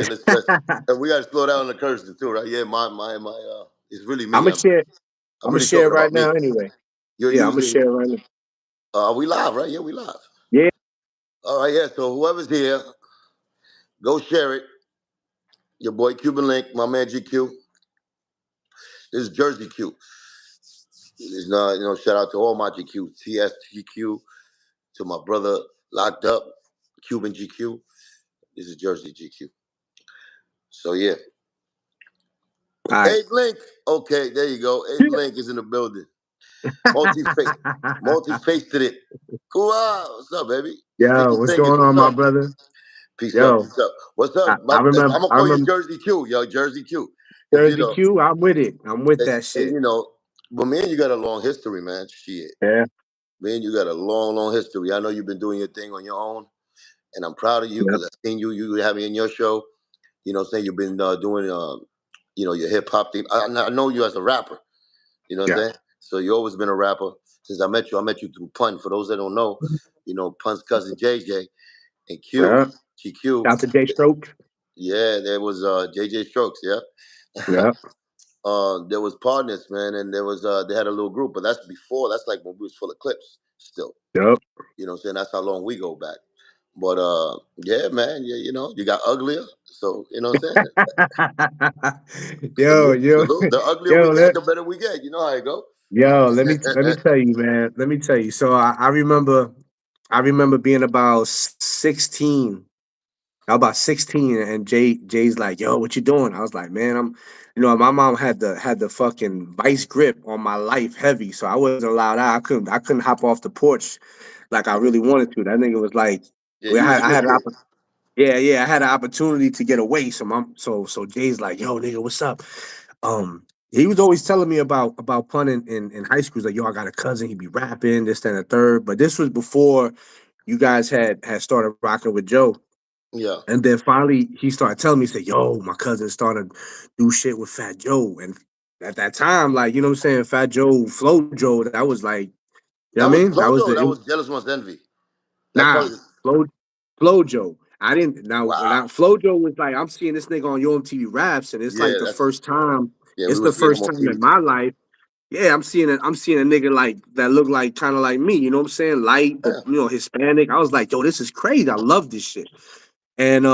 And especially, and we got to slow down on the cursing too, right? Yeah, it's really I'm me. gonna share. I'm I'm gonna really share talking right about now me. anyway. You're Yeah, I'm gonna using, share right now. we live, right? Yeah, we live. Yeah. All right, yeah. So whoever's here, go share it. Your boy Cuban Link, my man GQ. This is Jersey Q. It's not, shout out to all my GQ, TSGQ, to my brother locked up, Cuban GQ. This is Jersey GQ. So yeah. All right. Abe Link. Okay, there you go. Abe Link is in the building. Multi-faced. Multi-faced it. Cool. What's up, baby? Yo, Sticky what's fingers. going on, What's my up? brother? Peace up. Yo, Peace up. What's up? I I'm remember. gonna I call you remember Jersey Q, yo, Jersey Q. Cause Jersey Q. I'm with it. I'm with that and shit. but me and you got a long history, man. Shit. Yeah. Me and you got a long, long history. I know you've been doing your thing on your own, and I'm proud of you Yep. because I've seen you have me in your show. Saying you've been doing your hip hop thing. I know you as a rapper. You know what I'm Yeah. saying? So you always been a rapper. Since I met you through Pun. For those that don't know, Pun's cousin JJ and Q, Yeah. GQ. Out to J Stroke. Yeah, there was JJ Strokes, yeah. Yeah. There was partners, man, and there was they had a little group, but that's before. That's like when we was full of clips still. Yep. You know what I'm saying? That's how long we go back. But yeah, man, yeah, you got uglier. So, you know what I'm saying? yo, yo, The uglier we yo, get, the better we get. You know how it go. yo. Let me tell you, man. Let me tell you. So I remember, being about 16. I was about 16, and Jay's like, "Yo, what you doing?" I was like, "Man, my mom had the fucking vice grip on my life heavy, so I wasn't allowed out. I couldn't hop off the porch like I really wanted to. That nigga was like, Yeah, we you was had a I good had an kid. yeah, I had an opportunity to get away. So Jay's like, "Yo, nigga, what's up?" He was always telling me about Pun in high school. He's like, "Yo, I got a cousin. He be rapping this, that, and the third." But this was before you guys had started rocking with Joe. Yeah. And then finally he started telling me, he said, "Yo, my cousin started do shit with Fat Joe." And at that time, like, you know what I'm saying, Fat Joe, Flow Joe, that was like, you know what I That was mean? That was Flojo. the That was Jealous One's Envy. That's nah, probably Flow Joe. I didn't now wow. Flow Joe was like, I'm seeing this nigga on UMTV Raps, and Yeah, we it's were the seeing him first on time TV in too. my life. Yeah, I'm seeing a nigga like that look like kind of like me, you know what I'm saying? Light, but Yeah. Hispanic. I was like, yo, this is crazy. I love this shit. And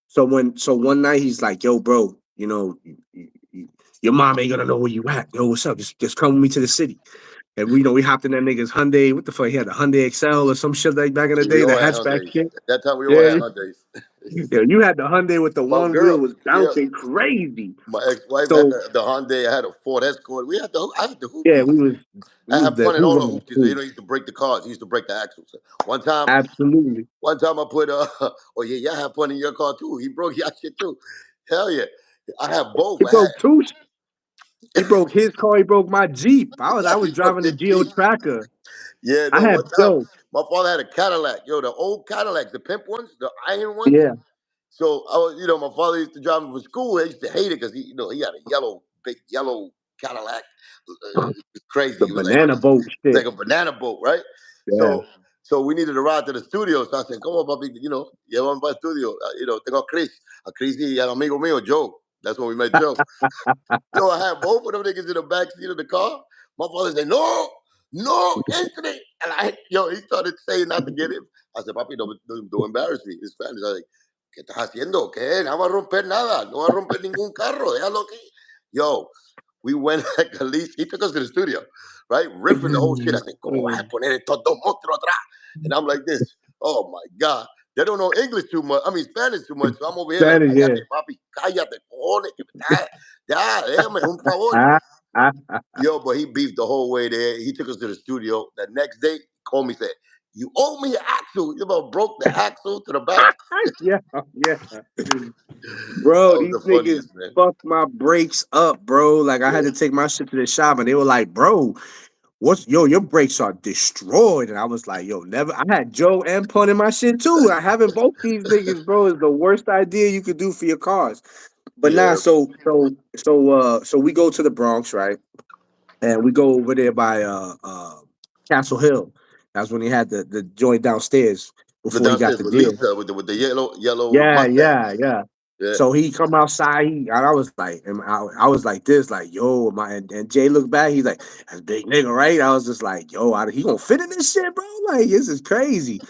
so one night he's like, "Yo, bro, your mom ain't gonna know where you at. Yo, what's up? Just come with me to the city." And we hopped in that nigga's Hyundai. What the fuck? He had a Hyundai Excel or some shit like back in the We day, the all had hatchback Hyundais. shit. At that time, we all had Yeah, Hyundais. yeah. You had the Hyundai with the My one wheel girl, was yeah, bouncing crazy. my ex-wife had So the Hyundai. I had a Ford Escort. I had the yeah, hoopies. we I was had Pun in we was all the on the hoopies. cool. He used to break the cars. He used to break the axles. One time, Absolutely. one time I put oh yeah, y'all have Pun in your car too. He broke your shit too. Hell yeah, I have both. He broke two. He broke his car. He broke my Jeep. I was He broke driving the your Geo Jeep. Tracker. Yeah, I no. had One time, yo. my father had a Cadillac. Yo, the old Cadillacs, the pimp ones, the iron ones. Yeah. So I was, my father used to drive me for school. I used to hate it because he had a big yellow Cadillac. It's crazy. The It was like banana boat shit. like a banana boat, right? Yeah. So we needed to ride to the studio. So I said, "Come on, papi, llevamos para el studio. Tengo a Chris y al amigo mío Joe. That's when we met Joe. So I had both of them niggas in the back seat of the car. My father said, "No, no, entre." And he started saying not to get him. I said, "Papi, don't embarrass me." In Spanish, I was like, "¿Qué estás haciendo? ¿Qué? No va a romper nada. No va a romper ningún carro. Déjalo aquí." Yo, we went like at least, he took us to the studio, right? Ripping the whole shit. I said, "¿Cómo vas a poner estos dos monstruos atrás?" And I'm like this. Oh my God. They don't know English too much. I mean Spanish too much. So I'm over here like, That is cállate, papi, cállate, cojones. Ya, déjame, un favor. yeah. Yo, but he beefed the whole way there. He took us to the studio. The next day, he called me, said, "You owe me an axle. You about broke the axle to the back." Yeah, yeah. That Bro, was these the niggas funniest, man. fucked my brakes up, bro. Like I had Yeah, to take my shit to the shop and they were like, "Bro, your brakes are destroyed." And I was like, "Yo, never." I had Joe and Pun in my shit too. I having both these niggas, bro, is the worst idea you could do for your cars. But nah, yeah. so we go to the Bronx, right? And we go over there by Castle Hill. That's when he had the joint downstairs The before he got downstairs the with deal. Lisa with the yellow Yeah, Mustang. yeah, yeah. Yeah. So he come outside, and I was like, I was like this, like, yo, and Jay looked back, he's like, that's big nigga, right? I was just like, yo, he gonna fit in this shit, bro? Like, this is crazy.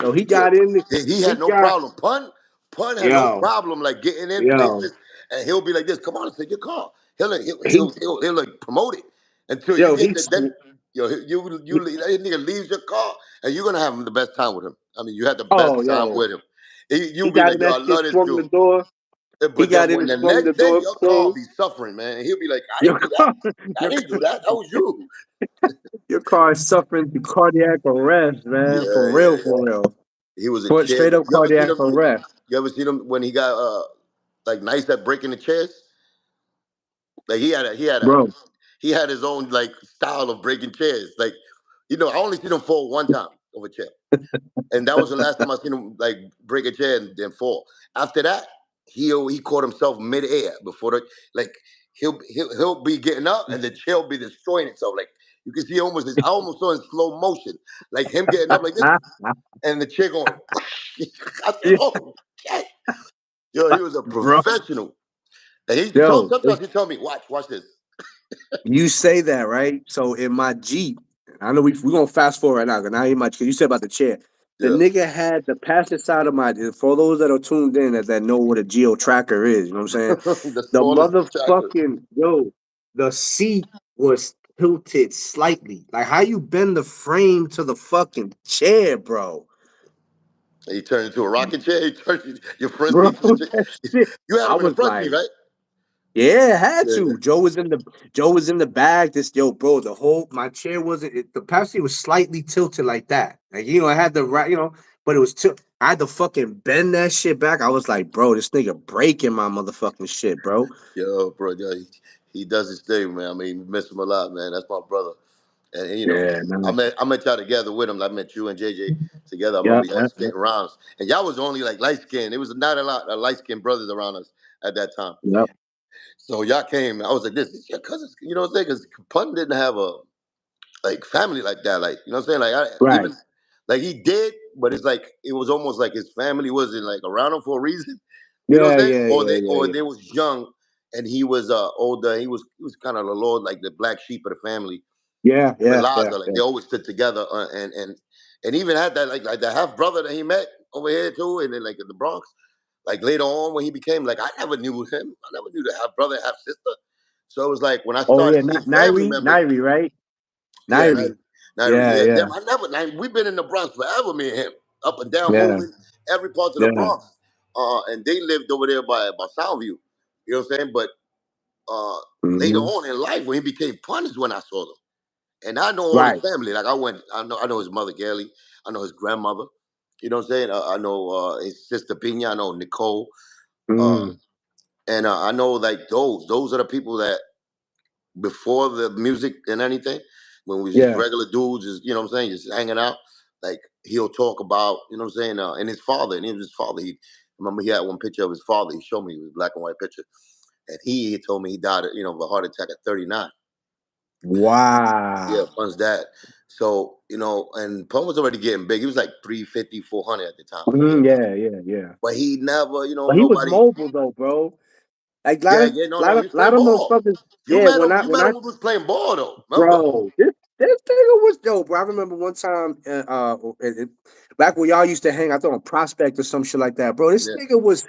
So he Yo, got in, he he had no got, problem. Pun had no yo, problem like getting in yo, places, and he'll be like this. Come on, take your car. He'll like, he, he'll like promote it until you yo, get there. Then yo, that nigga leaves your car, and you're gonna have the best time with him. I mean, you had the best oh, time yo, with him. You'll he be got like, in yo, that I shit, love this swung the dude. door, he But then got in when and the swung the next day, door your car will closed. be suffering, man. And he'll be like, I Your didn't do that. car, I your, didn't do that. That was you. your car is suffering through cardiac arrest, man, Yeah, for yeah, real, yeah. for real. He was a For chair. straight up You ever seen cardiac him? arrest, You ever seen him when he got like nice at breaking the chairs? Like bro. he had his own like style of breaking chairs. Like, I only seen him fall one time of a chair. And that was the last time I seen him like break a chair and then fall. After that, he caught himself midair before the like he'll be getting up and the chair will be destroying itself. Like you can see I almost saw in slow motion, like him getting up like this and the chair going. I said, Yeah, "Oh, shit." Yo, he was a bro. professional. And he told Yo, sometimes he told me, watch this. you say that, right? So in my Jeep, I know we're gonna fast forward right now, because now you might, because you said about the chair. The Yeah. nigga had the passenger side of my, for those that are tuned in that know what a geo tracker is, you know what I'm saying? The The smallest tracker. motherfucking, yo, the seat was tilted slightly. Like how you bend the frame to the fucking chair, bro. And he turned into a rocking chair. He turned your front Bro, seat to the chair. that shit. You had I him in the was front seat, like, right? yeah, had Yeah. to. Joe was in the bag. This yo, bro, the whole my chair wasn't the passenger was slightly tilted like that. Like, I had the right, but it was I had to fucking bend that shit back. I was like, bro, this nigga breaking my motherfucking shit, bro. Yo, bro, yo, he does his thing, man. I mean, we miss him a lot, man. That's my brother. And Yeah, man. I met y'all together with him. I met you and JJ together. I Yeah, remember y'all spitting rhymes. And y'all was only like light skinned. There was not a lot of light skinned brothers around us at that time. yeah. So y'all came. I was like, this is your cousins. You know what I'm saying? Because Pun didn't have a like family like that. Like, you know what I'm saying? Like Right. even like he did, but it's like it was almost like his family wasn't like around him for a reason. You know what Yeah, I'm saying? yeah, yeah, Or yeah, they was young and he was older. He was kind of the lord, like the black sheep of the family. yeah. Him and Yeah, yeah, Liza, like yeah. they always stood together, and even had that like the half brother that he met over here too, and then like in the Bronx. Like later on when he became like I never knew him. I never knew the half brother, half sister. So it was like when I Oh started yeah, seeing family members. Nairi, right? Yeah, Nairi. yeah, Yeah, them. yeah, We've been in the Bronx forever, me and him, up and down, yeah, moving every part of the yeah. Bronx. And they lived over there by Soundview. You know what I'm saying? But uh, later Hmm. on in life, when he became punished, when I saw them, and I know all his Right. family. Like I know his mother Gailey, I know his grandmother. You know what I'm saying? I know his sister Pina. I know Nicole, uh, Mm. and I know like those are the people that before the music and anything, when we was just Yeah. regular dudes, just what I'm saying, just hanging out, like he'll talk about, you know what I'm saying, and his father, and it was his father. He remember he had one picture of his father. He showed me, it was a black and white picture, and he told me he died, of a heart attack at 39. Yeah, Wow. Pun's dad. So and Pun was already getting big. He was like 350, 400 at the time. Mhm, yeah, yeah, yeah. But he never, But he was nobody. mobile though, bro. Like Yeah, yeah, no, he was playing lot of ball. motherfuckers. Yeah, You met him when he was playing ball though. Remember? bro, this nigga was dope, bro. I remember one time, back when y'all used to hang, I thought on Prospect or some shit like that, bro. This Yeah. nigga was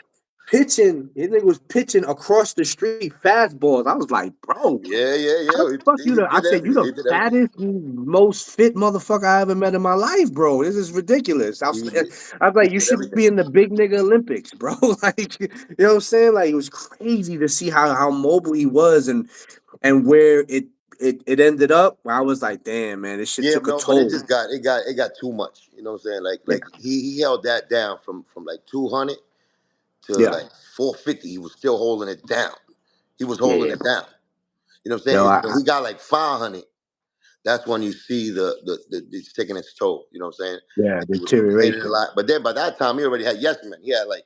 pitching. His nigga was pitching across the street fastballs. I was like, bro, Yeah, yeah, how the yeah. fuck He I did said you everything. the He did everything. fattest, most fit motherfucker I ever met in my life, bro. This is ridiculous. He did, I was he like, you did should everything. be in the big nigga Olympics, bro. Like, you know what I'm saying? Like, it was crazy to see how mobile he was and where it ended up. Where I was like, damn, man, this shit Yeah, took a no, but it toll. just got too much. You know what I'm saying? Yeah, Like he held that down from like 200 to yeah, like 450. He was still holding it down. He was yeah, holding yeah. it down. You know what I'm saying? Yo, It's when he got like 500. That's when you see the it's taking its toll. You know what I'm saying? yeah, And he was complaining a deterioration. lot. But then by that time, he already had yes men. He had like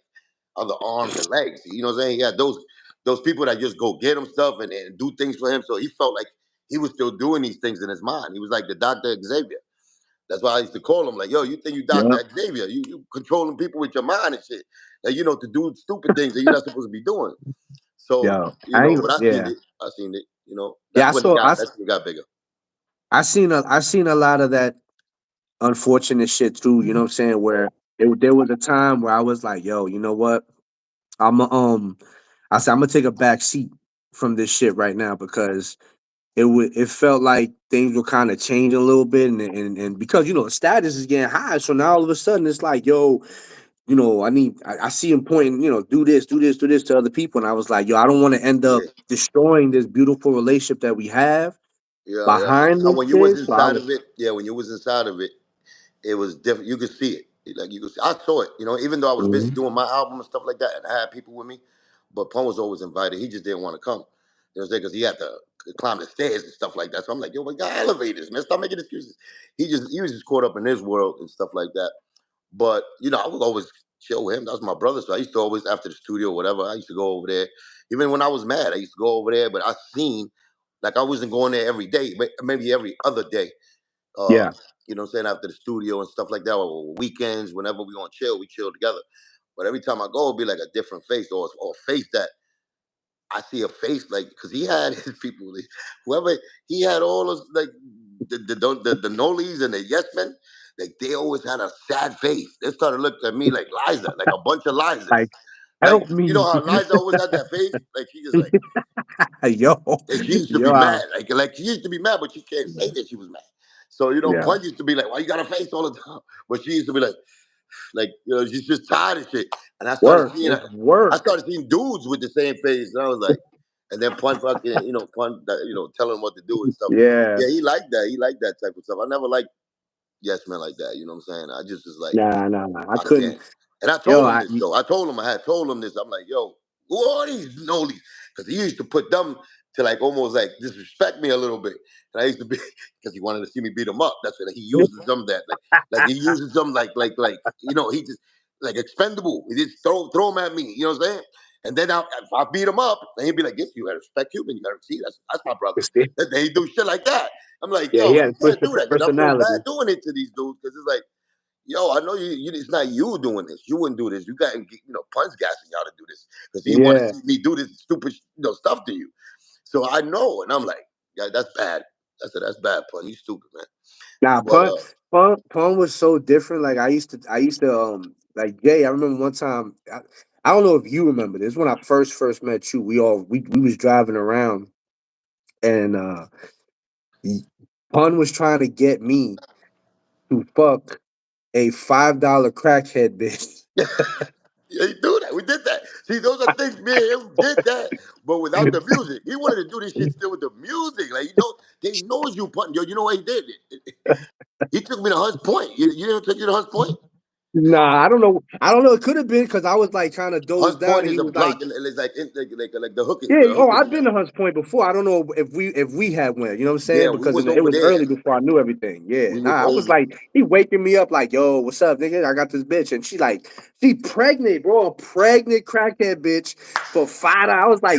other arms and legs. You know what I'm saying? He had those people that just go get him stuff and do things for him. So he felt like he was still doing these things in his mind. He was like the Dr. Xavier. That's why I used to call him like, yo, you think you Yeah, Dr. Xavier? You controlling people with your mind and shit. like, to do stupid things that you're not supposed to be doing. So, Yo, I ain't, but I seen yeah. it. I seen it. Yeah, That's when it got. That's when it got bigger. I seen a lot of that unfortunate shit too, you know what I'm saying? Where there was a time where I was like, yo, you know what? I'm I said I'm gonna take a back seat from this shit right now because it felt like things were kind of changing a little bit and because the status is getting high, so now all of a sudden it's like, yo, I see him pointing, do this, do this, do this to other people, and I was like, yo, I don't want to end up Yeah, destroying this beautiful relationship that we have yeah, yeah. behind And this when you was shit. So I inside was, of it, yeah, when you was inside of it, it was different. You could see it. Like you could see, I saw it. Even though I was busy mhm. doing my album and stuff like that, and I had people with me, but Pun was always invited. He just didn't want to come. You know what I'm saying? Because he had to climb the stairs and stuff like that. So I'm like, yo, we got elevators, man. Stop making excuses. He was just caught up in his world and stuff like that. But I would always chill with him. That was my brother. So I used to always after the studio, whatever. I used to go over there. Even when I was mad, I used to go over there. But I seen like I wasn't going there every day, but maybe every other day. Uh, Yeah, you know what I'm saying, after the studio and stuff like that, or weekends, whenever we gonna chill, we chill together. But every time I go, it'll be like a different face or a face that I see a face like because he had his people, whoever he had all those like the nollies and the yes men, like they always had a sad face. They started looking at me like Liza, like a bunch of Lizas. like Like help you know me, how Liza always had that face, like she just like yo, and she used to be yo, mad, like she used to be mad, but she can't say that she was mad. So yeah, Punch used to be like, "Why you got a face all the time?" But she used to be like she's just tired of shit. And work, it's I work. started seeing dudes with the same face, and I was like, and then Punch fucking, Punch, telling him what to do and stuff. Yeah, Yeah, he liked that. He liked that type of stuff. I never liked yes men like that. You know what I'm saying? I just was like, nah, I I couldn't. can't. And I Yo, told him this though. I had told him this. I'm like, yo, who are these nolies? Because he used to put them to like almost like disrespect me a little bit. And I used to be because he wanted to see me beat him up. That's what he uses them that like he uses them like he just like expendable. He just throw them at me. You know what I'm saying? And then if I beat him up, then he'd be like, "Yes, you gotta respect Cuban. You gotta see that's my brother." Then he do shit like that. I'm like, yeah, he yo, you had can't do that because I feel personality. bad doing it to these dudes because it's like yo, I know you. It's not you doing this. You wouldn't do this. You got Pun's gassing y'all to do this because he want to Yeah, see me do this stupid stuff to you. So I know, and I'm like, yeah, that's bad. I said that's bad, Pun. You stupid, man. nah, But Pun was so different. Like I used to like Jay. I remember one time. I don't know if you remember this. When I first met you, we was driving around and y- Pun was trying to get me to fuck a $5 crackhead bitch. yeah, he do that. We did that. See, those are things me and him did that, but without the music. He wanted to do this shit still with the music. Like they knows you, Pun. Yo, you know what he did? He took me to Hunts Point. You didn't take you to Hunts Point? Nah, I don't know. I don't know. It could have been because I was like kind of Hunts dozed down, Point and is he a was like, block, and it's like the hookers, "Yeah, the oh, hookers I've and been that. to Hunts Point before. I don't know if we had went. You know what I'm Yeah, saying? we Because was it over was there. early before I knew everything. Yeah, We was nah, I was over. like, he waking me up like, "Yo, what's up, nigga? I got this bitch," and she pregnant, bro, a pregnant crackhead bitch for $5.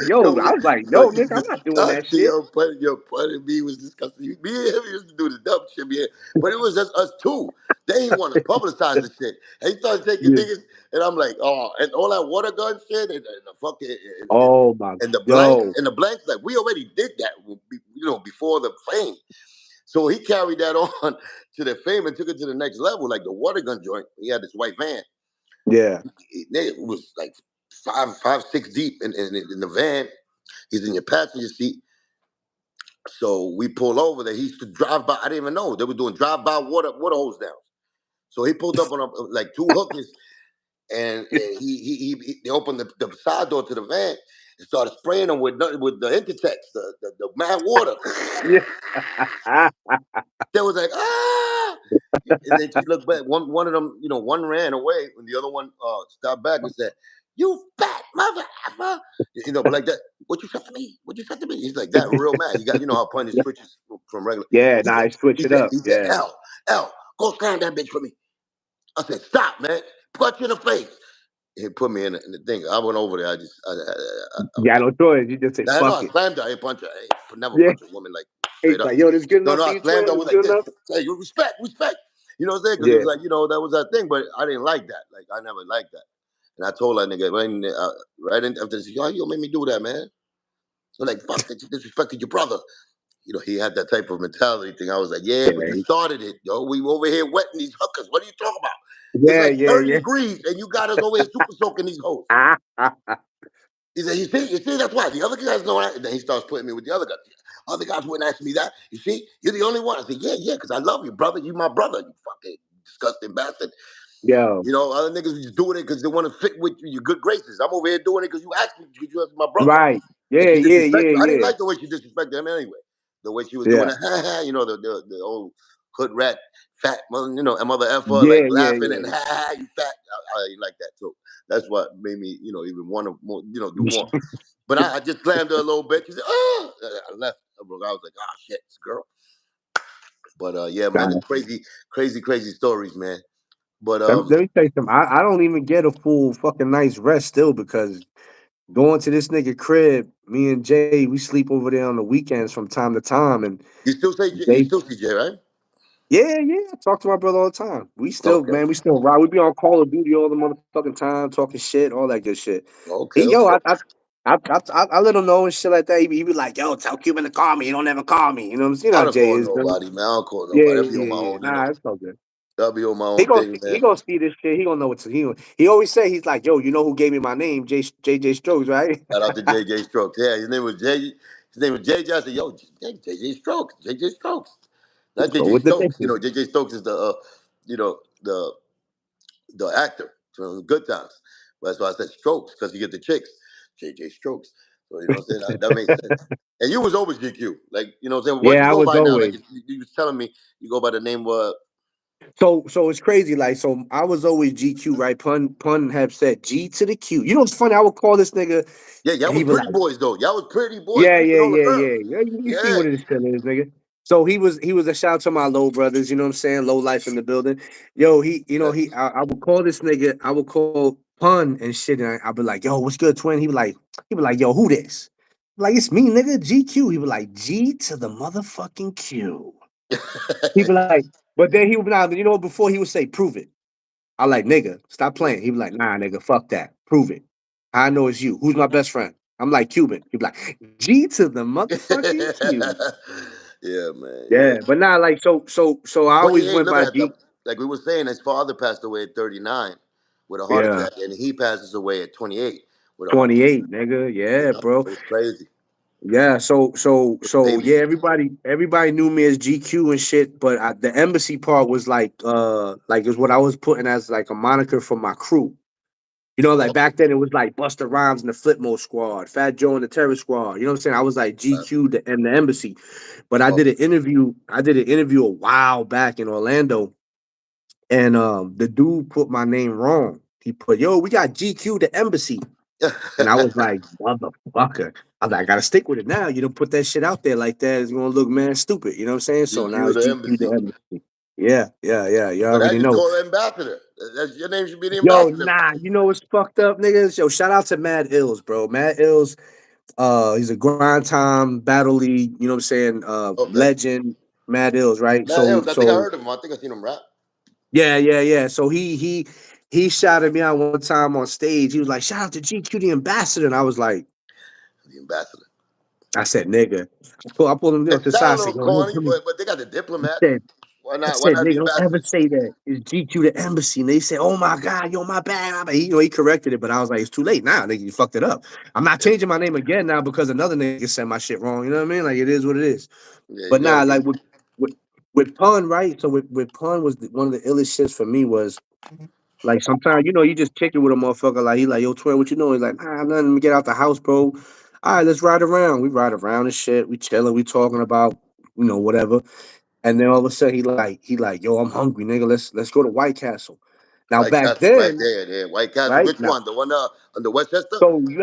Yo, I was like, yo, yo, you nigga, I'm not doing that disgusting. shit. Yo, me was disgusting. Me and him used to do the dumb shit, man. But it was just us two. They didn't want to publicize the shit. And he started taking Yeah. niggas, and I'm like, oh, and all that water gun shit, and the fucking, Oh my, yo, and the blanks, like we already did that, before the fame. So he carried that on to the fame and took it to the next level, like the water gun joint. He had this white van. yeah, It was like five, 6 deep in the van. He's in your passenger seat. So we pull over there. He used to drive by. I didn't even know they were doing drive by water hose down. So he pulled up on like two hookers, and they opened the side door to the van and started spraying them with the Intertex, the mad water. yeah, They was like, ah. And then she looked back. One of them, one ran away, and the other one stopped back and said, "You fat mother effer." But like that. What you said to me? What you said to me? He's like that, real mad. You know how Punch switches from regular. yeah. He Nah, said, I switch he it said, up. he said, Yeah, L, go slam that bitch for me. I said, stop, man. Punch you in the face. He put me in the thing. I went over there. I was got like, no choice. You just say I know fuck I it. slammed her. I ain't punch her. I ain't never Yeah, punch a woman like he's straight up. like, yo, this good No, enough no, for I you, slammed twin? her This with like good this. enough? Say, you respect. You know what I'm saying? Because it Yeah, was like, that was our thing. But I didn't like that. Like I never liked that. And I told that nigga right after this, yo, made me do that, man. So like, fuck that, you disrespected your brother. You know, he had that type of mentality thing. I was like, yeah, but you Yeah, started it, yo. We over here wetting these hookers. What are you talking about? It's yeah, like yeah, 30 yeah. degrees and you got us over here super soaking these hoes. He said, you see, that's why. The other guys know that. And then he starts putting me with the other guys. Other guys wouldn't ask me that. You see, you're the only one. I said, yeah, because I love you, brother. You my brother, you fucking disgusting bastard. Yo, You know, other niggas just doing it because they want to fit with your good graces. I'm over here doing it because you asked me because you asked my brother. right. And Yeah, she yeah, disrespected. yeah, I didn't yeah. like the way she disrespected him anyway. The way she was doing Yeah. it, you know, the old hood rat, fat, you know, and mother effer, like Yeah, yeah, laughing and yeah. you fat. I didn't like that. So that's what made me, you know, even want to more, you know, do more. But I just slammed her a little bit. She said, "Oh," I left. I was like, "Ah, shit, this girl." But yeah, man, Nah. it's crazy, crazy, crazy stories, man. But Let me tell you something. I don't even get a full fucking night's rest still because going to this nigga crib, me and Jay, we sleep over there on the weekends from time to time, and you they still see Jay, right? yeah, yeah. I talk to my brother all the time. We still, Okay, man, we still ride. We be on Call of Duty all the motherfucking time, talking shit, all that good shit. He, okay, yo, okay. I let him know and shit like that. He be like, yo, tell Cuban to call me. He don't ever call me. You know what I'm saying? You know I how don't Jay call is, man. nobody, man. I don't call Yeah, nobody. I'll be on yeah, my yeah. own, you know. Nah, it's all good. I'll be on my He own gonna thing, he man. gonna see this shit. He gonna know what to he always say he's like, yo, you know who gave me my name? JJ Strokes, right? Shout out to JJ Strokes. Yeah, his name was J. His name was JJ. I said, yo, JJ Strokes, JJ Strokes, not Go JJ with the Stokes. You bitches. know, JJ Stokes is you know, the actor from Good Times. That's why I said Strokes because you get the chicks. JJ Strokes. So you know what I'm saying? That makes sense. And you was always GQ. Like, you know what I'm saying? What you Yeah, I go was by now? Like always. you was telling me you go by the name So it's crazy. Like, so I was always GQ, right? Pun have said G to the Q. You know what's funny? I would call this nigga yeah, y'all and was he be pretty like, boys though. Y'all was pretty boys yeah, creeping yeah, on the yeah, girls. yeah. Yeah, you see Yeah. what it still is, nigga. So he was a shout out to my low brothers, you know what I'm saying? Low life in the building. Yo, he, you know, Yeah. I would call this nigga, I would call Pun and shit, and I'd be like, yo, what's good, twin? He be like, yo, who this? I'm like, it's me, nigga, GQ. He be like, G to the motherfucking Q. He be like, but then he would now, you know, before he would say, prove it. I like, nigga, stop Yeah. playing. He be like, nah, nigga, fuck that. Prove it. I know it's you. Who's my best friend? I'm like Cuban. He be like, G to the motherfucking Q. Yeah, man. Yeah. Yeah, but nah, like so I But always hey, went look by at G. that. Like we were saying, his father passed away at 39 with a heart Yeah. attack, and he passes away at 28 with a heart attack. 28, nigga. You Yeah, know, bro. it's crazy. Yeah, so Babies. yeah, everybody knew me as GQ and shit, but the embassy part was like is what I was putting as like a moniker for my crew. You know, like Okay. back then it was like Buster Rhymes and the Flipmode Squad, Fat Joe and the Terror Squad. You know what I'm saying? I was like Right. GQ and the Embassy. But I did Okay. an interview. I did an interview a while back in Orlando, and the dude put my name wrong. He put, "Yo, we got GQ the Embassy," and I was like, "Motherfucker!" I was like, "I gotta stick with it now. You don't put that shit out there like that. It's gonna look man stupid." You know what I'm saying? So now GQ it's the GQ the embassy. Embassy. Yeah, yeah, yeah. You So now already you know. call ambassador. That's your name should be the Yo, ambassador. nah, you know what's fucked up, niggas? Yo, shout out to Mad Ills, bro. Mad Ills, he's a grind time battle league, you know what I'm saying? Okay. Legend, Mad Ills, right? Matt So Elms, I think I so heard of him. I think I seen him rap. yeah, yeah, yeah. So he shouted me out one time on stage. He was like, shout out to GQ the ambassador. And I was like, The ambassador. I said, nigga. I pulled him to It the side. I sound a said, little yo, yo, corny, come here. but they got the I diplomat. said, Why I not? Why said, not the nigga, don't ever ambassador? say that. It's GQ the embassy. And they said, oh my God, yo, my bad. My bad. You know, he corrected it, but I was like, it's too late now. Nigga, you fucked it up. I'm not Yeah, changing my name again now because another nigga said my shit wrong. You know what I mean? Like, it is what it is. yeah, But you nah, gotta like get. with, with Pun, right? So with Pun was one of the illest shits for me was like sometimes, you know, you just kick it with a motherfucker. Like, he like, yo, twin, what you know? He's like, nah, nothing. Let me get out the house, bro. All right, let's ride around. We ride around and shit. We chilling. We talking about, you know, whatever. And then all of a sudden he like, yo, I'm hungry, nigga. Let's go to White Castle. Now White back Castle right then, there. Yeah, White Castle. right Which now, one? The one on the Westchester? so you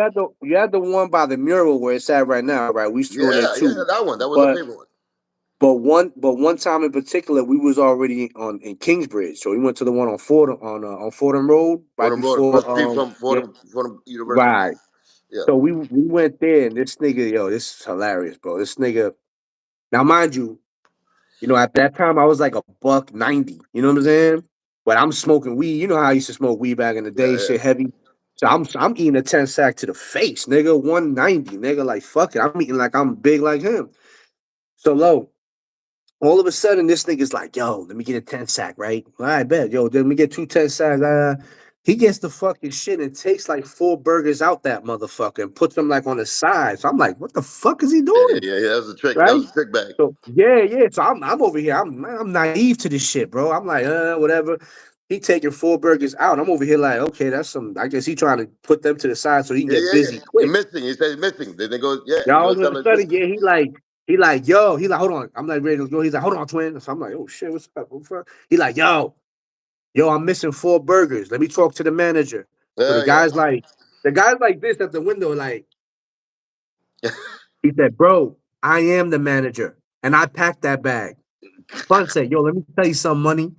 had the one by the mural where it's at right now, right? We used to go there Yeah, yeah, too. that one. That was a But favorite one. but one time in particular, we was already on in Kingsbridge, so we went to the one on Fordham Road right Fordham Road, across before the street from yeah, Fordham University. right. Yeah. So we went there, and this nigga, yo, this is hilarious, bro. This nigga, now mind you, at that time I was like a buck 90. You know what I'm saying? But I'm smoking weed. You know how I used to smoke weed back in the Yeah, day, yeah. shit heavy. So I'm eating a 10 sack to the face, nigga. 190, nigga. Like fuck it. I'm eating like I'm big like him. So low. All of a sudden, this nigga's like, yo, let me get a 10 sack, right? All right, bet. Yo, then let me get 2 10 sacks. He gets the fucking shit and takes like 4 burgers out that motherfucker and puts them like on the side. So I'm like, what the fuck is he Yeah, doing? yeah, yeah. That was a trick. That Right? was a trick bag. So yeah. So I'm over here. I'm naive to this shit, bro. I'm like, whatever. He taking 4 burgers out. I'm over here like, okay, that's some. I guess he trying to put them to the side so he can Yeah, get yeah, yeah. busy You're quick. missing. He said he's missing. Then they go, yeah. Yeah, You all go of tell a him it's sudden, missing. yeah, yo, he like, hold on. I'm like ready to go. He's like, hold on, twin. So I'm like, oh shit, what's up? What's up? He like, yo, I'm missing 4 burgers. Let me talk to the manager. So Yeah, yeah. the guy's like this at the window, like he said, bro, I am the manager, and I packed that bag. Fun said, yo, let me tell you some money.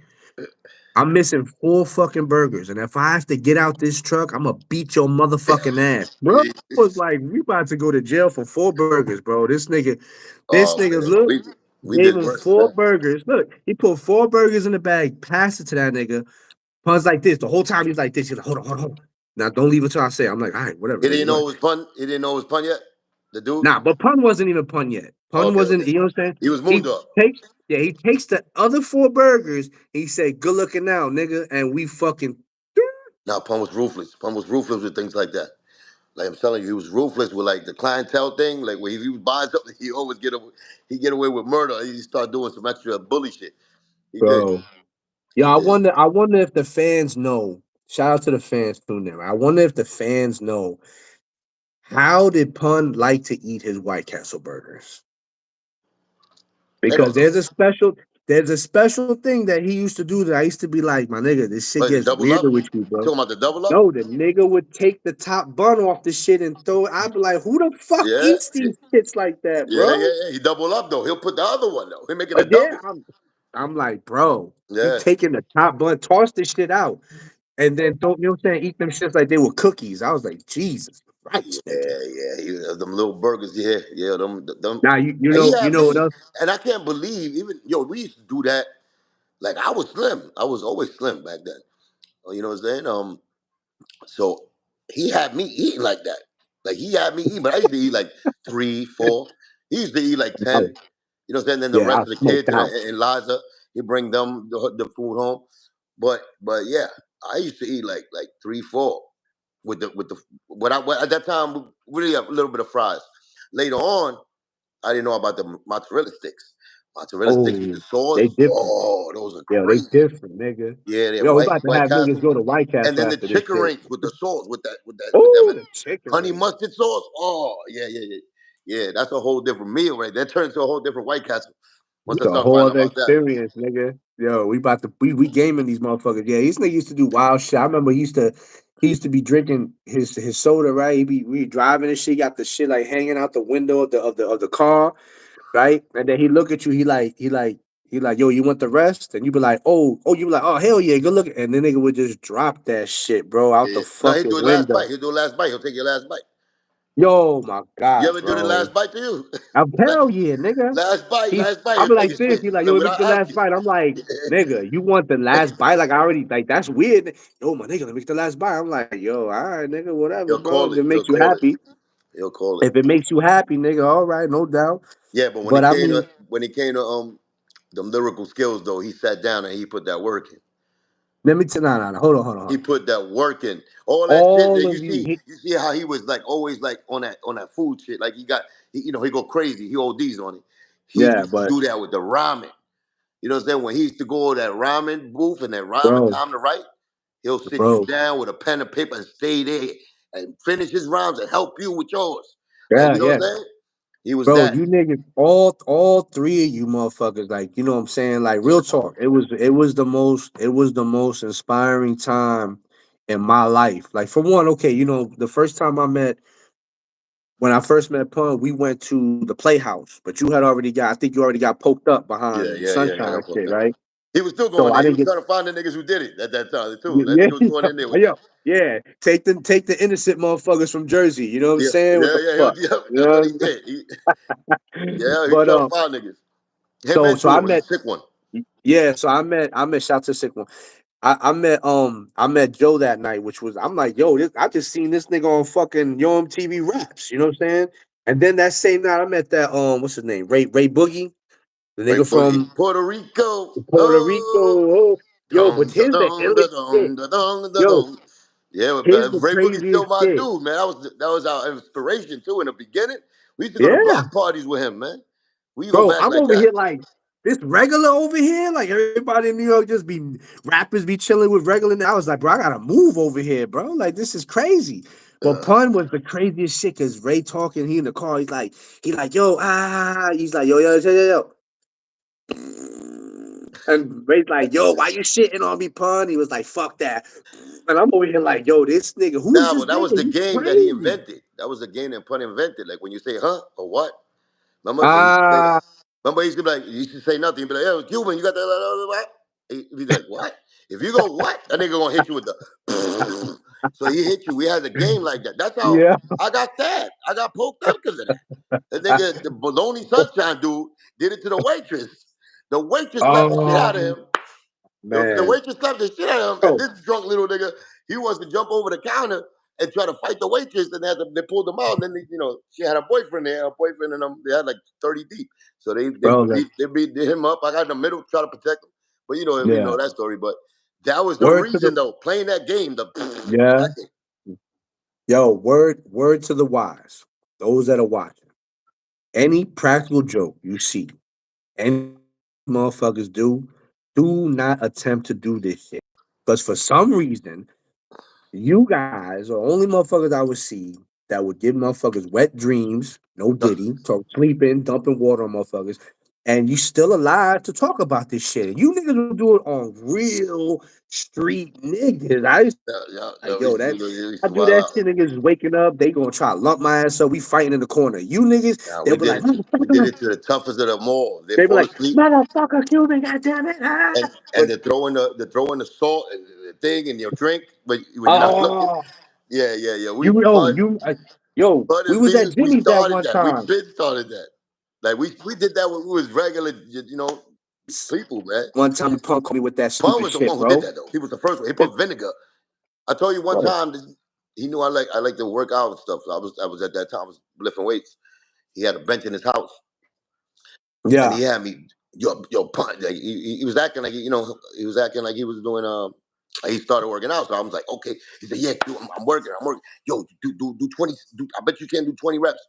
I'm missing 4 fucking burgers, and if I have to get out this truck, I'm gonna beat your motherfucking ass, bro. Was like, we about to go to jail for 4 burgers, bro. This Oh nigga, man, look, we gave did him worse than four that. burgers. Look, he put 4 burgers in the bag, passed it to that nigga. Pun's like this. The whole time he's like this. He's like, hold on. Now don't leave until I say. I'm like, all right, whatever, He nigga, didn't know what? it was pun. He didn't know it was pun yet. The dude. Nah, but Pun wasn't even Pun yet. Pun Okay, wasn't, okay. you know what I'm saying? He was He Moondog. takes, yeah, he takes the other 4 burgers. He said, good looking now, nigga. And we fucking Now Pun was ruthless. Pun was ruthless with things like that. Like I'm telling you, he was ruthless with like the clientele thing. Like when he was buying something, he always get away with murder. He start doing some extra bully shit. He did. bro. Yeah, He did. I wonder if the fans know. Shout out to the fans too now. I wonder if the fans know how did Pun like to eat his White Castle burgers? They Because don't know. there's a special thing that he used to do that I used to be like, my nigga, this shit But the gets double weirder up. with you, You bro. talking about the double up? No, the nigga would take the top bun off the shit and throw it. I'd be like, who the fuck Yeah. eats these shits like that, Yeah, bro? yeah, yeah. He double up though. He'll put the other one though. He'll make it a Yeah, double. I'm like, bro, you Yeah. taking the top bun, toss this shit out, and then don't you know what I'm saying? Eat them shits like they were cookies. I was like, Jesus Yeah, Christ, nigga. yeah. Them little burgers. Yeah, yeah. Them. Now And he you had know what me, else? and I can't believe even yo. We used to do that. Like I was slim. I was always slim back then. You know what I'm saying? So he had me eating like that. Like he had me eating, but I used to eat like three, four. He used to eat like I 10. was, You know what I'm saying? Then the yeah, rest I of the smoked kids out. and Liza, he bring them the food home. But yeah, I used to eat like three, four with the what at that time really a little bit of fries. Later on, I didn't know about the mozzarella sticks. Mozzarella sticks with the Oh, sauce. they different. Oh, those are Yeah, they crazy. different, nigga. Yeah, they're Yo, we about to White have niggas Castle. go to White And Castle then the after this chicken shit. rings with the sauce, with Oh, that the chicken honey wings. mustard sauce. Oh, yeah, yeah, yeah. Yeah, that's a whole different meal, right? That turns to a whole different White Castle. Once I It's a start whole finding other about that. experience, nigga. Yo, we about to we gaming these motherfuckers. Yeah, this nigga used to do wild shit. I remember he used to be drinking his soda, right? We driving and shit, got the shit like hanging out the window of the car, right? And then he look at you, he like, yo, you want the rest? And you be like, you be like, oh hell yeah, good look. And then nigga would just drop that shit, bro, out the Yeah. No, he'll fucking do it last bite. window. He'll do last bite. He'll take your last bite. Yo, my You God, ever do the bro. last bite to you? I'm hell yeah, nigga. Last bite. I'm He'll take like your this. shit He's like, yo, like, let me get without the last asking. bite. I'm like, nigga, you want the last bite? Like I already like that's weird. Yo, my nigga, let me get the last bite. I'm like, yo, all right, nigga, whatever, He'll bro. call If it. it He'll makes you call it. happy, He'll call it. if it makes you happy, nigga, all right, no doubt. Yeah, but But I mean, when he came to them lyrical skills though, he sat down and he put that work in. let me tell no. Hold He on. put that work in. All that shit that All of you, you see how he was like always like on that food shit. Like you know, he go crazy. He ODs on it. He yeah, used to but do that with the ramen. You know what I'm saying? When he used to go to that ramen booth and that ramen bro, time to write, he'll sit you bro, down with a pen and paper and stay there and finish his rhymes and help you with yours. Like, you know yeah. what I'm saying? He was Bro, that. you niggas, all three of you motherfuckers, like, you know what I'm saying? Like, real talk. It was the most inspiring time in my life. Like, for one, okay, the first time when I first met Pun, we went to the Playhouse, but I think you already got poked up Yeah, behind yeah, yeah. I Sunshine got fucked shit, up. right? He was still So going I there. He didn't was get, trying to find the niggas who did it at that time too. That yeah, nigga was going in there with yo, that. yeah, take the innocent motherfuckers from Jersey. You know what I'm Yeah, saying? What yeah, the yeah. fuck? Yeah, You that's what he know did. Yeah, he But trying to find niggas. Him so and so I Two was a met sick one. yeah, so I met shout to Sick One. I met Joe that night, which was I'm like, yo, I just seen this nigga on fucking Yo MTV Raps, you know what I'm saying? And then that same night I met that what's his name? Ray Boogie, the Right, nigga from Puerto Rico. Puerto Rico. Oh, Oh, yo, but dum, da, here's the dum, da, illest shit. dum, da, dum, da, Yo, dum. Yeah, here's but the Ray Boogie's still craziest my shit. dude, man. That was our inspiration too in the beginning. We used to go to Yeah. block parties with him, man. We go Bro, back I'm like over that. here like this regular over here. Like everybody in New York just be rappers be chilling with regular. I was like, bro, I gotta move over here, bro. Like this is crazy. But Uh, Pun was the craziest shit because Ray talking, he in the car, he like, yo, he's like, yo. And Ray's like, yo, why you shitting on me, Pun? He was like, fuck that. And I'm over here like, yo, this nigga, who is nah, this but that was nigga? the He's game that he crazy. invented. That was the game that Pun invented. Like when you say huh or what. Remember? So he used to say, Ah, remember he used to be like, he used to say nothing. He'd be like, yo, Cuban, you got that? What? He'd be like, what? If you go, what? That nigga gonna hit you with the. So he hit you. We had a game like that. That's how yeah. I got stabbed. I got poked up because of that. The nigga, the baloney sunshine dude, did it to the waitress. The waitress slapped the shit out of Oh him. The man. waitress slapped the shit out of him, and Bro, this drunk little nigga, he wants to jump over the counter and try to fight the waitress, and they pulled him out. And then she had a boyfriend there, a boyfriend, and they had like 30 deep. So they they bro, beat they beat him up. I got in the middle, try to protect him, but we yeah. know that story. But that was the Word to the reason though. Playing that game, the yeah. that game. Yo, word to the wise. Those that are watching. Any practical joke you see, any motherfuckers do not attempt to do this shit. Because for some reason, you guys are only motherfuckers I would see that would give motherfuckers wet dreams, no diddy, talk sleeping, dumping water on motherfuckers, and you still alive to talk about this shit. And you niggas will do it on real street niggas. I used Yeah, yeah, like, yeah. yo, that We used I to do wild that out. shit, niggas waking up, they gonna try to lump my ass up. We fighting in the corner. You niggas, Nah, they'll be like, we did motherfucker. it to the toughest of them all. They They be fall like, asleep, motherfucker, Cuban, goddamn it. and But they're throwing the salt and the thing in your drink, but when you're not looking. oh, Yeah. We you oh Bud, you yo, Bud we and was at me, we Jimmy's that started one that. We time. been started that. Like we did that when we was regular, people, man. One time Punk called me with that Pun stupid was the shit, one who did bro. that though. He was the first one. He put vinegar. I told you one Bro. time. He knew I like to work out and stuff. So I was at that time. I was lifting weights. He had a bench in his house, and Yeah. he had me yo Pun. Like, he was acting like he was acting like he was doing he started working out. So I was like, okay. He said, yeah, dude, I'm working. I'm working. Yo, do 20. I bet you can do 20 reps.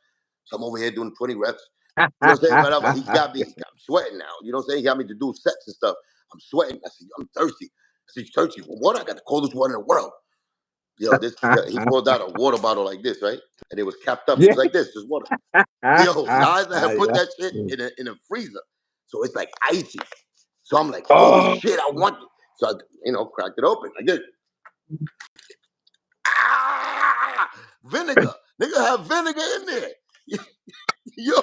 So I'm over here doing 20 reps. You know what I'm saying? Whatever. I'm sweating now. You know what I'm saying? He got me to do sets and stuff. I'm sweating. I said, I'm thirsty. I said, you thirsty for water? I got the coldest water in the world. Yo, he pulled out a water bottle like this, right? And it was capped up. It Yeah. was like this, just water. Yo, Liza had put Yeah. that shit in a freezer. So it's like icy. So I'm like, oh Oh, shit, I want it. So I, cracked it open. I did. Ah, vinegar. Nigga have vinegar in there. Yo,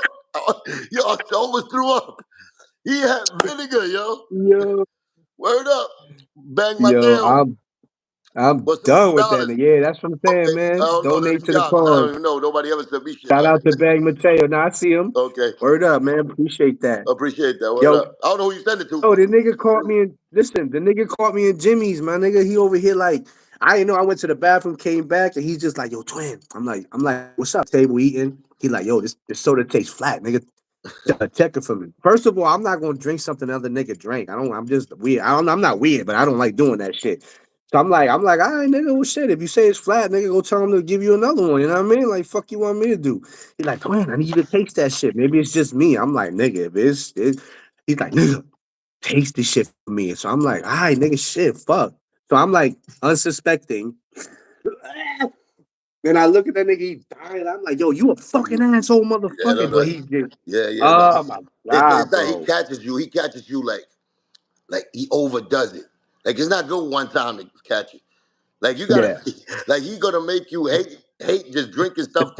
yo, I almost threw up. He had vinegar, yo. yo, Word up. Bang yo, Mateo. I'm What's done with that. $50? Yeah, that's what I'm saying, Okay. I man. don't know. That's Donate your to the job. I cause. don't even know. Nobody ever said me shit Shout like out to that. Bang Mateo. Now I see him. Okay. Word up, man. Appreciate that. Appreciate that. Word Yo, up. I don't know who you send it to, oh, but the nigga caught salute. me in. Listen, the nigga caught me in Jimmy's, my nigga. He over here like I didn't know. I went to the bathroom, came back, and he's just like, "Yo, twin." I'm like, "What's up?" Table eating. He like, "Yo, this soda tastes flat, nigga. Check it for me." First of all, I'm not gonna drink something other nigga drank. I don't. I'm just weird. I'm not weird, but I don't like doing that shit. So I'm like, all right, nigga. Well, shit. If you say it's flat, nigga, go tell him to give you another one. You know what I mean? Like, fuck, you want me to do? He's like, twin, I need you to taste that shit. Maybe it's just me. I'm like, nigga, if he's like, nigga, taste this shit for me. So I'm like, all right, nigga, shit, fuck. So I'm like unsuspecting. Then I look at that nigga, he dying. I'm like, yo, you a fucking asshole, Yeah, no, motherfucker. no. But he did. Yeah, no. Oh my It's god, not he bro. catches you. He catches you like he overdoes it. Like it's not good one time to catch you. Like you gotta Yeah. like he gonna make you hate just drinking stuff,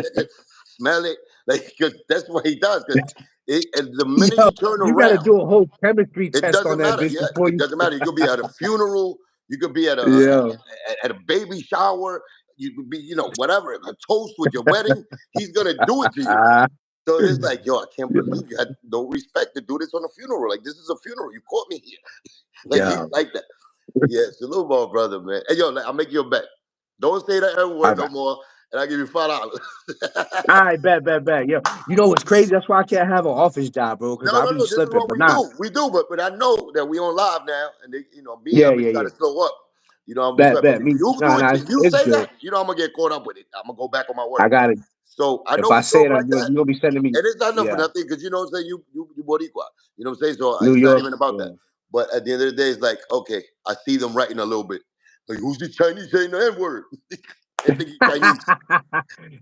smell it. Like cause that's what he does. Cause and the minute Yo, you turn you gotta around, do a whole chemistry it test on doesn't that matter. bitch Yeah, before it you. doesn't matter. You could be at a funeral. You could be Yeah. at a baby shower. You could be, whatever, a toast with your wedding. He's gonna do it to you. Ah, So it's like, yo, I can't believe you had no respect to do this on a funeral. Like this is a funeral. You caught me here. Like he's yeah. like that. Yeah, salute my brother, man. Hey, yo, like, I'll make you a bet. Don't say the N All word no right. more, and I'll give you $5. All right, bet. Yo, you know what's crazy? That's why I can't have an office job, bro, because No, I'll no, be no. This is slipping. what But we not. do. We do, but I know that we on live now, and they, me, Yeah, I'm gonna yeah, try yeah. to slow up. I'm gonna Bet, try. But bet. if Me, you nah, do it, nah. if you It's say good. that, I'm gonna get caught up with it. I'm gonna go back on my word. I got it. So I If know I we do say it, it like that, you gonna be sending me. and it's not enough for Yeah, nothing because I'm saying you Boricua. You know what I'm saying? So New it's not York. even about that. Yeah. But at the end of the day, it's like okay, I see them writing a little bit. Like who's the Chinese saying the N word? They think he's Chinese.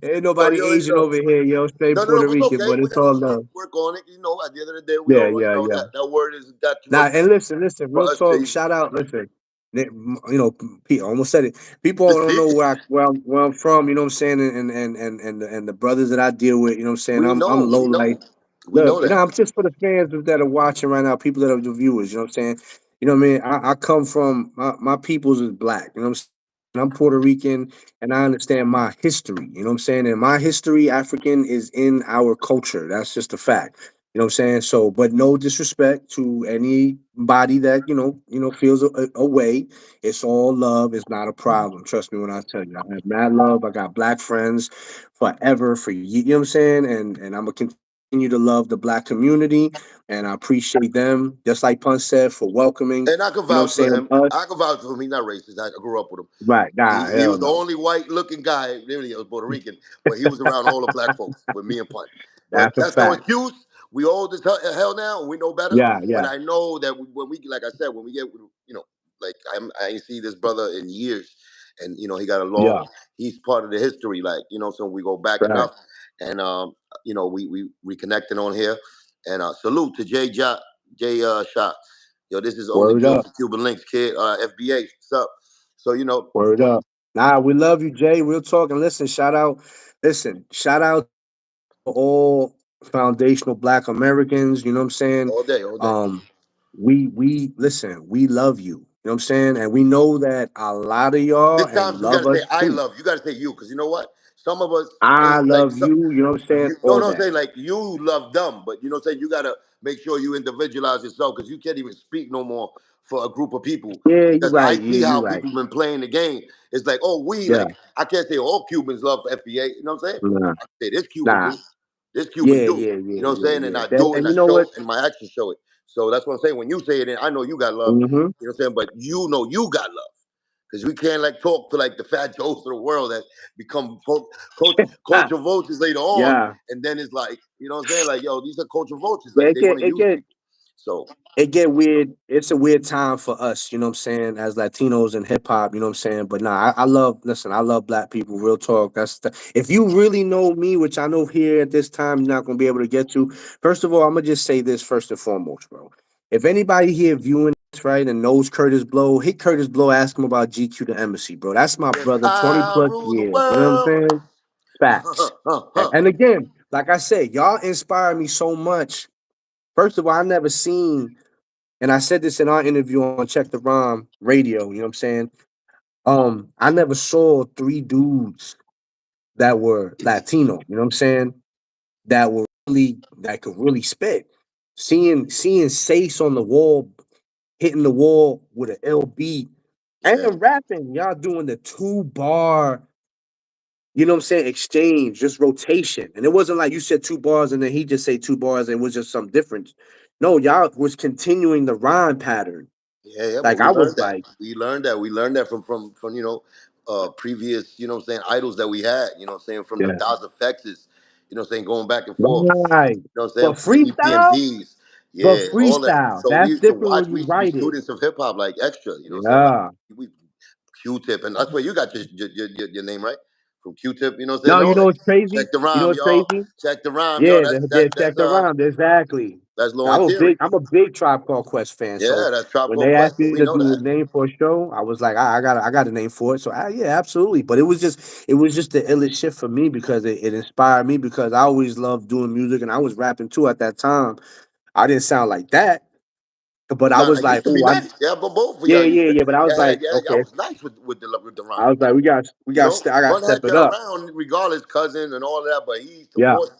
Ain't So nobody you already Asian know. over here, yo. Straight No, no, no, Puerto but it's Rican, okay. but We it's got all to love. work on it. At the end of the day, we Yeah, all, yeah, yeah. that word has got Now, no and use listen, for real us talk, J's. shout out, listen, you know, almost said it. People don't know where I'm from, you know what I'm saying, and the brothers that I deal with, you know what I'm saying. I'm low We life. know, we Look, know you know, that. I'm just for the fans that are watching right now, people that are the viewers, you know what I'm saying. You know what I mean? I come from my peoples is black, you know what I'm saying. I'm Puerto Rican, and I understand my history. You know what I'm saying. And my history, African, is in our culture. That's just a fact. You know what I'm saying? So, but no disrespect to anybody that, feels a way. It's all love. It's not a problem. Trust me when I tell you. I have mad love. I got black friends forever for you know what I'm saying? And I'm gonna continue to love the black community and I appreciate them, just like Pun said, for welcoming, And I can you know what I'm vouch for saying, him. us. I can vouch for him. He's not racist. I grew up with him. Right, nah, He hell was the no. only white looking guy, really, he was Puerto Rican, but he was around all the black folks with me and Punt. But That's a that's no fact. excuse. We old as hell now, and we know better. Yeah, But yeah, I know that when we, like I said, when we get, like I ain't see this brother in years, and he got a yeah. long. He's part of the history, like so we go back Right. enough, and we reconnecting on here, and salute to J Shot. Yo, this is only Word built up. for Cuban links, kid. FBA, what's up? So Word up. Nah, we love you, Jay. Real talk. And shout out to all foundational black Americans, you know what I'm saying? all day, all day. Um, we listen, we love you. You know what I'm saying? And we know that a lot of y'all This and time you love gotta us say I too. love. You gotta say you, because you know what? Some of us I ain't like love some. you, you know what I'm saying? No, All no, I'm that. saying like you love them, but you know what I'm saying? You gotta make sure you individualize yourself because you can't even speak no more for a group of people. Yeah, you're Because I right. Yeah, see you're how right. people been playing the game. It's like, oh, we Yeah. like I can't say all Cubans love FBA, you know what I'm saying? Nah. I can say this Cuban Nah. do. This Cuban Yeah, do. yeah, You yeah, know what I'm yeah, saying? And yeah. I do it and And I you know show what? it and my actions show it. So that's what I'm saying. When you say it, I know you got love. Mm-hmm. You know what I'm saying? But you know you got love. Because we can't like talk to like the fat jokes of the world that become culture vultures later on, Yeah. and then it's like, you know what I'm saying? Like, yo, these are culture vultures. Yeah, Like they want to use people. So it get weird. It's a weird time for us, you know what I'm saying, as Latinos and hip hop, you know what I'm saying. But nah, I love black people, real talk. If you really know me, which I know here at this time you're not gonna be able to get to. First of all, I'm gonna just say this first and foremost, bro. If anybody here viewing this right and knows Curtis Blow, hit Curtis Blow, ask him about GQ the Embassy, bro. That's my yes, brother, 20 I plus rule the years. You know what I'm world. saying? Facts. And again, like I said, y'all inspire me so much. First of all, I never seen and I said this in our interview on Check the Rhyme radio, you know what I'm saying? I never saw three dudes that were Latino, you know what I'm saying? That could really spit. Seeing Sace on the wall, hitting the wall with an L beat, Yeah, and rapping, y'all doing the 2 bar, you know what I'm saying, exchange, just rotation. And it wasn't like you said 2 bars and then he just say 2 bars and it was just some difference. No, y'all was continuing the rhyme pattern. yeah, yeah. But Like we I was learned that. like, We learned that from previous, you know what I'm saying, idols that we had. You know what I'm saying, from the yeah. Das Effects, you know what I'm saying, going back and forth. Right. You know what I'm saying, But from the freestyle? EPMDs. But Yeah, all that. freestyle. So we That's used to different watch. when We you used to be write it. students of hip hop, like extra. You know what I'm saying, like Yeah. we Q-Tip, and that's where you got your name, right? From Q-Tip, you know what I'm saying? No, you No, know what's crazy? check the You know rhyme, what's y'all. crazy? Check the rhyme, yo. Yeah, That's they that's check that's the rhyme. Exactly. that's low in theory. I'm a big Tribe Called Quest fan. So Yeah, that's Trop when Called they Quest. asked me We to know do a that. name for a show, I was like, I got a name for it. So yeah, absolutely. But it was just the illest shit for me because it inspired me because I always loved doing music and I was rapping too at that time. I didn't sound like that, but I Nah, was I used like, to be oh, nice. Yeah, but both of yeah, y'all used yeah, to. yeah. But I was Yeah, like, yeah, yeah. I okay. was nice with the I rhyme. was like, You know, I got to Bun step had it y'all up. around regardless, cousin and all of that. But he used to Yeah, force,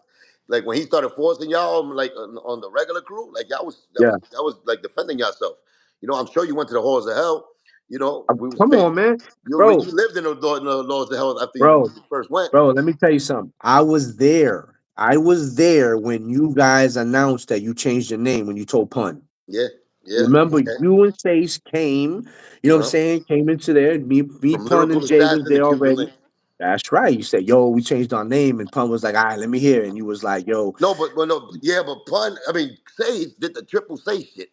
like when he started forcing y'all, like on the regular crew, like y'all was yeah, that was like defending yourself. You know, I'm sure you went to the halls of hell. You know, we was Come paying. on, man, You bro, lived in the laws of health after bro, when you first went. bro. Let me tell you something. I was there. I was there when you guys announced that you changed your name when you told Pun. Yeah, yeah, Remember, yeah. you and Face came. You know what I'm Uh-huh. saying? Came into there. Me, From Pun, lyrical and Jay was assassin to there Cuban already. link. That's right. You said, "Yo, we changed our name," and Pun was like, "All right, let me hear." And you was like, "Yo, No, but no, yeah, but pun. I mean, Sage did the triple say shit.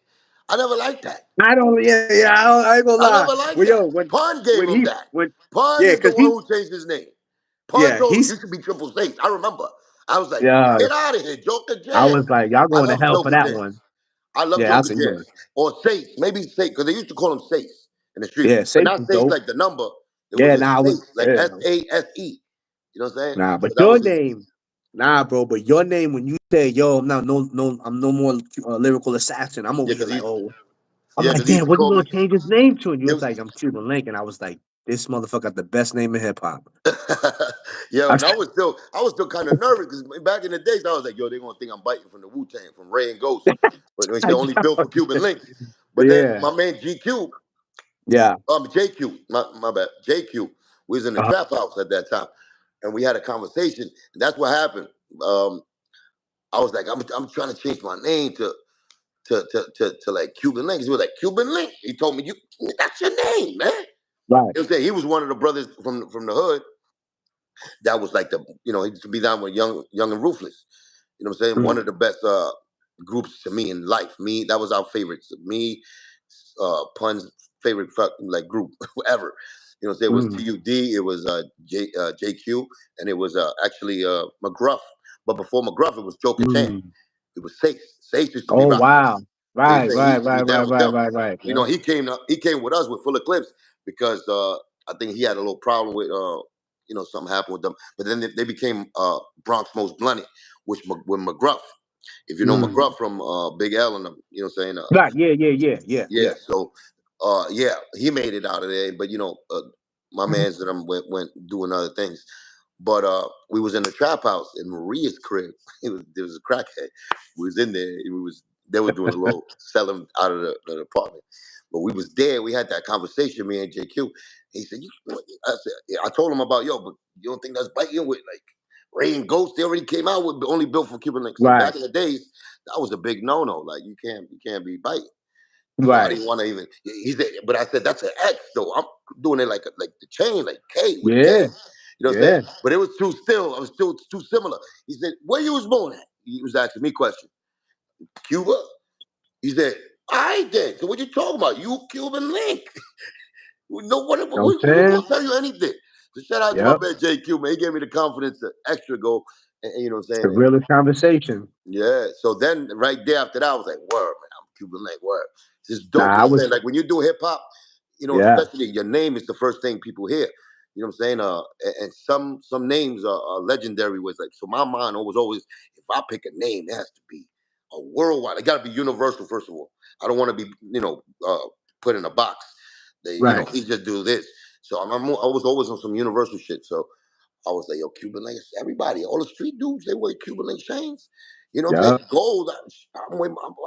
I never liked that. I don't. Yeah, yeah. I ain't gonna I lie. never liked Well, yo, that. Pun gave him that. Pun yeah, is the because one who changed his name. Pun told him he's you should be triple Sage. I remember. I was like, yeah. get out of here, Joker I Jam. was like, y'all I going to love hell for Joker that Jam. one. I love Yeah, I Joker said, Jam. yeah, Or Sace, maybe Sace, because they used to call him Sace in the street. yeah. But Safe not is Sace dope. like the number. It was Yeah, just nah, I was Sace, like yeah. Sase. You know what I'm saying? Nah, So but that your was his. name, nah, bro. But your name when you say, "Yo, I'm not I'm no more lyrical assassin." I'm over Yeah, here like, oh, I'm like, because he used damn, to what you call gonna me. change his name to? And you It was was, like, I'm Cuban Link, and I was like, this motherfucker got the best name in hip hop. yo, and I was still kind of nervous because back in the days I was like, yo, they gonna think I'm biting from the Wu Tang, from Ray and Ghost, but they say only built for Cuban links. But then Yeah, my man GQ, yeah. JQ, my bad, JQ, was in the Uh-huh. trap house at that time, and we had a conversation. And that's what happened. Um, I was like, I'm trying to change my name to like Cuban Link. He was like Cuban Link. He told me, you that's your name, man. Right. He was saying he was one of the brothers from the hood that was like he used to be down with young and ruthless. You know what I'm saying? One Mm, of the best groups to me in life. Me, that was our favorites. Me, Pun's favorite like group ever. You know what I'm saying? It was mm, TUD, it was JQ, and it was actually McGruff. But before McGruff, it was Joker Chan. mm. It was Sace. Sace used to be Oh rocking. wow. You know what I'm Right, saying? He right, used to be right, right, down with right, them. right, right. You Yeah. know, he came with us with Full of Clips because I think he had a little problem with something happened with them. But then they became Bronx Most Blunted, which with McGruff. If you know Mm. McGruff from Big L and them, you know what I'm saying? Right. Yeah, yeah, yeah, yeah, Yeah, yeah. so yeah, he made it out of there. But my Mhm. man's and them went doing other things. But we was in the trap house in Maria's crib. There was a crackhead. We was in there. They were doing a little selling out of the apartment. But we was there. We had that conversation, me and JQ. He said, I told him about but you don't think that's biting with like Ray and Ghost? They already came out with only built for Cuban links. And Right, back in the days, that was a big no-no. Like you can't be biting. So I right. didn't want to even. He said, but I said that's an X though. I'm doing it like the chain, like K with a K. Yeah, You know what I'm saying? yeah. But it was too still. I was still too similar. He said, "Where you was born at?" He was asking me question. Cuba. He said, "I did." So what you talking about? You Cuban link? No, Know what I'm who saying? gonna tell you anything? So shout out to my Yep. man JQ, man. He gave me the confidence to extra go, and you know what I'm It's the saying. realest conversation. Yeah. So then right there after that, I was like, word, man, I'm Cuban Link, word. This is dope. Nah, You I know what I'm was saying? Like when you do hip hop, yeah. especially your name is the first thing people hear. You know what I'm saying? And some names are legendary. Was like so my mind was always if I pick a name, it has to be a worldwide. It got to be universal. First of all, I don't want to be put in a box. Right. He just do this. So I was always on some universal shit. So I was like, yo, Cuban links, everybody, all the street dudes, they wear Cuban link chains. You know what I'm Yeah. saying? Gold. I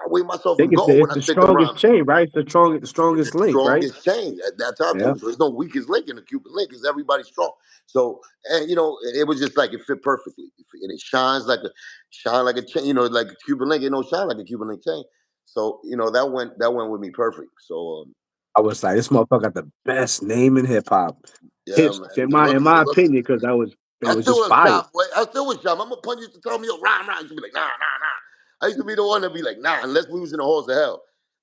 weigh myself Think in gold it's when I the spit them strongest rhymes. chain, right? It's the It's strongest the link, right? strongest chain at that time Yeah. too. So there's no weakest link in the Cuban link because everybody's strong. So and it was just like it fit perfectly. And it shine like a chain, like a Cuban link. It don't shine like a Cuban link chain. So, that went with me perfect. So I was like, this motherfucker got the best name in hip hop. yeah, His man. in Good my looks, good looks. opinion, because it I was still just was fire. shy, boy. I still was shy. My punch used to tell me, yo, rhyme, rhyme. I used to be like, nah, nah, nah. I used to be the one to be like, nah, unless we was in the halls of hell.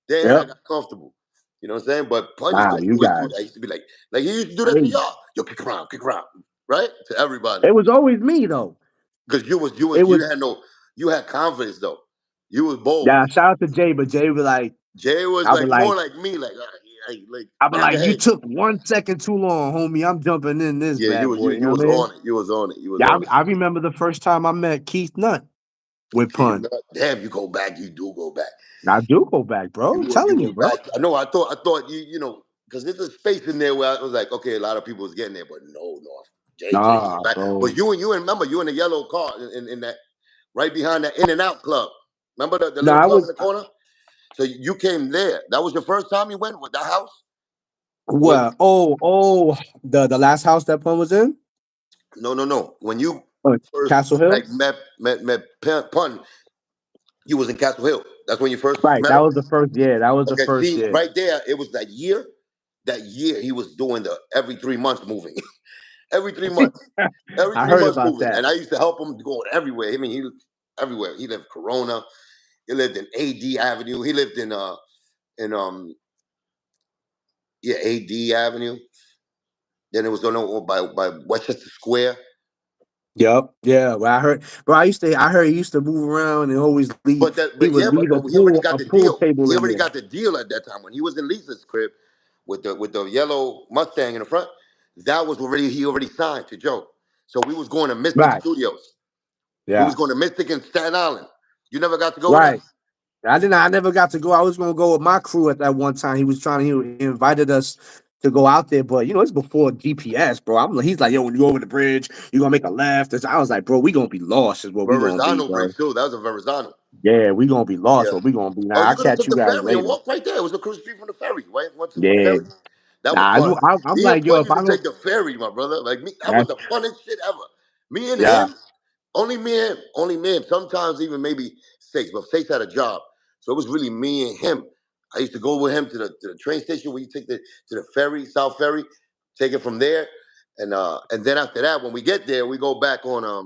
Then I Yep. got comfortable. You know what I'm saying? But Punch used Nah, to you always do got that. He used to be like he used to do that to hey. y'all. Yo, kick around, right? To everybody. It was always me though. Because It was you had confidence though. You was bold. yeah, shout out to Jay, but Jay was like, Jay was I was like more like, like me, like I was back like, you ahead. took 1 second too long, homie. I'm jumping in this Yeah, you bad was boy. you, You you know was what I mean? on it. You was on it. You was Yeah, on it. I remember the first time I met Keith Nutt with Keep Pun. it up. Damn, you go back. You do go back. I do go back, bro. I'm You telling you, were bro. back. I know. I thought because there's a space in there where I was like, okay, a lot of people was getting there, but no, JJ is Nah, back. But bro. you remember you in the yellow car in that right behind that In and Out club. Remember the little Nah, I club was in the corner? So you came there. That was your first time you went with that house. When Well, the last house that Pun was in? no. When you Oh, first Castle Hill? like met Pun, you was in Castle Hill. That's when you first Right. met That him. was the first, yeah, that was the Okay, first see, year. right there, it was that year. That year he was doing the every 3 months moving. every 3 months. Every I three heard months about moving. that. And I used to help him go everywhere. I mean, he everywhere. He lived Corona. He lived in AD Avenue. He lived in yeah, AD Avenue. Then it was on by Westchester Square. Yep. Yeah. Well, I heard, bro. I heard he used to move around and always leave. He would leave But he already a got the pool deal. table He in already there. got the deal at that time when he was in Lisa's crib with the yellow Mustang in the front. That was already he already signed to Joe. So we was going to Mystic Right. Studios. We was Yeah. going to Mystic in Staten Island. You never got to go with us? Right. I didn't. I never got to go. I was gonna go with my crew at that one time. He was trying. He invited us to go out there, but it's before GPS, bro. He's like, yo, when you go over the bridge, you gonna make a left. I was like, bro, we gonna be lost, is what we gonna be, Verrazano bro. Bridge too. That was a Verrazano. Yeah, we gonna be lost. Yeah. What we gonna be? Now Oh, you I'll could have catch took you the guys ferry and later. walked right there. It was across the street from the ferry. Right, went to the Yeah. ferry. That was Nah, fun. I'm Me and like, yo, Pun if used I to don't, take the ferry, my brother. Like me, that was that's the funnest shit ever. Me and yeah, him, only me and him, only me and him. Sometimes even maybe Six, but Six had a job, so it was really me and him. I used to go with him to the train station where you take the to the ferry, South Ferry, take it from there, and then after that, when we get there, we go back on a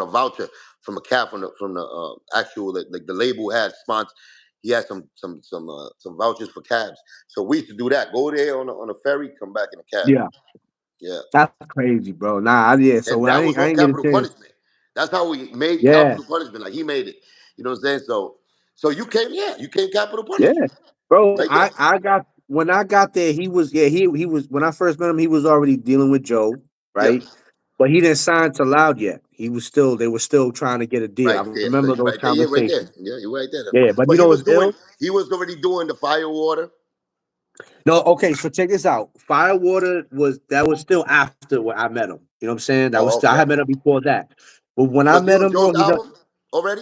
voucher from a cab from the actual like the label had sponsor. He had some vouchers for cabs, so we used to do that. Go there on a ferry, come back in a cab. yeah. Yeah, That's crazy, bro. Nah, yeah. So and when that was I on didn't get a capital chance. punishment. That's how we made Yeah, capital punishment. Like he made it. You know what I'm saying? So you came, yeah, you came capital yeah, punishment bro. right there. I got when I got there, he was when I first met him, he was already dealing with Joe, Yeah, right? But he didn't sign to Loud yet. He was still They were still trying to get a deal. I right there. So remember you those right there. Yeah, right there. conversations. Yeah, you right there. Yeah, but But what's ill? he was already doing the fire water. No, okay, so check this out. Firewater was still after when I met him. You know what I'm saying? That was Oh, still I okay. had met him before that. But when I Was he met on him, bro, Joe's album already?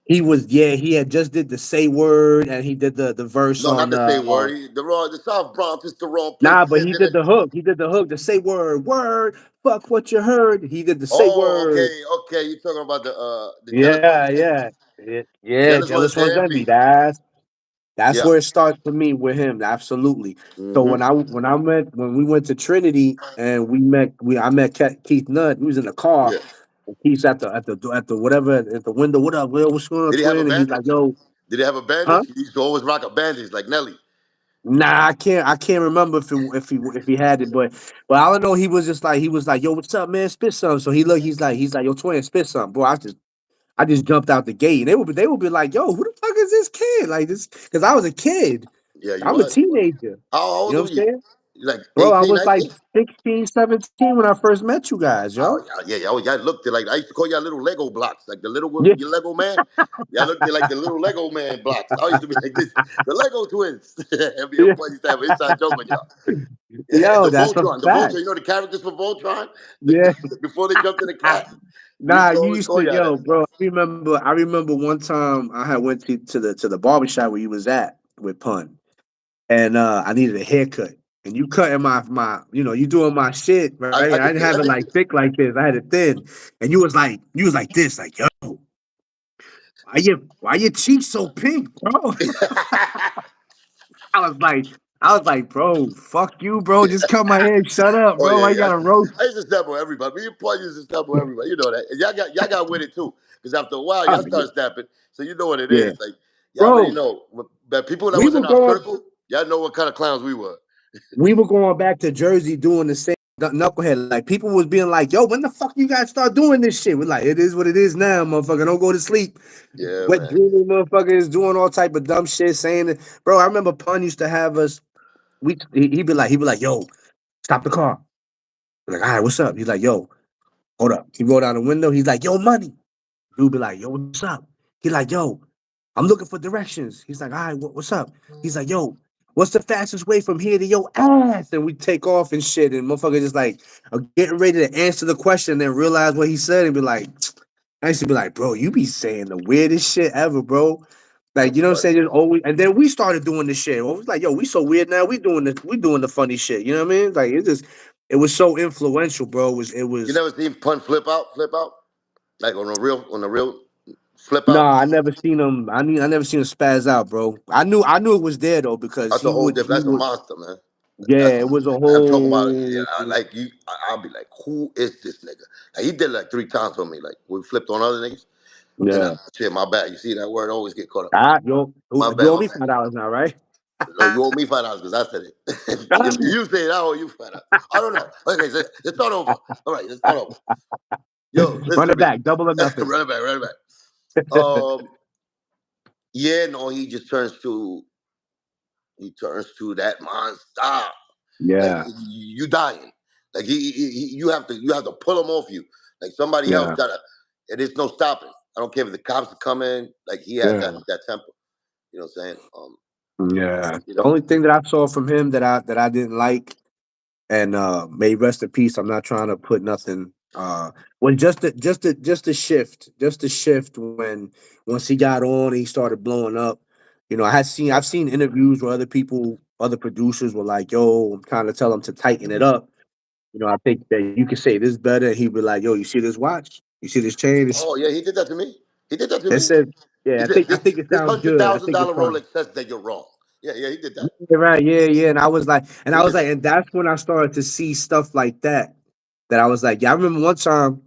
he had just did the say word and he did the verse No, not on the same word. The South Bronx is the wrong place nah, to but he visit did it. the hook. He did the hook, the say word, fuck what you heard. He did the say Oh, word. okay. You're talking about the jealous ones Yeah, envy. yeah. Yeah, Jealous ones jealous one's envy. envy. That's Yeah. where it starts for me with him. Absolutely. So Mm-hmm. when we went to Trinity and I met Keith Nutt. He was in the car. Yeah. And Keith's at the whatever at the window. What up, Will? What's going on, Did he have a twin? And he's like, bandage? yo, Did he have a huh? bandage? He used to always rock a bandage like Nelly. Nah, I can't remember if he had it, but all I know he was like, yo, what's up, man? Spit something. So he's like, yo, twin, spit something, bro. I just jumped out the gate, and they would be like, yo, who the fuck is this kid? Like this, because I was a kid. Yeah, you I'm a was. teenager. How You old know were what you? I'm saying? Like Bro, I 18, was like 19? 16, 17 when I first met you guys, Oh yo. yeah. Oh yeah. Looked like I used to call y'all little Lego blocks, like the Yeah, your Lego man. Y'all looked like the little Lego man blocks. I used to be like this, the Lego twins. I mean, yeah. I'm used to have an inside joke on y'all. Yeah, and Yo, that's a The fact. Voltron. You know the characters for Voltron? Yeah. Before they jumped in the cat, we used Nah, to you always used call to, y'all that. yo, bro. I remember one time I had went to the barbershop where you was at with Pun, and I needed a haircut. And you cutting you doing my shit, right? I I could didn't see, have I it could like thick like this. I had it thin. And you was like this, like, yo, why your cheeks so pink, bro? see. I was like, bro, fuck you, bro. Just cut my hair. Shut up, Oh bro. yeah, Why you yeah. gotta roast? I used to step on everybody. Me and Paul used to step on everybody. You know that. And y'all got with it too. Because after a while, Oh, y'all yeah. start snapping. So you know what it Yeah. is. Like y'all already Bro, know. But people that we was in were our going circle, y'all know what kind of clowns we were. we were going back to Jersey doing the same knucklehead. Like people was being like, yo, when the fuck you guys start doing this shit? We're like, it is what it is now, motherfucker. Don't go to sleep. Yeah, Wet man. dreaming motherfuckers doing all type of dumb shit, saying it. Bro, I remember Pun used to have us. He'd be like, yo, stop the car. We're like, all right, what's up? He's like, yo, hold up. He rolled down the window. He's like, yo, money. Dude be like, yo, what's up? He like, yo, I'm looking for directions. He's like, all right, what's up? He's like, yo, what's the fastest way from here to your ass? And we take off and shit. And motherfucker just like getting ready to answer the question and then realize what he said and be like, I used to be like, bro, you be saying the weirdest shit ever, bro. Like, That's you know what I'm funny. saying? Just always, and then we started doing this shit. It was like, yo, we so weird now. We doing the funny shit. You know what I mean? Like, it was so influential, bro. It You was. never seen Pun flip out, like on a real flip out. Nah, I never seen him. I never seen him spaz out, bro. I knew it was there though because That's a whole different. he That's a would. monster, man. Yeah, That's it was a I'm talking about. whole. Like you, I'll be like, who is this nigga? Like he did it like 3 times for me. Like we flipped on other niggas, and Yeah. shit, my bad. You see that word always get caught up. Yo, My you bad, owe my me bad. $5 now, right? No, you owe me $5 because I said it. If you say it, I owe you $5. I don't know. Okay, so let's start over. All right, let's start over. Yo, listen Run to it me. back, double or nothing. Run it back, run it back. Um, yeah, no, he turns to that monster. Like Yeah, you dying. Like you have to pull him off you. Like somebody else yeah, gotta. And there's no stopping. I don't care if the cops come in. Like he has yeah, that temper. You know what I'm saying? yeah. You The know. only thing that I saw from him that I didn't like, and may rest in peace. I'm not trying to put nothing. When just the shift when once he got on and he started blowing up. You know, I've seen interviews where other producers were like, "Yo, I'm trying to tell him to tighten it up." You know, I think that you could say this better. He'd be like, "Yo, you see this watch? You see this chain?" Oh yeah, he did that to me. He did that to It me. said, He "Yeah, said I this think it this sounds hundred good. I thousand think it dollar sounds." Rolex says that you're wrong. Yeah, yeah, he did that. Yeah, right, yeah, and I He was did like, that. and that's when I started to see stuff like that. That I was like, yeah, I remember one time.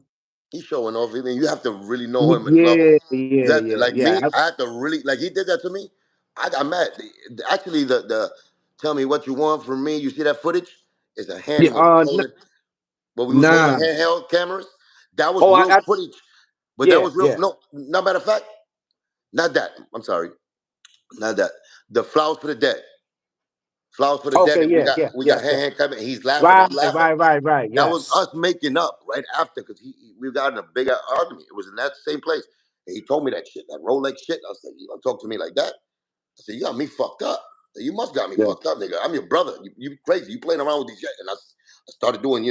He's showing off. I mean, you have to really know him and love him. You have to, like Yeah. me. I had to really like he did that to me. I got mad. Actually, the tell me what you want from me. You see that footage? It's a Yeah, hand when we was holding when we was holding nah. handheld cameras. That was Oh, real footage. But that yeah, was real. yeah. No, not matter of fact, not that. I'm sorry, not that. The flowers for the dead. Flowers for the dead. Okay, And we yeah, got yeah, we yeah, got yeah. hand coming. He's laughing. Right, I'm laughing. right, right, right. That was Yes. us making up right after because we got in a big argument. It was in that same place. And he told me that shit, that Rolex shit. I was like, you gonna talk to me like that? I said, you got me fucked up. I said, you must got me Yeah, fucked up, nigga. I'm your brother. You crazy. You playing around with these shit. And I started doing,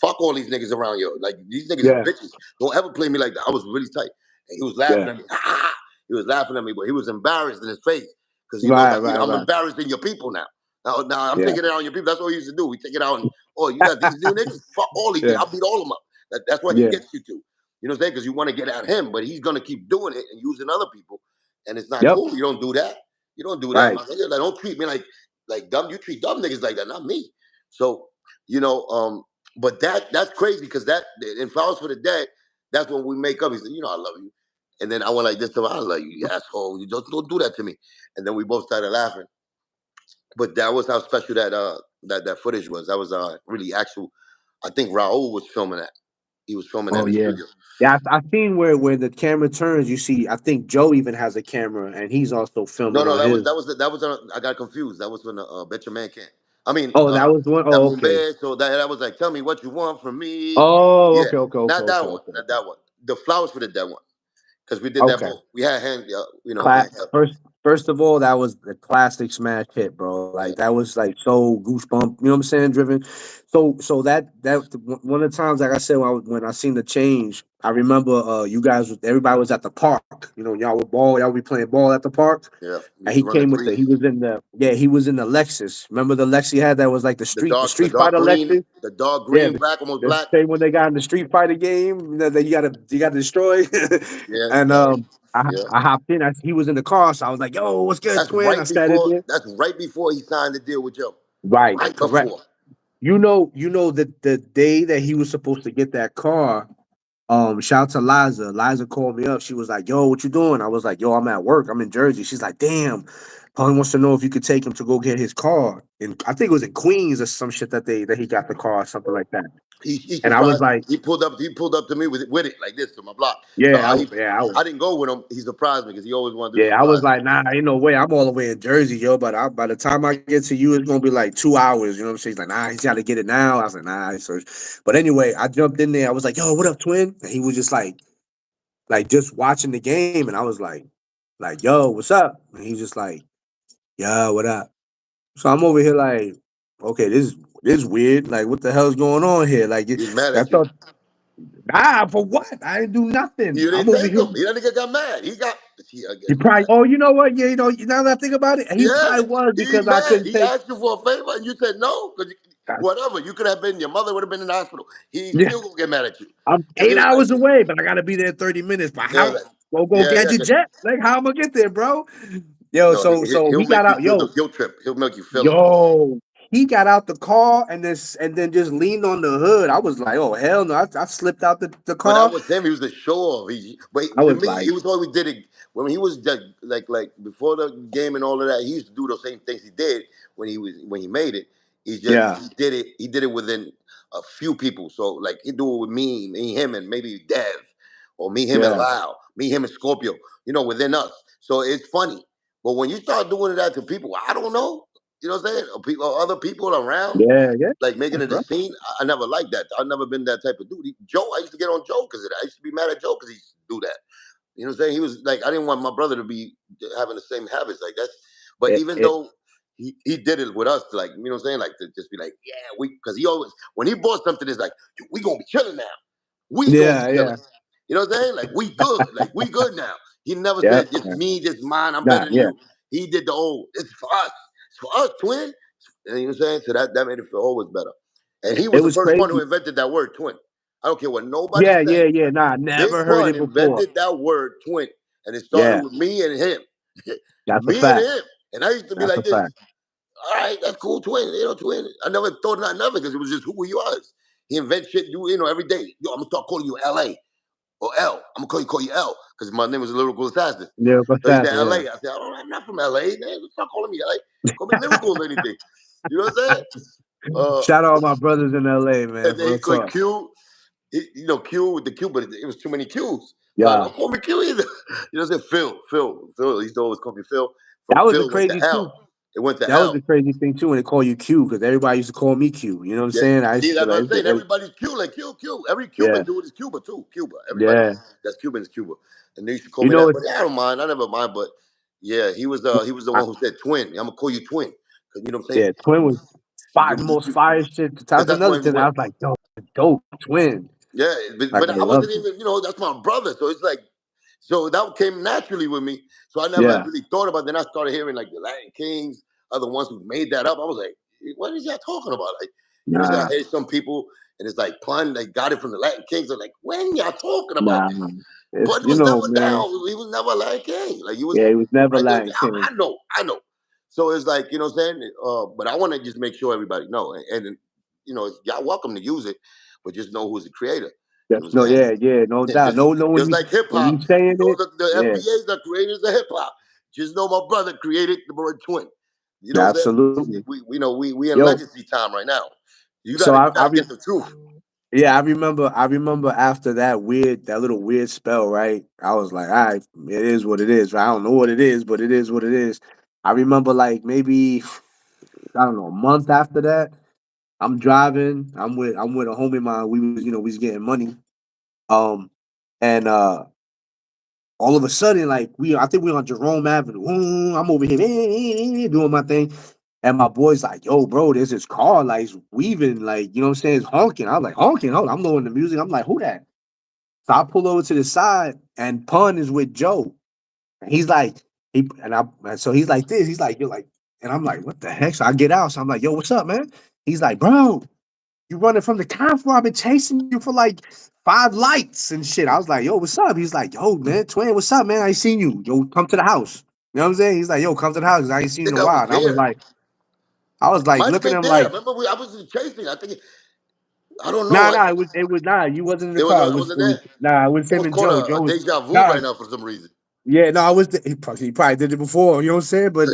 fuck all these niggas around you. Like these niggas is yeah, bitches. Don't ever play me like that. I was really tight. And he was laughing yeah. at me. He was laughing at me, but he was embarrassed in his face. Because he knows Right, that right, I'm right. embarrassed in your people now. Now I'm Yeah, taking it out on your people. That's what we used to do. We take it out on, oh, you got these new niggas? Fuck all these niggas. yeah, I'll beat all of them up. That's what he yeah. gets you to. You know what I'm saying? Because you want to get at him, but he's gonna keep doing it and using other people. And it's not Yep. cool. You don't do that. You don't do that, Right. my nigga. Like, don't treat me like dumb. You treat dumb niggas like that, not me. So, you know, but that's crazy because that in Flowers for the Dead, that's when we make up. He said, I love you. And then I went like this to him, I love you, you asshole. You just don't do that to me. And then we both started laughing. But that was how special that footage was. That was really actual. I think Raul was filming that. He was filming that Oh in the yeah. studio. Yeah, I've seen where the camera turns. You see, I think Joe even has a camera, and he's also No, filming no, on that was his. that was that was. I got confused. That was when Bet Your Man Can't. I mean, Oh, that was one. that Oh, okay. Mumbai. So that was like, tell me what you want from me. Oh, Yeah, okay, okay, okay, not that okay, one. okay, Not that one. The flowers for that one because we did that okay. both. We had hand, Cla- hand. first of all, that was the classic smash hit, bro. Like Yeah, that was like so goosebump. You know what I'm saying? Driven. So one of the times, like I said, when I seen the change, I remember everybody was at the park. You know, y'all would be playing ball at the park, yeah. We and used to run the he threes. was in the he was in the Lexus. Remember the Lex he had that was like the The Street dark Fighter green, Lexus. the dark Yeah, green, black, almost the black. same when they got in the Street Fighter game that you gotta destroy. Yeah, And yeah, yeah. I hopped in. He was in the car, so I was like, "Yo, what's good, That's twin?" I right sat in before. there. That's right before he signed the deal with Joe. Right, Right correct. before. You know that the day that he was supposed to get that car, shout out to Liza. Liza called me up. She was like, "Yo, what you doing?" I was like, "Yo, I'm at work. I'm in Jersey." She's like, "Damn." Paulie wants to know if you could take him to go get his car. And I think it was in Queens or some shit that he got the car, something like that. He And I was surprised me. like, He pulled up to me with it like this to my block. So "Yeah, I didn't go with him. He surprised me because he always wanted to do yeah, I was surprise. like, nah, ain't no way. I'm all the way in Jersey, yo. But by the time I get to you, it's gonna be like 2 hours. You know what I'm saying? He's like, nah, he's got to get it now. I was like, nah. So, but anyway, I jumped in there. I was like, yo, what up, twin? And he was just like just watching the game, and I was like, yo, what's up? And he's just like, yo, what up? So I'm over here like, okay, this is weird. Like, what the hell's going on here? Like, He's mad I at you. thought. Nah, for what? I didn't do nothing. You I'm didn't over take here. him. He didn't get got mad. He got. I guess He he probably. mad. Oh, you know what? Yeah, now that I think about it, he Yeah, probably was he because I mad. couldn't He take. asked you for a favor and you said no. Cause uh, whatever, you could have been. Your mother would have been in the hospital. He Yeah, still gonna get mad at you. I'm Cause it eight was like, hours away, but I gotta be there in 30 minutes. But yeah, how? like, Go yeah, get yeah. your jet. Like how am I gonna get there, bro? Yo, No, so he'll he got make you out. feel the Yo, guilt trip. He'll make you feel it. yo, he got out the car and then just leaned on the hood. I was like, oh hell no! I slipped out the But that car. was him. He was the show off. But I to was me, like, he was always did it when he was just like before the game and all of that. He used to do the same things he did when he made it. He just yeah, he did it. He did it within a few people. So like he do it with me, him, and maybe Dev, or me, him, and yeah, Lau, me, him, and Scorpio. Within us. So it's funny. But when you start doing that to people, I don't know. You know what I'm saying? Or people, or other people around yeah, like making it a bro. scene. I never liked that. I've never been that type of dude. Joe, I used to get on Joe because of that. I used to be mad at Joe because he used to do that. You know what I'm saying? He was like, I didn't want my brother to be having the same habits like that. But even It though he did it with us, like, you know what I'm saying? Like, to just be like, yeah, because he always, when he bought something, it's like, we going to be chilling now. We going to be yeah, chilling. yeah, You know what I'm saying? Like, we good. Like, we good now. He never yeah, said, just yeah. me, just mine, I'm Nah, better than yeah. you. He did the old, it's for us. It's for us, twin. You know what I'm saying? So that made it feel always better. And he It was the was first one who crazy. invented that word, twin. I don't care what nobody Yeah, say. yeah, yeah. Nah, Big never heard Pun it before. invented that word, twin. And it started Yeah, with me and him. that's a Me and fact. him. And I used to be That's a like this. fact. All right, that's cool, twin. Twin. I never thought nothing of it because it was just who he was. He invent shit, every day. Yo, I'm gonna start calling you LA or L. I'm gonna call you L because my name was Lyrical Assassin. Lyrical So he said assassin. LA. I said, I'm not from LA, man. Stop calling me LA. Call me Lyrical or anything. You know what I'm saying? Uh, Shout out my brothers in LA, man. and then he Real called talk. Q. Q with the Q, but it was too many Qs. So I Yeah, don't call me Q either. You know what I'm saying? Phil. He used to always call me Phil. From that was the Phil went to crazy L. too. It went to That was the L. crazy thing too when they call you Q because everybody used to call me Q. You know what I'm Yeah. saying? I See, used to that's what like, I'm saying. Everybody's Q, like Q. Every yeah, Cuban dude is Cuba too. Cuba. Everybody yeah. that's Cuban is Cuba. And they used to call You me know that. it's But yeah, I don't mind. I never mind. But yeah, he was the I, one who said twin. I'm gonna call you twin. 'Cause you know what I'm saying? yeah. Twin was fire, Because the most fire shit. That's that's another thing. I was like, dope twin. yeah, Like but I I loved wasn't it. even, that's my brother. So it's like, so that came naturally with me. So I never Yeah, really thought about it. Then I started hearing like the Latin Kings, other ones who made that up. I was like, what is y'all talking about? Like, you know what I'm nah, saying? I heard some people, and it's like pun, they got it from the Latin Kings. I'm like, when y'all talking about nah. this? It's But it was never man. down. He was never a Latin King. Like he was Yeah, he was never right there. Latin King. I know. So it's like, you know what I'm saying? But I want to just make sure everybody know. And y'all welcome to use it, but just know who's the creator. You know Yes, what no, I'm saying? yeah, yeah, no And doubt. No, no, just like hip when hop, you saying it, the yeah, FBA's the creators of hip hop. Just know my brother created the word twin. You know what I'm saying? absolutely. We in Yo, legacy time right now. so You gotta get the truth. yeah, I remember after that little weird spell, right? I was like, all right, it is what it is. Right? I don't know what it is, but it is what it is. I remember like maybe I don't know a month after that. I'm driving. I'm with a homie of mine. We was we was getting money. Um, and all of a sudden, like I think we on Jerome Avenue. I'm over here doing my thing, and my boy's like, "Yo, bro, there's this car like it's weaving, like you know what I'm saying, it's honking." I was like, "Honking?" Hold on, I'm lowering the music. I'm like, "Who that?" So I pull over to the side, and Pun is with Joe. And he's like, so he's like this. He's like, you're like, and I'm like, what the heck? So I get out. So I'm like, yo, what's up, man? He's like, bro, you running from the cops? I've been chasing you for like 5 lights and shit. I was like, yo, what's up? He's like, yo, man, twin, what's up, man? I ain't seen you. Yo, come to the house. You know what I'm saying? He's like, yo, come to the house. I ain't I seen you in think a I while. was And there. I was like Might have looking at been him there. like, Remember, I was chasing. I think I don't know. nah, nah, it was nah, you wasn't in the It was car. I wasn't It was there. nah, it was I him was and caught Joe. a Joe was deja vu nah, right now for some reason. yeah, no, I was he probably did it before, you know what I'm saying? But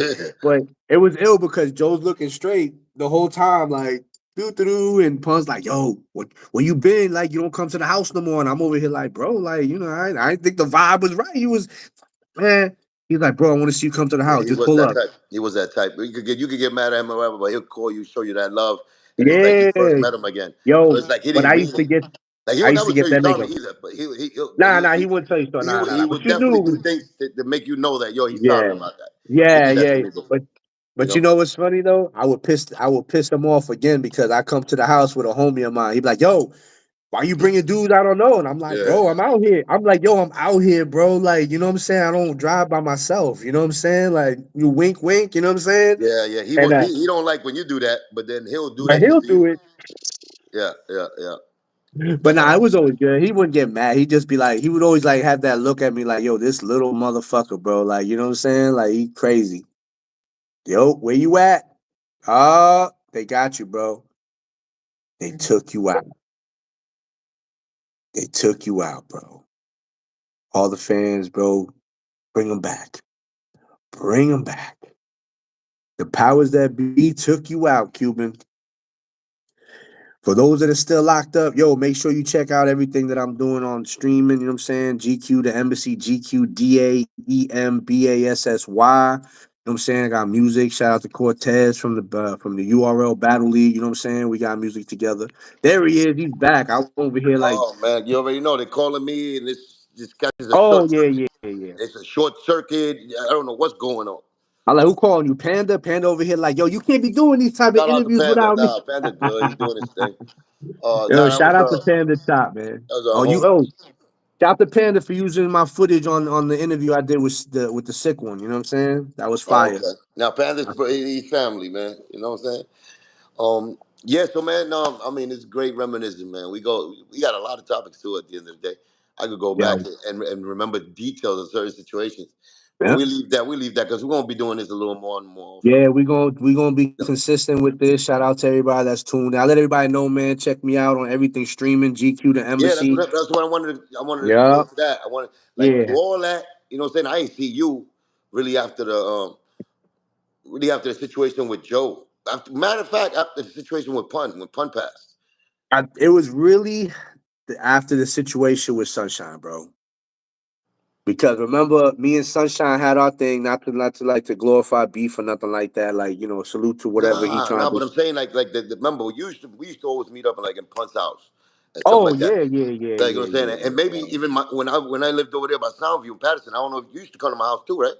it was ill because Joe's looking straight the whole time, like doo doo doo, and Pun's like, yo, where you been? Like you don't come to the house no more. And I'm over here like, bro, like, I think the vibe was right. He was man, he's like, bro, I want to see you come to the Yeah, house. he Just was pull that up. type. He was that type. You could get mad at him or whatever, but he'll call you, show you that love, and it's like you first Yeah. met him again. So Yo, it's like he but didn't mean it. Like he I would used to never tell get you that sorry nigga. either, but Nah, nah, he wouldn't tell you so. Nah, nah, he nah. But would you definitely do knew, things to make you know that he's yeah. sorry about that. He Yeah, did that to yeah. me But before, you but you know. know what's funny though? I would piss him off again because I come to the house with a homie of mine. He'd be like, "Yo, why you bringing dudes I don't know? And I'm like, Yeah, bro, I'm out here. I'm like, yo, I'm out here, bro. Like, you know what I'm saying? I don't drive by myself. You know what I'm saying? Like, you wink, wink. You know what I'm saying? yeah, yeah. He And won't. He don't like when you do that, but then he'll do but that he'll just to do you. it. Yeah, yeah, yeah. But nah, it was always good. He wouldn't get mad. He'd just be like, he would always like have that look at me like, yo, this little motherfucker, bro. Like, you know what I'm saying? Like, he crazy. Yo, where you at? Oh, they got you, bro. They took you out. They took you out, bro. All the fans, bro, bring them back. Bring them back. The powers that be took you out, Cuban. For those that are still locked up, yo, make sure you check out everything that I'm doing on streaming. You know what I'm saying? GQ, the Embassy, GQDAEMBASSY. You know what I'm saying? I got music. Shout out to Cortez from the URL Battle League. You know what I'm saying? We got music together. There he is. He's back. I'm over here like, Oh man, you already know they're calling me, and this catches a oh short yeah, circuit. yeah, yeah, yeah. It's a short circuit. I don't know what's going on. I'm like, who calling you? Panda? Panda over here like, yo, you can't be doing these type of Shout out to interviews Panda. without me. Nah, Panda good. He doing his thing. Yo, Nah, shout out to Panda Top, man. that was a Oh, you home. shout out to Panda for using my footage on the interview I did with the sick one. You know what I'm saying? That was Oh, fire. okay. Now Panda's he's family, man. You know what I'm saying? Yeah. So man, I mean, it's great reminiscing, man. We got a lot of topics too. At the end of the day, I could go back Yo, and remember details of certain situations, but yeah. we leave that. We leave that because we're gonna be doing this a little more and more often. Yeah, we gonna be consistent with this. Shout out to everybody that's tuned. I let everybody know, man. Check me out on everything streaming. GQ the Yeah, Embassy. that's what I wanted. I wanted to go Yeah, to that. I wanted like through yeah. all that. You know what I'm saying? I ain't see you really after the situation with Joe. Matter of fact, after the situation with Pun when Pun passed. It was really after the situation with Sunshine, bro. Because remember, me and Sunshine had our thing, not to like to glorify beef or nothing like that. Like, you know, salute to whatever he Nah, trying nah. to. But I'm saying like remember we used to always meet up in like in Pun's house and stuff Oh like that. yeah, yeah, yeah, Like you know yeah, what I'm saying, yeah, and maybe yeah. even when I lived over there by Soundview in Patterson, I don't know if you used to come to my house too, right?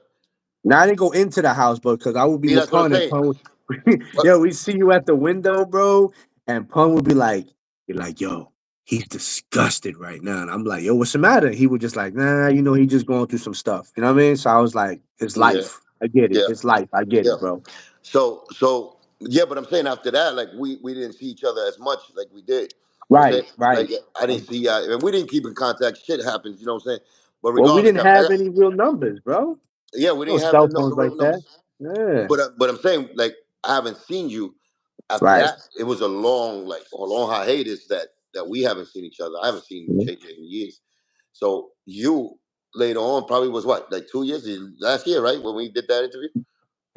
Now I didn't go into the house, but because I would be See, with that's what I'm Pun and saying. Pun would, But yo, we see you at the window, bro, and Pun would be like, yo, he's disgusted right now, and I'm like, yo, what's the matter? He would just like, nah, you know, he just going through some stuff, you know what I mean? So I was like, it's yeah, life, I get it, yeah, it's life, I get yeah. it, bro. So yeah, but I'm saying after that, like we didn't see each other as much like we did. You know what I'm Right, saying? right. Like I didn't see, and we didn't keep in contact. Shit happens, you know what I'm saying? But Well, we regardless, didn't have any real numbers, bro. yeah, we No didn't have cell the phones like real that. numbers. Yeah, But I'm saying like I haven't seen you after right. that. It was a long hiatus that we haven't seen each other. I haven't seen JJ in years. So you later on probably was what like 2 years last year, right? When we did that interview.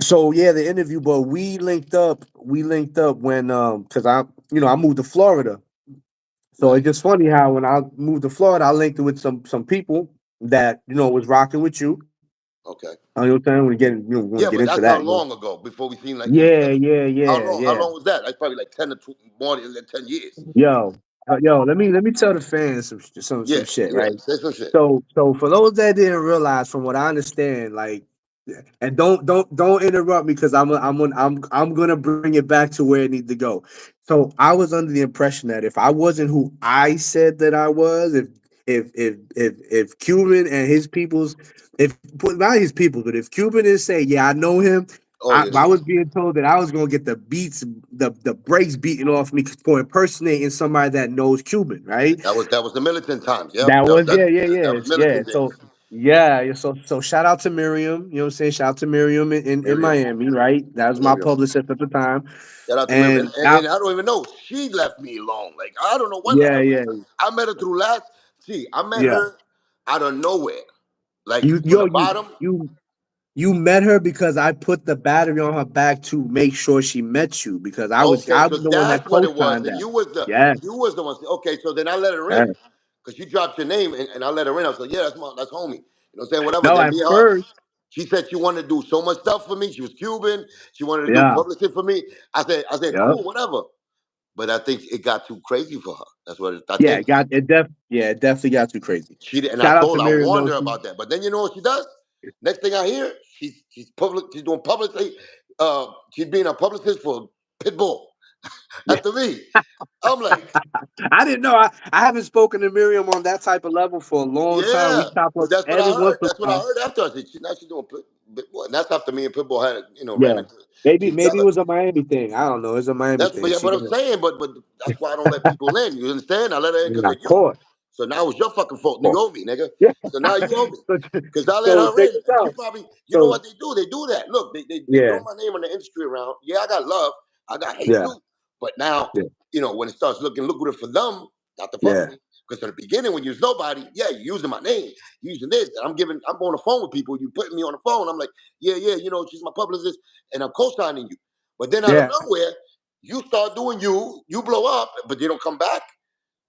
So yeah, the interview, but we linked up. We linked up when because I moved to Florida. So Right. it's just funny how when I moved to Florida, I linked it with some people that was rocking with you. Okay. You know what I'm saying? We're gonna Yeah, get but into that's how that. long ago before we seen like each Yeah, other. yeah, How yeah, long? How yeah. long was that? That's probably like 10 to more than 10 years. Yo, yo, let me tell the fans some Yeah, shit, yeah. right? Say some shit. So for those that didn't realize, from what I understand, like, and don't interrupt me because I'm gonna bring it back to where it needs to go. So I was under the impression that if I wasn't who I said that I was, if Cuban and his peoples, if not his people, but if Cuban is say, yeah, I know him. Oh yeah, I was being told that I was gonna get the brakes beaten off me for impersonating somebody that knows Cuban, right? that was the militant times. Yep. That Yep. was yeah, yeah, That yeah, was yeah. militant So days. yeah, yeah, so shout out to Miriam, you know what I'm saying? Shout out to Miriam in Miriam. Miami, right? That was my Miriam. publicist at the time. Shout out to Miriam. And, And and, and I don't even know. She left me alone. Like I don't know what yeah, happened. yeah, I met her through last. See, I met yeah. her out of nowhere. Like You from yo, the bottom. you met her because I put the battery on her back to make sure she met you because Okay, I so was the one that that's what it was. co-signed And that. you Yes, was the one. Okay, so then I let her yes. in because you dropped your name and I let her in. I was like, yeah, that's homie. You know what I'm saying? Whatever. No, Then at me and her, first, she said she wanted to do so much stuff for me. She was Cuban. She wanted to do yeah, publicity for me. I said, yeah. cool, whatever. But I think it got too crazy for her. That's what I Yeah, think. it definitely got too crazy. And I Shout out to told her, I Miriam warned though. her about that. But then you know what she does? Next thing I hear, she's doing publicly. She's being a publicist for Pitbull. Yeah. after me. I'm like, I didn't know. I haven't spoken to Miriam on that type of level for a long time. We yeah, chop but up that's what I every once heard. in That's a what I while. heard after. I said, now she's doing and that's after me and Pitbull had, ran Yeah. into each Maybe it other. was a Miami thing. I don't know. It's a Miami That's thing. what, She what I'm got saying, but that's why I don't let people in. You understand? I let her in because yeah, of of you. course. So now it's your fucking fault. Of You owe me, nigga. Yeah. So now you owe me. so, Because I let so her check in. this And she out. probably, you know So what they do? They do that. Look, they yeah, throw my name in the industry around. Yeah, I got love. I got hate yeah, too. But now, yeah, when it starts looking lucrative for them, not to fuck with yeah, me. Because in the beginning, when you was nobody, yeah, you're using my name, using this. And I'm on the phone with people. You putting me on the phone. I'm like, yeah, she's my publicist, and I'm co-signing you. But then out of yeah, nowhere, you start doing you blow up, but you don't come back.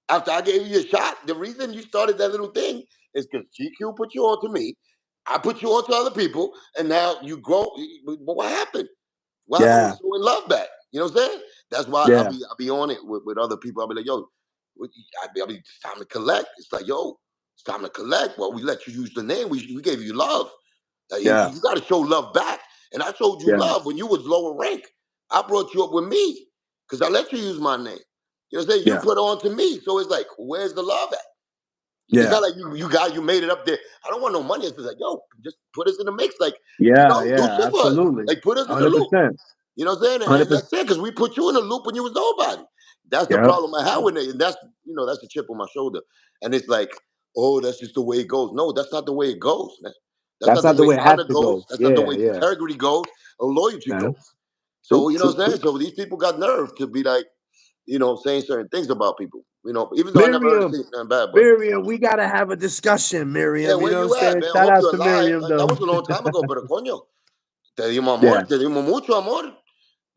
After I gave you a shot, the reason you started that little thing is because GQ put you on to me. I put you on to other people, and now you grow. But what happened? What happened when yeah, you showing love back? You know what I'm saying? That's why yeah, I'll be on it with other people. I'll be like, yo, I'll be it's time to collect. It's like, yo, it's time to collect. Well, we let you use the name. We gave you love. yeah, You got to show love back. And I showed you yeah, love when you was lower rank. I brought you up with me because I let you use my name. You know what I'm saying? You yeah, put on to me. So it's like, where's the love at? It's yeah, not like you made it up there. I don't want no money. It's just like, yo, just put us in the mix. Like, yeah, do yeah. shit for us. Absolutely, Like, put us in the loop. 100%, You know what I'm saying? And 100%. that's it, because we put you in a loop when you was nobody. That's the Yeah, problem I have with it. And that's the chip on my shoulder. And it's like, oh, that's just the way it goes. No, that's not the way it goes, man. That's that's not the not the way way it has honor to go. goes. That's not the Yeah, way yeah. integrity goes or loyalty Man. goes. True, So, you know true, what I'm true. saying? So these people got nerve to be like, saying certain things about people. Even though I never heard it Miriam, say nothing bad, but Miriam, we gotta have a discussion, yeah, Miriam. You where know what I'm you at, saying? man? I Shout hope out you're to alive. Miriam, That though. was a long time ago, pero coño, te dimos Yeah, amor, te dimos mucho amor.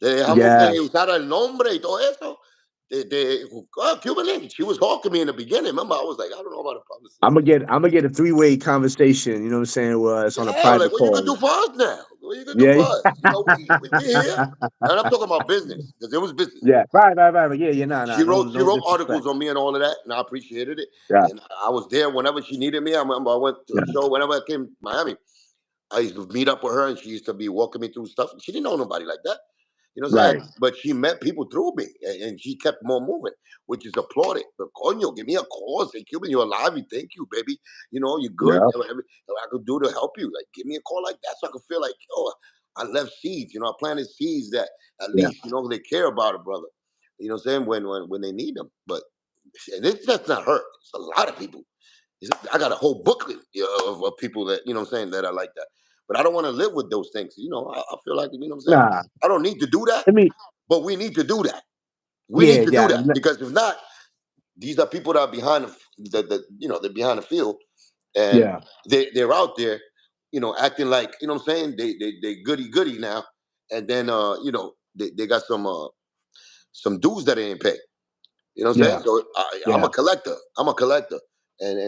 Te dejamos yeah. que usara el nombre y todo eso. Cuban Link, she was hawking me in the beginning. Remember, I was like, I don't know about a publicist. I'm gonna get a three-way conversation. You know what I'm saying? Where it's on a Yeah, like private what you gonna do call. for us now? What you gonna do Yeah, for us? We here. And I'm talking about business because it was business. yeah. Right. Yeah, yeah. Nah. She No, wrote she no wrote disrespect. articles on me and all of that, and I appreciated it. Yeah, And I was there whenever she needed me. I remember I went to a yeah. show whenever I came to Miami. I used to meet up with her, and she used to be walking me through stuff. She didn't know nobody like that. You know what I'm saying? Right. But she met people through me, and she kept more moving, which is applauded. But coño, give me a call. Say, Cuban, you're alive. You thank you, baby. You're good. Yeah, Whatever I could do to help you, like give me a call like that, so I could feel like, I left seeds. I planted seeds that at yeah, least they care about a brother. You know what I'm saying? When they need them. But and it's just not her. It's a lot of people. I got a whole booklet of people that what I'm saying that I like that. But I don't want to live with those things. I feel like what I'm saying. nah. I don't need to do that, I mean, but we need to do that. We yeah, need to do yeah, that because if not, these are people that are behind they're behind the field, and yeah, they're out there, acting like what I'm saying. They goody now, and then they got some dues that they ain't pay. You know what I'm saying? yeah, So I'm yeah, a collector. I'm a collector, and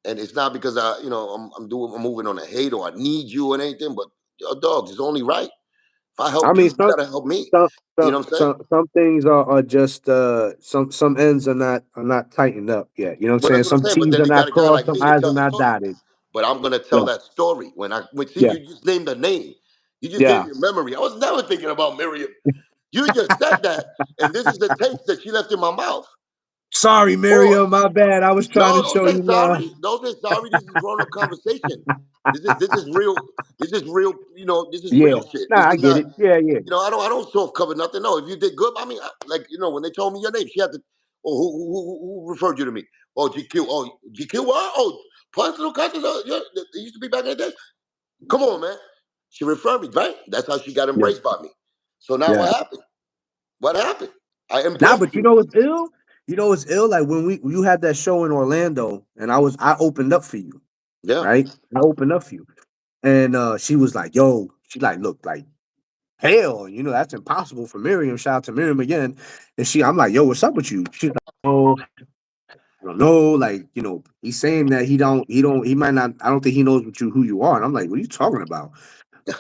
and it's not because I'm moving on a hate or I need you or anything, but yo, dogs, it's only right. If I I help you, mean, you gotta help me. some, You know what I'm saying? some things are just some ends are not tightened up yet. You know what I'm Well, saying? that's what I'm Some saying. But T's then are you got not a guy crossed, like some me to I's are tell the not story. dotted. But I'm gonna Yeah, tell that story when see yeah, you just named the name. You just gave yeah. me a memory. I was never thinking about Miriam. You just said that, and this is the taste that she left in my mouth. Sorry, Pause. Miriam, my bad. I was trying No, to don't show say you love. sorry. Don't say sorry. This is grown up conversation. This is real. This is real. This is Yeah, real shit. nah, This I is get not. it. Yeah, yeah, I don't soft cover nothing. No, if you did good, I mean, like when they told me your name, she had to. Oh, who referred you to me? Oh, GQ. Oh, GQ. What? Oh, personal customers. Yeah, they used to be back in the day. Come on, man. She referred me, right? That's how she got yeah, embraced by me. So now yeah. what happened? What happened? I Nah, embraced but you you. know what's ill? You know what's ill? Like when you had that show in Orlando, and I opened up for you, Yeah. right? I opened up for you, and she was like, "Yo," she like, "Look, like hell, that's impossible for Miriam." Shout out to Miriam again, and I'm like, "Yo, what's up with you?" She's like, "Oh, I don't know, like he's saying that he might not. I don't think he knows who you are." And I'm like, "What are you talking about?"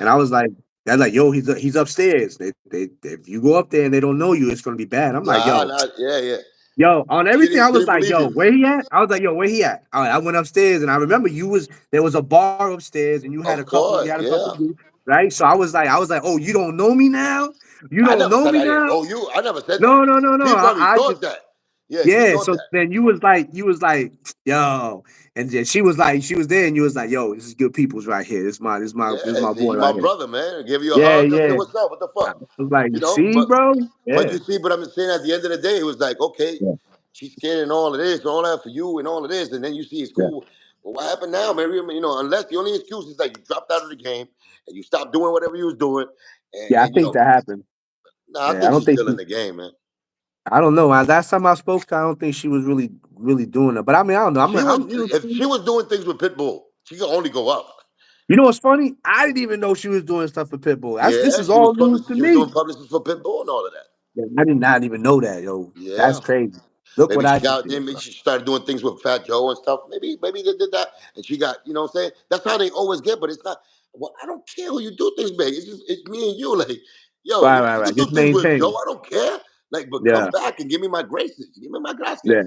And I was like, "They're like, yo, he's upstairs. If you go up there and they don't know you, it's gonna be bad." I'm like, Nah, "Yo." nah, yeah, yeah. Yo, on She everything, didn't, I she was didn't like, believe "Yo, you. where he at?" I was like, "Yo, where he at?" All right, I went upstairs, and I remember there was a bar upstairs, and you had Of a couple, you course, had a couple yeah. dudes. right? So I was like, oh, you don't know me now? You I don't never know said me I didn't now? know you. I never said that. No, no, no, no. She probably I just thought that. Yeah, she yeah. thought So that. then you was like, yo, and then she was there, and you was like, yo, this is good people's right here. This is Yeah, my see, boy you my right here. brother, man. Give you a Yeah, hug. I say, yeah. what's up? What the I fuck? was like, You know, see, bro? but Yeah, you see, but I'm saying at the end of the day, it was like, okay, yeah, she's scared and all of this, all that for you and all of this, and then you see it's yeah. cool. But what happened now, Miriam? You know, unless the only excuse is like you dropped out of the game and you stopped doing whatever you was doing, Yeah, I and you think know, that happened. nah, I Yeah, I think don't she's think still in she, the game, man. I don't know. Last time I spoke to her, I don't think she was really doing it. But I mean, I don't know. She was, I'm if she was doing things with Pitbull, she could only go up. you know what's funny? I didn't even know she was doing stuff for Pitbull. This Yeah, is all news to she was doing me. publicist for Pitbull and all of that. Yeah, I did not even know that, yo. That's Yeah. crazy. Look what Maybe I she just got did, maybe bro. she started doing things with Fat Joe and stuff. Maybe they did that, and she got, you know what I'm saying. That's how they always get, but it's not. Well, I don't care who you do things, man. It's just it's me and you. Like, yo, Right, you, right, you right. can do Just things with Joe. maintain. I don't care. Like, but come Yeah, back and give me my graces. Give me my gracias. yeah,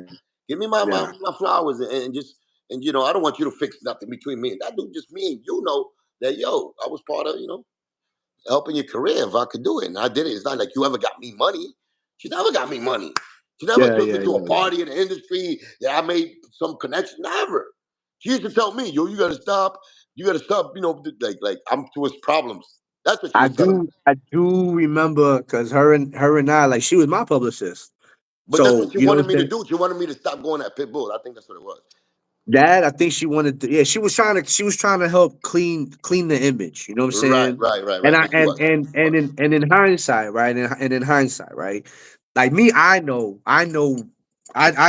Give me yeah. my flowers and just and you know I don't want you to fix nothing between me and that dude. Just me and you know that yo, I was part of helping your career if I could do it. And I did it. It's not like you ever got me money. She never got me money. She never Yeah, took yeah, me to a yeah, yeah. party in the industry that I made some connection. Never. She used to tell me, yo, you gotta stop. You gotta stop, like I'm to his problems. That's what she was telling me. I do remember because her and I, like, she was my publicist. But that's So, what she you know wanted what me I'm to saying? do. She wanted me to stop going at Pitbull. I think that's what it was. That I think she wanted to, yeah, she was trying to help clean the image, you know what I'm Right, saying? right, right, And right. I Yeah, she was. She was. and in hindsight, right? And in hindsight, right? Like me, I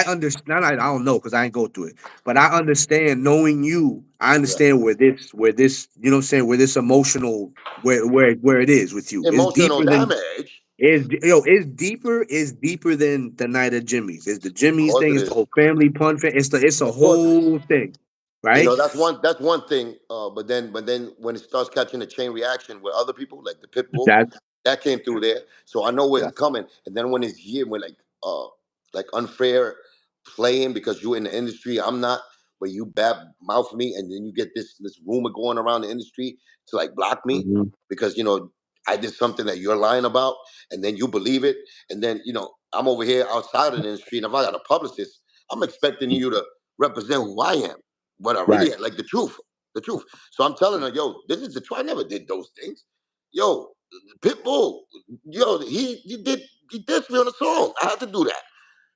understand. I don't know because I ain't go through it, but I understand. Knowing you, I Right. understand where this, you know what I'm saying, where this emotional, where it is with you. It's Emotional deeper than damage. it's deeper than the night of Jimmy's. It's the Of Jimmy's course thing. it It's the is. whole family pun thing. It's a Of course it is. whole thing, right? That's one thing. But then when it starts catching a chain reaction with other people, like the pit bull, That that came through there. So I know where yeah. it's coming. And then when it's here, when like unfair playing because you're in the industry, I'm not, but you bad mouth me, and then you get this rumor going around the industry to like block me Mhm. because I did something that you're lying about, and then you believe it, and then I'm over here outside of the industry, and if I got a publicist, I'm expecting you to represent who I am, what I Right. really like, the truth. So I'm telling her, yo, this is the truth. I never did those things. Yo, Pitbull, yo, he dissed me on a song. I had to do that.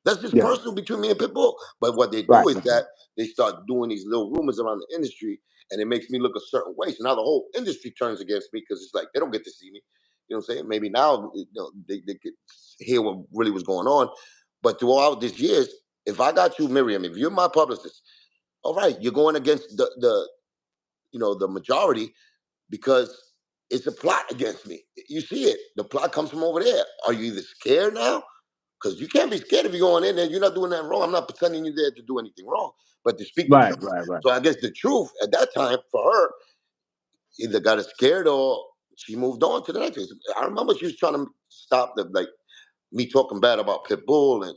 That's just Yeah. personal between me and Pitbull. But what they Right. do is that they start doing these little rumors around the industry, and it makes me look a certain way. So now the whole industry turns against me because it's like they don't get to see me. You know what I'm saying? Maybe now they could hear what really was going on. But throughout these years, if I got you, Miriam, if you're my publicist, all right, you're going against the majority because it's a plot against me. You see it. The plot comes from over there. Are you either scared now? Because you can't be scared if you're going in there. You're not doing that wrong. I'm not pretending you're there to do anything wrong, but to speak the Right. truth. Right. Right. So I guess the truth at that time for her either got her scared or she moved on to the next thing. I remember she was trying to stop me talking bad about Pitbull and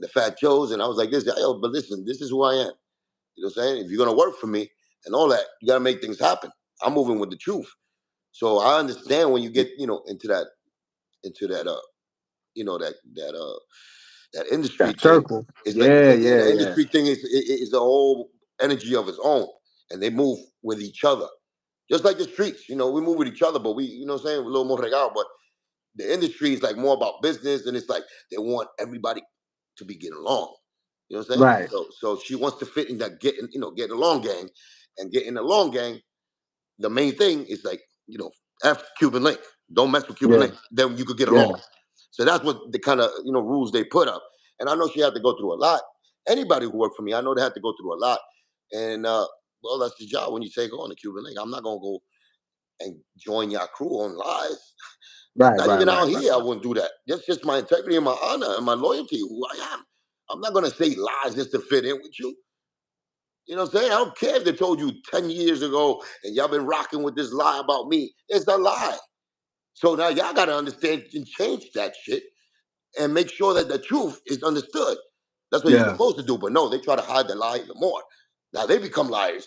the Fat Joes, and I was like, "This, yo, but listen, this is who I am. You know what I'm saying? If you're gonna work for me and all that, you gotta make things happen. I'm moving with the truth. So I understand when you get, into that that industry That thing. circle. It's like Yeah. yeah, Yeah. the Yeah. industry thing is a whole energy of its own, and they move with each other, just like the streets. We move with each other, but what I'm saying, we're a little more regal. But the industry is like more about business, and it's like they want everybody to be getting along. You know what I'm saying? Right. So she wants to fit in that getting along gang, and getting along gang. The main thing is like F Cuban link. Don't mess with Cuban Yeah. link. Then you could get Yeah. along. So that's what the kind of rules they put up. And I know she had to go through a lot. Anybody who worked for me, I know they had to go through a lot. And well, that's the job when you take on the Cuban link. I'm not gonna go and join your crew on lies. Right. Not Right. even Right. out Right. here, I wouldn't do that. That's just my integrity and my honor and my loyalty, who I am. I'm not gonna say lies just to fit in with you. You know what I'm saying? I don't care if they told you 10 years ago and y'all been rocking with this lie about me. It's a lie. So now y'all got to understand and change that shit and make sure that the truth is understood. That's what you're Yeah. supposed to do. But no, they try to hide the lie even more. Now they become liars.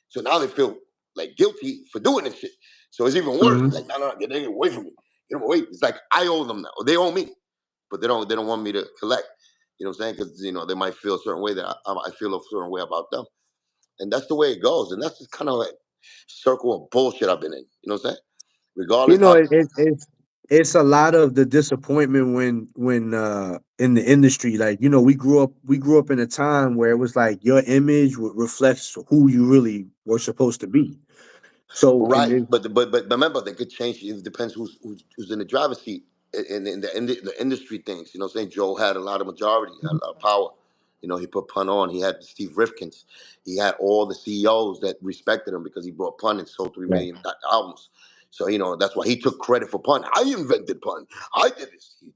So now they feel like guilty for doing this shit. So it's even worse. It's Mhm. like, no, no, get away from me. Get them away. It's like I owe them now. Or they owe me, but they don't want me to collect. You know what I'm saying? Because they might feel a certain way that I feel a certain way about them, and that's the way it goes. And that's just kind of like circle of bullshit I've been in. You know what I'm saying? You Regardless know, how. it's a lot of the disappointment when in the industry, like, you know, we grew up in a time where it was like your image reflects who you really were supposed to be. So and Right, it, but remember, they could change. It depends who's in the driver's seat in the industry things. You know, what I'm saying Joe had a lot of majority, had a lot of power. You know, he put Pun on. He had Steve Rifkins. He had all the CEOs that respected him because he brought Pun and sold 3 million right, albums. So that's why he took credit for Pun. I invented Pun. I did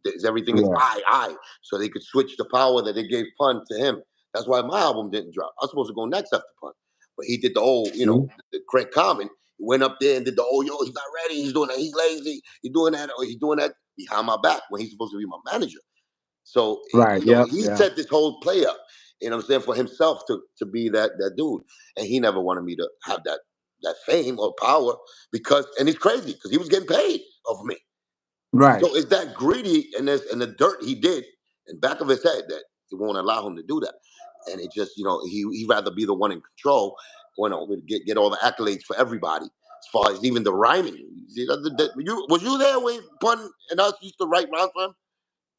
this. Everything is right, I. So they could switch the power that they gave Pun to him. That's why my album didn't drop. I was supposed to go next after Pun, but he did the whole, mhm, the Craig Common. He went up there and did the, oh, yo, he's not ready. He's doing that. He's lazy. He's doing that. Or he's doing that behind my back when he's supposed to be my manager. So, right, yep, he yeah, set this whole play up, what I'm saying, for himself to be that dude. And he never wanted me to have that fame or power and he's crazy because he was getting paid off me. right, So it's that greedy and the dirt he did in back of his head that it won't allow him to do that. And it just, he rather be the one in control, get all the accolades for everybody, as far as even the rhyming. See, was you there when Pun and us used to write rhymes for him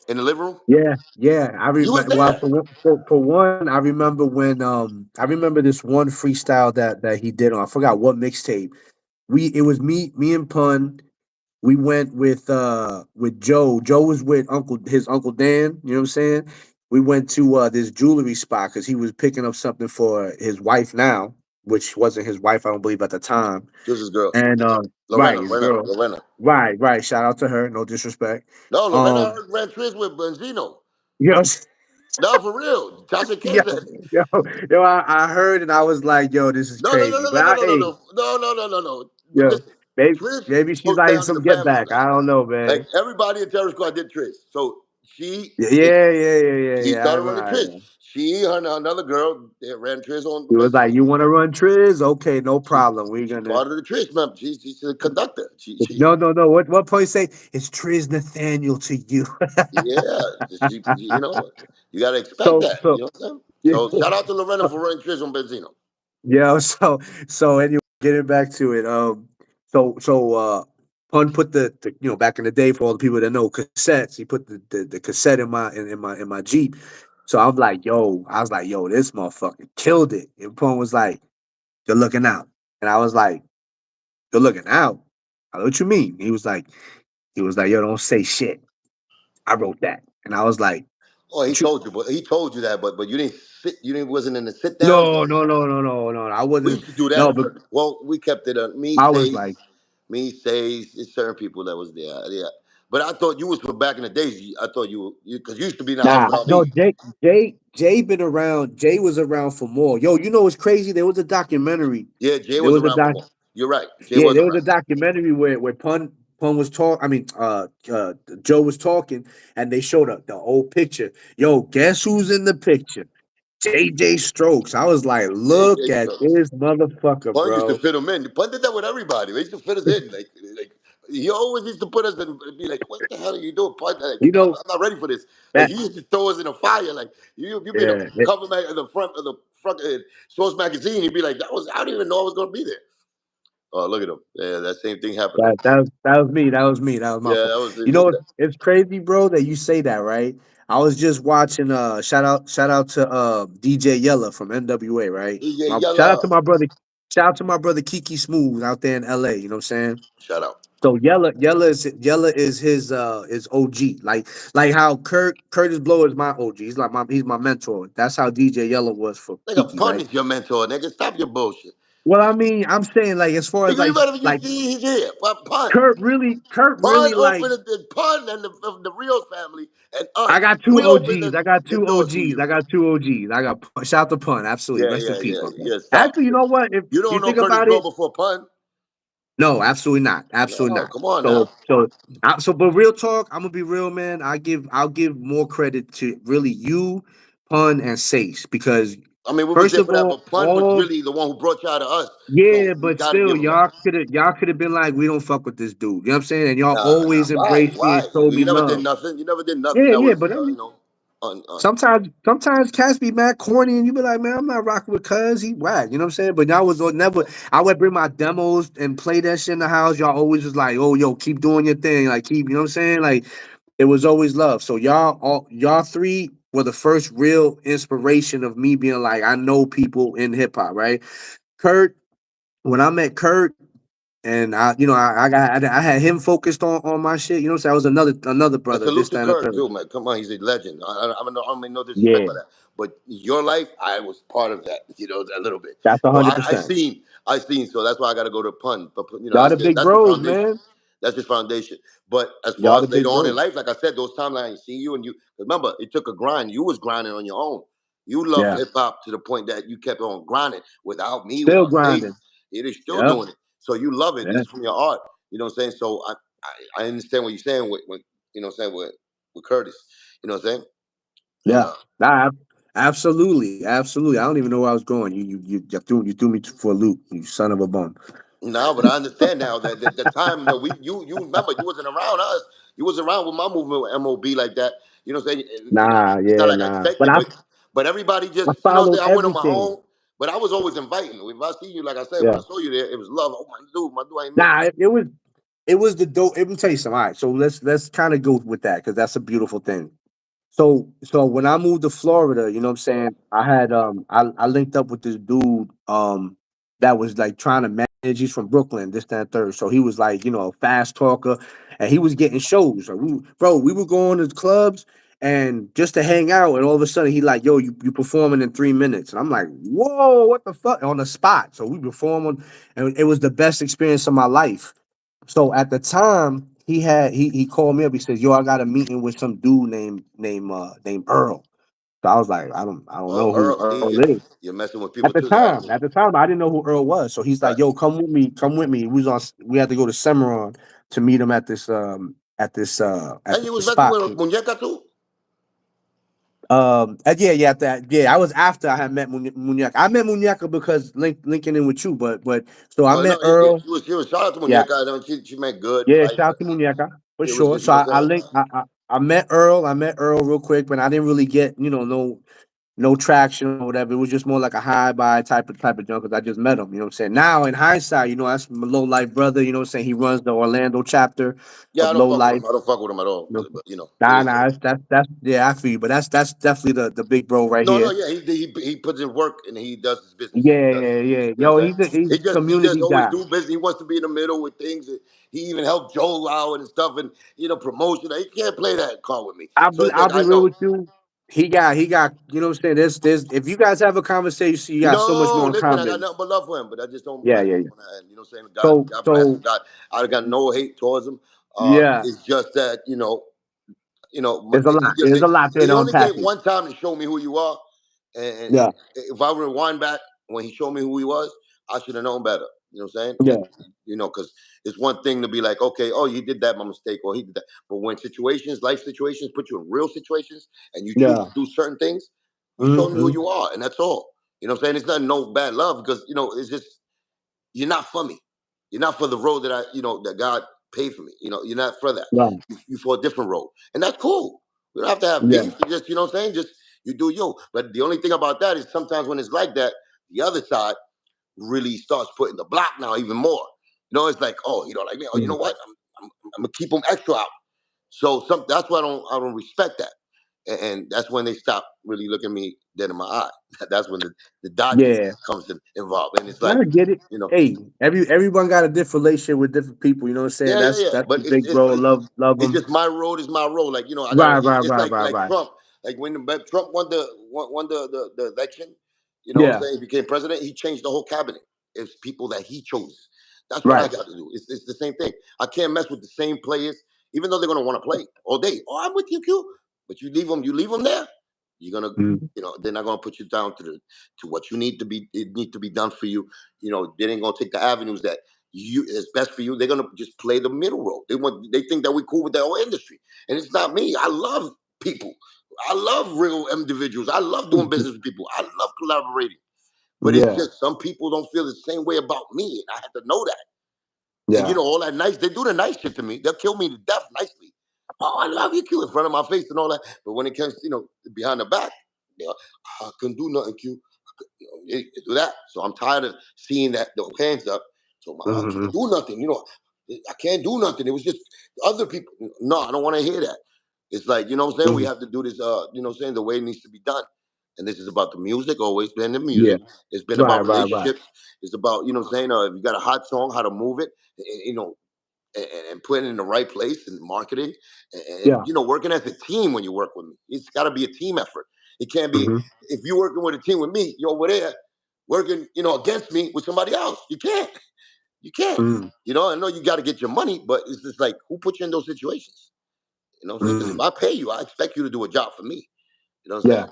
in the living room? yeah, yeah. I You was remember. Well, there. for one, I remember when I remember this one freestyle that he did on. I forgot what mixtape. It was me and Pun. We went with Joe. Joe was with his uncle Dan, you know what I'm saying? We went to this jewelry spot because he was picking up something for his wife now, which wasn't his wife, I don't believe, at the time. This is girl. And right, Lorena, his Lorena, girl. Lorena. Right, right. Shout out to her, no disrespect. No, Lorena Um, ran Triz with Benzino. you know, No, for real. Tasha K yo, said it. yo, yo, I heard and I was like, yo, this is No, no, no, crazy. no, But no, no, no, no, hey, no, no, no, no, no, no. But yo, listen, maybe Trish maybe she's goes like down in some the get family. back. I don't know, Like man. everybody in Terror Squad did Trish. So Yeah, yeah, yeah, yeah, he yeah. started running Trish. Another girl, they ran Trish on He was like, Benzino. "You want to run Triz? Okay, no She problem. We're she gonna." part of the Trish member. She's the conductor. She No, no, no. What point say? It's Triz Nathaniel to you. yeah. You got to expect so, that. so You know what I'm saying? yeah, So shout out to Lorena for running Trish on Benzino. yeah. So anyway, getting back to it. Pun put back in the day for all the people that know cassettes. He put the cassette in my Jeep. So I was like, yo, this motherfucker killed it. And Pun was like, "You're looking out," and I was like, "You're looking out." I go, "What you mean?" He was like, "Yo, don't say shit. I wrote that." And I was like, Oh, he "What you?" told you, but he told you that, but you didn't sit. You didn't wasn't in the sit downs. No, no, no, no, no, no. I We wasn't. used to do that. No, but Well, we kept it. I was like, It's certain people that was there. Yeah, but I thought you was from back in the days. I thought you because you used to be in the house nah, without no. me. Jay been around. Jay was around for more. Yo, you know what's crazy? There was a documentary. Yeah, Jay There was was a around for doc. more. You're right. Jay Yeah, was there was a around. documentary where Pun was talking. I mean, Joe was talking, and they showed up the old picture. Yo, guess who's in the picture? JJ Strokes. I was like, look JJ at Strokes. this motherfucker, Pun used to bro. fit him in. Pun did that with everybody. They used to fit us in. Like he always used to put us in and be like, "What the hell are you doing, Pun? Like, You I'm, know I'm not ready for this." Like that? he used to throw us in a fire. Like you be in the Yeah, cover of the front Source magazine. He'd be like, I didn't even know I was gonna be there." Oh, look at him. Yeah, that same thing happened. that was me. That was me. That was my Yeah, fault. that was You it. know, it's crazy, bro, that you say that, right? I was just watching. Shout out to DJ Yella from NWA, right? DJ Shout out Yella. to my brother. Shout out to my brother Kiki Smooth out there in LA. You know what I'm saying? Shout out. So Yella is his OG. Like how Curtis Blow is my OG. He's my mentor. That's how DJ Yella was for Nigga, Kiki, Pun right? is your mentor, nigga. Stop your bullshit. Well, I mean, I'm saying like as far as Nigga, you like better you like see he's here. But Pun. Kurt really Pun like. opened the Pun and the Rios family and us. I got We two opened OGs. I got the two doors for OGs. you. I got two OGs. I got shout out to Pun. Absolutely. Yeah, Rest in yeah, peace, yeah, my brother. yeah. Stop. Actually, you know what? If You you don't know think Curtis about Blow it, before Pun? no, absolutely not. Absolutely No, not. come on So now. so but real talk, I'm gonna be real, man. I'll give more credit to really you, Pun, and Sace because I mean, we was First there of for that, but Pun was all, really the one who brought y'all to us. So yeah, we but got to still, give him that. y'all could have been like, we don't fuck with this dude. You know what I'm saying? And y'all Nah. always Why? embraced me and Why? showed You me never did love. nothing. You never did nothing Yeah, that yeah, was, but I mean, on. sometimes cats be mad corny, and you be like, man, I'm not rocking with cuz he whack. You know what I'm saying? But y'all was never. I would bring my demos and play that shit in the house. Y'all always was like, oh, yo, keep doing your thing, like keep. You know what I'm saying? Like it was always love. So y'all three were the first real inspiration of me being like, I know people in hip hop, right? Kurt, when I met Kurt. And I had him focused on my shit. You know what I'm saying? I was another And brother, this, salute to that, and the Kirk third. too, man. Come on, he's a legend. I don't mean no disrespect Yeah, by that, but your life, I was part of that. A little bit. that's So 100%. I seen. So that's why I got to go to Pun. But Y'all the big that's his bros, foundation. man. That's his foundation. But as far Y'all as the later big on in bros. life, like I said, those times I ain't see you and you. Remember, it took a grind. You was grinding on your own. You loved Yeah, hip hop to the point that you kept on grinding without me, still without Face. grinding. It is still Yep. doing it. So you love it. Yeah. It's from your art. You know what I'm saying? So I understand what you're saying with with Curtis. You know what I'm saying? And Yeah. Nah, absolutely, absolutely. I don't even know where I was going. You threw me for a loop. You son of a bum. no, but I understand now that the time that you remember you wasn't around us. You wasn't around with my movement with MOB like that. You know what I'm saying? Nah, It's not yeah, like I nah. expect you, but everybody I just you know what I'm followed saying. I went on my everything. own, but I was always inviting. If I see you, like I said, when Yeah. I saw you there, it was love. Oh my dude, I ain't met Nah, you. it was the dope. Let me tell you something. All right, so let's kind of go with that because that's a beautiful thing. So when I moved to Florida, you know what I'm saying, I linked up with this dude that was like trying to manage. He's from Brooklyn, this, that, and third. So he was like, a fast talker, and he was getting shows. So we were going to clubs and just to hang out, and all of a sudden he like, yo, you performing in 3 minutes. And I'm like, whoa, what the fuck? On the spot. So we performing, and it was the best experience of my life. So at the time, he called me up. He says, "Yo, I got a meeting with some dude named Earl." So I was like, I don't Oh, know who Earl, Earl see, is. you're messing with At people the too. That time, I didn't know who Earl was. So he's like, right. "Yo, come with me, come with me." We had to go to Cimarron to meet him at And you was this messing spot. with Muñeca too. Yeah, I was after I had met Muñeca. I met Muñeca because linking in with you, but so I Oh met no, Earl. she was shout out to Yeah, Muñeca. She meant good yeah, life. shout out to Muñeca for It was sure. just, So I linked. I met Earl. I met Earl real quick, but I didn't really get no traction or whatever. It was just more like a high by type of junk because I just met him. You know what I'm saying? Now in hindsight, that's my low life brother. You know what I'm saying? He runs the Orlando chapter yeah, of I don't low fuck with life. him. I don't fuck with him at all. You know? But it Nah, is what nah, it is. that's yeah, I feel you, but that's definitely the big bro right No, here. yeah, he puts in work and he does his business. Yeah, He does, yeah, yeah. you know Yo, what I'm saying? He just community always guy. do business. He wants to be in the middle with things. He even helped Joel out and stuff, and promotion. He can't play that card with me. So it's I'll like be I real know. with you. He got. You know what I'm saying? There's if you guys have a conversation, you got so much No, more in listen, I got common. nothing but love for him, but I just don't Yeah, like yeah, him yeah. on that end. You know what I'm saying? So God bless him. so I got no hate towards him. yeah, It's just that there's a lot. There's a lot there it to only unpack take it. one time to show me who you are, and Yeah, if I rewind back when he showed me who he was, I should have known better. You know what I'm saying? yeah, Because it's one thing to be like, okay, oh, you did that by mistake, or he did that, but when life situations, put you in real situations, and you choose yeah. to do certain things, you show me who Mm-hmm. you are, and that's all. You know what I'm saying? It's not no bad love because it's just you're not for me. You're not for the road that that God paid for me. You're not for that. Right. You for a different road, and that's cool. We don't have to have Yeah. beef. You just, what I'm saying, just you do you. But the only thing about that is sometimes when it's like that, the other side really starts putting the block now even more. It's like, oh, you don't like me. Oh, you know Mm. what? I'm gonna keep them extra out. So that's why I don't respect that, and that's when they stop really looking me dead in my eye. That's when the dodginess Yeah. comes involved, and it's Now like, I get it. you know. Hey, everyone got a different relationship with different people. You know what I'm saying? Yeah, yeah, That's yeah. that's the But big bro. Love it's them. just my road is my road. Like I got. Right, right, It's right, like right, right. Trump. Like when Trump won the election. You know what I'm Yeah. saying? He became president. He changed the whole cabinet. It's people that he chose. That's what I Right. got to do. It's the same thing. I can't mess with the same players, even though they're gonna want to play all day. Oh, I'm with you, Q. But you leave them there. You're gonna, Mm. they're not gonna put you down to what you need to be. It need to be done for you. They ain't gonna take the avenues that you is best for you. They're gonna just play the middle road. They think that we cool with the whole industry, and it's not me. I love people. I love real individuals. I love doing business with people. I love collaborating. But it's Yeah, just some people don't feel the same way about me, and I had to know that. And yeah. all that nice, they do the nice shit to me. They'll kill me to death nicely. Oh, I love you, Q, in front of my face and all that. But when it comes, behind the back, you know, I couldn't do nothing, Q. You do that. So I'm tired of seeing that those hands up. So I Hmm. can't do nothing. I can't do nothing. It was just other people. No, I don't want to hear that. It's like, what I'm saying? We Hmm. have to do this, what I'm saying, the way it needs to be done. And this is about the music, always been the Yeah. music. It's been Right, about right, right. relationships. It's about, what I'm saying, if you got a hot song, how to move it, and put it in the right place and marketing and Yeah. working as a team when you work with me. It's got to be a team effort. It can't be Hmm. if you're working with a team with me, you're over there working, against me with somebody else. You can't. You can't. Hmm. I know you got to get your money, but it's just like who put you in those situations? You know what I'm saying? Because if Hmm. I pay you, I expect you to do a job for me. You know what I'm Yeah. saying?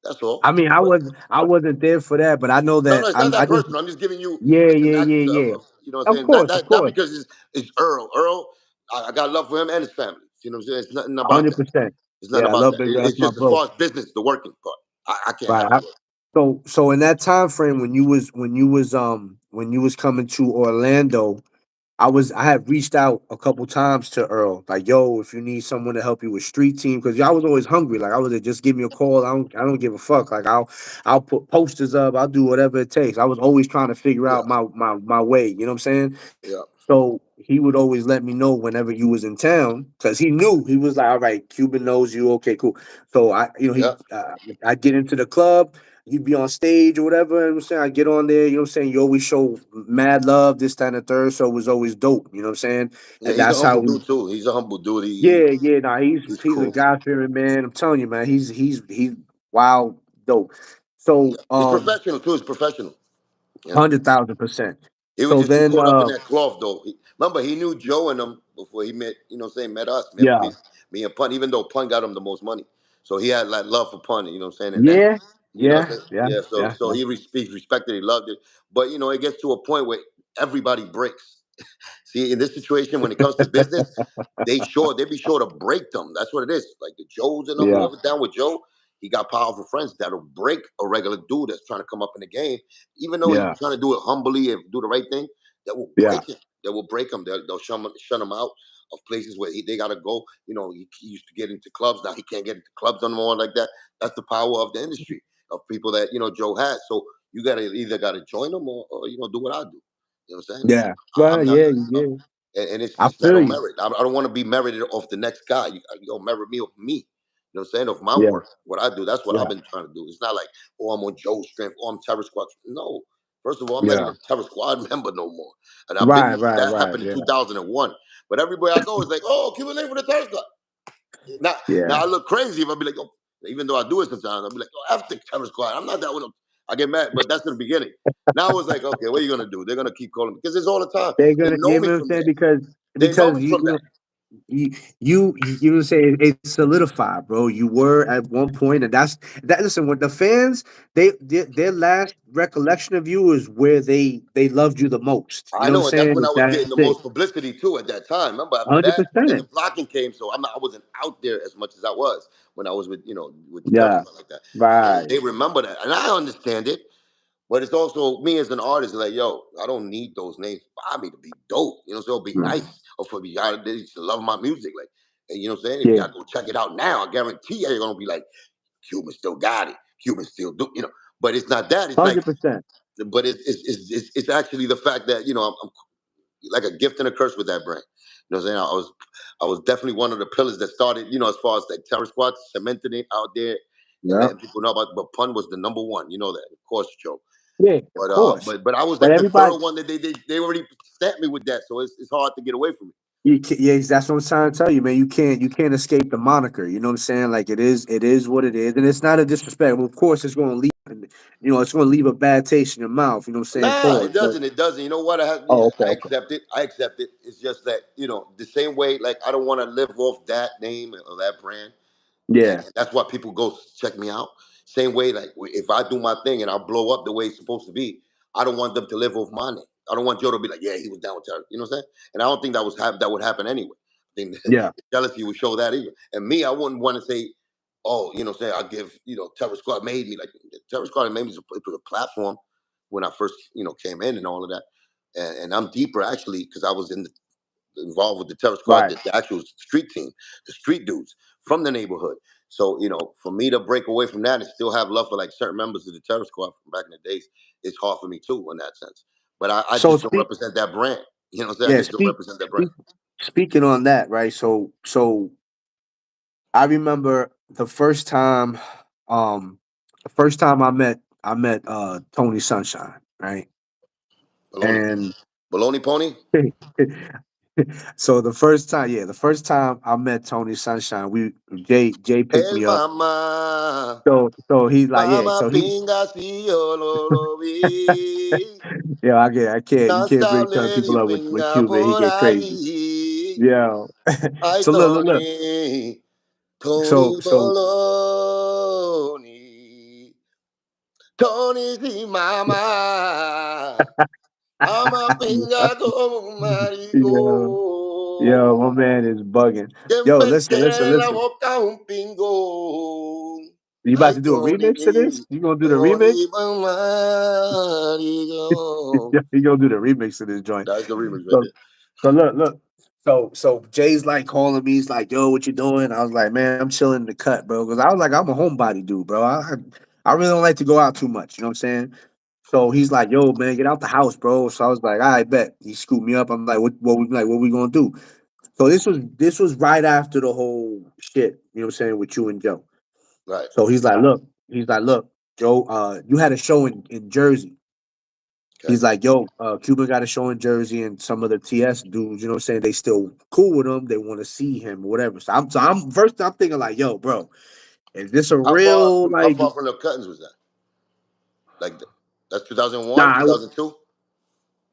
That's all. I mean, But I wasn't there for that, but I know no, that no, it's not I that just personal. I'm just giving you yeah, like the yeah, yeah, natural yeah. of you know what I'm saying. Not Of not course, because it's Earl. Earl, I got love for him and his family. You know what I'm saying? It's nothing about that. 100%. It's nothing Yeah, I about love that. Big Bro. That's It's my just as bro. far as business, the working part. I can't Right. have you. So in that time frame when you was coming to Orlando, I had reached out a couple times to Earl, like, yo, if you need someone to help you with street team, because I was always hungry. Like I was like, just give me a call. I don't give a fuck. Like I'll put posters up. I'll do whatever it takes. I was always trying to figure Yeah, out my way. You know what I'm saying? yeah, So he would always let me know whenever you was in town because he knew he was like, all right, Cuban knows you. Okay, cool. So yeah. I get into the club, you'd be on stage or whatever. You know what I'm saying? I get on there, you know what I'm saying? You always show mad love, this, that, and the third. So it was always dope. You know what I'm saying? Yeah, And he's a that's how humble we, dude too. He's a humble dude. yeah, yeah. Nah, He's he's a cool. God fearing man. I'm telling you, man, he's wild dope. So Yeah, he's professional too. He's professional. Yeah. 100,000%. He was So just too then caught up in that cloth, though. Remember, he knew Joe and them before he met, met us, yeah. me and Pun, even though Pun got him the most money. So he had like love for Pun, you know what I'm saying, and them. Yeah, You know what yeah, I'm saying? yeah, Yeah, so yeah, so yeah. he respected, he loved it. But it gets to a point where everybody breaks. See, in this situation, when it comes to business, they be sure to break them. That's what it is. Like the Joes and them, Yeah, whoever down with Joe, he got powerful friends that'll break a regular dude that's trying to come up in the game, even though he's yeah, trying to do it humbly and do the right thing. That will yeah, break him. That will break him. They'll shun him out of places where they gotta go. He used to get into clubs. Now he can't get into clubs anymore like that. That's the power of the industry of people that Joe has. So you gotta join them or do what I do. You know what I'm saying? yeah. I'm Well, not, yeah, yeah. and it's I just I feel don't you. merit. I don't want to be merited off the next guy. Merit me off me. You know what I'm saying? Of my Yeah, work, what I do. That's what I've yeah, been trying to do. It's not like, oh, I'm on Joe's strength, oh, I'm Terror Squad. No. First of all, I'm not yeah. even a Terror Squad member no more. And I've been Right, right, that right. happened in Yeah, 2001. But everywhere I go, it's like, oh, Cuban name for the Terror Squad. Now, yeah. now I look crazy if I be like, oh, even though I do it sometimes, I'll be like, oh, F the Terror Squad. I'm not that one. I get mad, but that's in the beginning. Now it's like, okay, what are you gonna do? They're gonna keep calling me because it's all the time. They're They gonna, know you me know what I'm from saying? that. They know Because me from that. you know what I'm saying? It's solidified, bro. You were at one point, and that's that. Listen, when the fans, their last recollection of you is where they loved you the most. You I know what I'm know, and that's saying? when I was getting That's the it. most publicity too at that time. Remember, after that, then the 100%. blocking came, so I wasn't out there as much as I was when I was with the terror Yeah. squad like that. So Right. they remember that, and I understand it. But it's also me as an artist, like, yo, I don't need those names for me to be dope. So be Mm. nice or for me to love my music, like, and you know what I'm saying. If Yeah. y'all go check it out now, I guarantee you're gonna be like, Cuban still got it. Cuban still do. But it's not that. It's like, 100%. but it's actually the fact that I'm like a gift and a curse with that brand. You know what I'm saying? I was definitely one of the pillars that started, as far as like Terror Squad, cementing it out there and Yeah. letting people know about. But Pun was the number one. You know that, of course, Joe. Yeah. Of But course. I was But like the everybody, third one that they already stamped me with that, so it's hard to get away from it. yeah, that's what I'm trying to tell you, man. You can't escape the moniker. You know what I'm saying? Like it is what it is, and it's not a disrespect. Well, of course, it's going to leave. It's going to leave a bad taste in your mouth. You know what I'm saying? Nah, Pause. it But doesn't. It doesn't. You know what? oh, okay, I okay, accept it. I accept it. It's just that the same way. Like I don't want to live off that name or that brand. And yeah, that's why people go check me out. Same way, like if I do my thing and I blow up the way it's supposed to be, I don't want them to live off my name. I don't want Joe to be like, yeah, he was down with terror. You know what I'm saying? And I don't think that would happen anyway. I think yeah, the jealousy would show that either. And me, I wouldn't want to say oh, you know what I'm saying, I give, Terror Squad made me, like, Terror Squad made me, it was a platform when I first, came in and all of that. And I'm deeper actually because I was involved with the Terror Squad, Right. the actual street team, the street dudes from the neighborhood. So, for me to break away from that and still have love for like certain members of the Terror Squad from back in the days, it's hard for me too in that sense. But I So just don't speak represent that brand. You know what I'm saying? I yeah, just don't represent that brand. speak speaking on that, right? So I remember the first time I met Tony Sunshine, right? Baloney. And Baloney Pony? so the first time I met Tony Sunshine, Jay picked El me up. mama. So he's like, yeah, Mama so he pinga si yo lo vi. yeah, I can't you can't bring certain Danzale people y up with pinga Cuban, he por get crazy. ahí. Yeah. Ay, So look. Tony. Tony So Baloney. Tony si mama. Mama pinga como un yeah, yeah, my marico. man is bugging. Que Yo, me listen, queda en la listen. boca un pingo. You about Ay, to do a remix of this? Tony, You gonna do the remix? Tony Mario. Yeah, you gonna do the remix of this joint. That's the remix right So there. look. So Jay's like calling me. He's like, "Yo, what you doing?" I was like, "Man, I'm chilling in the cut, bro." Because I was like, "I'm a homebody dude, bro. I really don't like to go out too much. You know what I'm saying?" So he's like, "Yo, man, get out the house, bro." So I was like, "I bet." He scooped me up. I'm like, what we gonna do?" So this was right after the whole shit. You know what I'm saying with you and Joe. Right. So he's like, look, Joe, you had a show in Jersey. Okay. He's like, yo, Cuban got a show in Jersey, and some of the TS dudes, you know what I'm saying, they still cool with him. They want to see him or whatever. So I'm first I'm thinking like, yo, bro, is this a real How like far from the Cuttons was that? Like that's 2001, nah, 2002.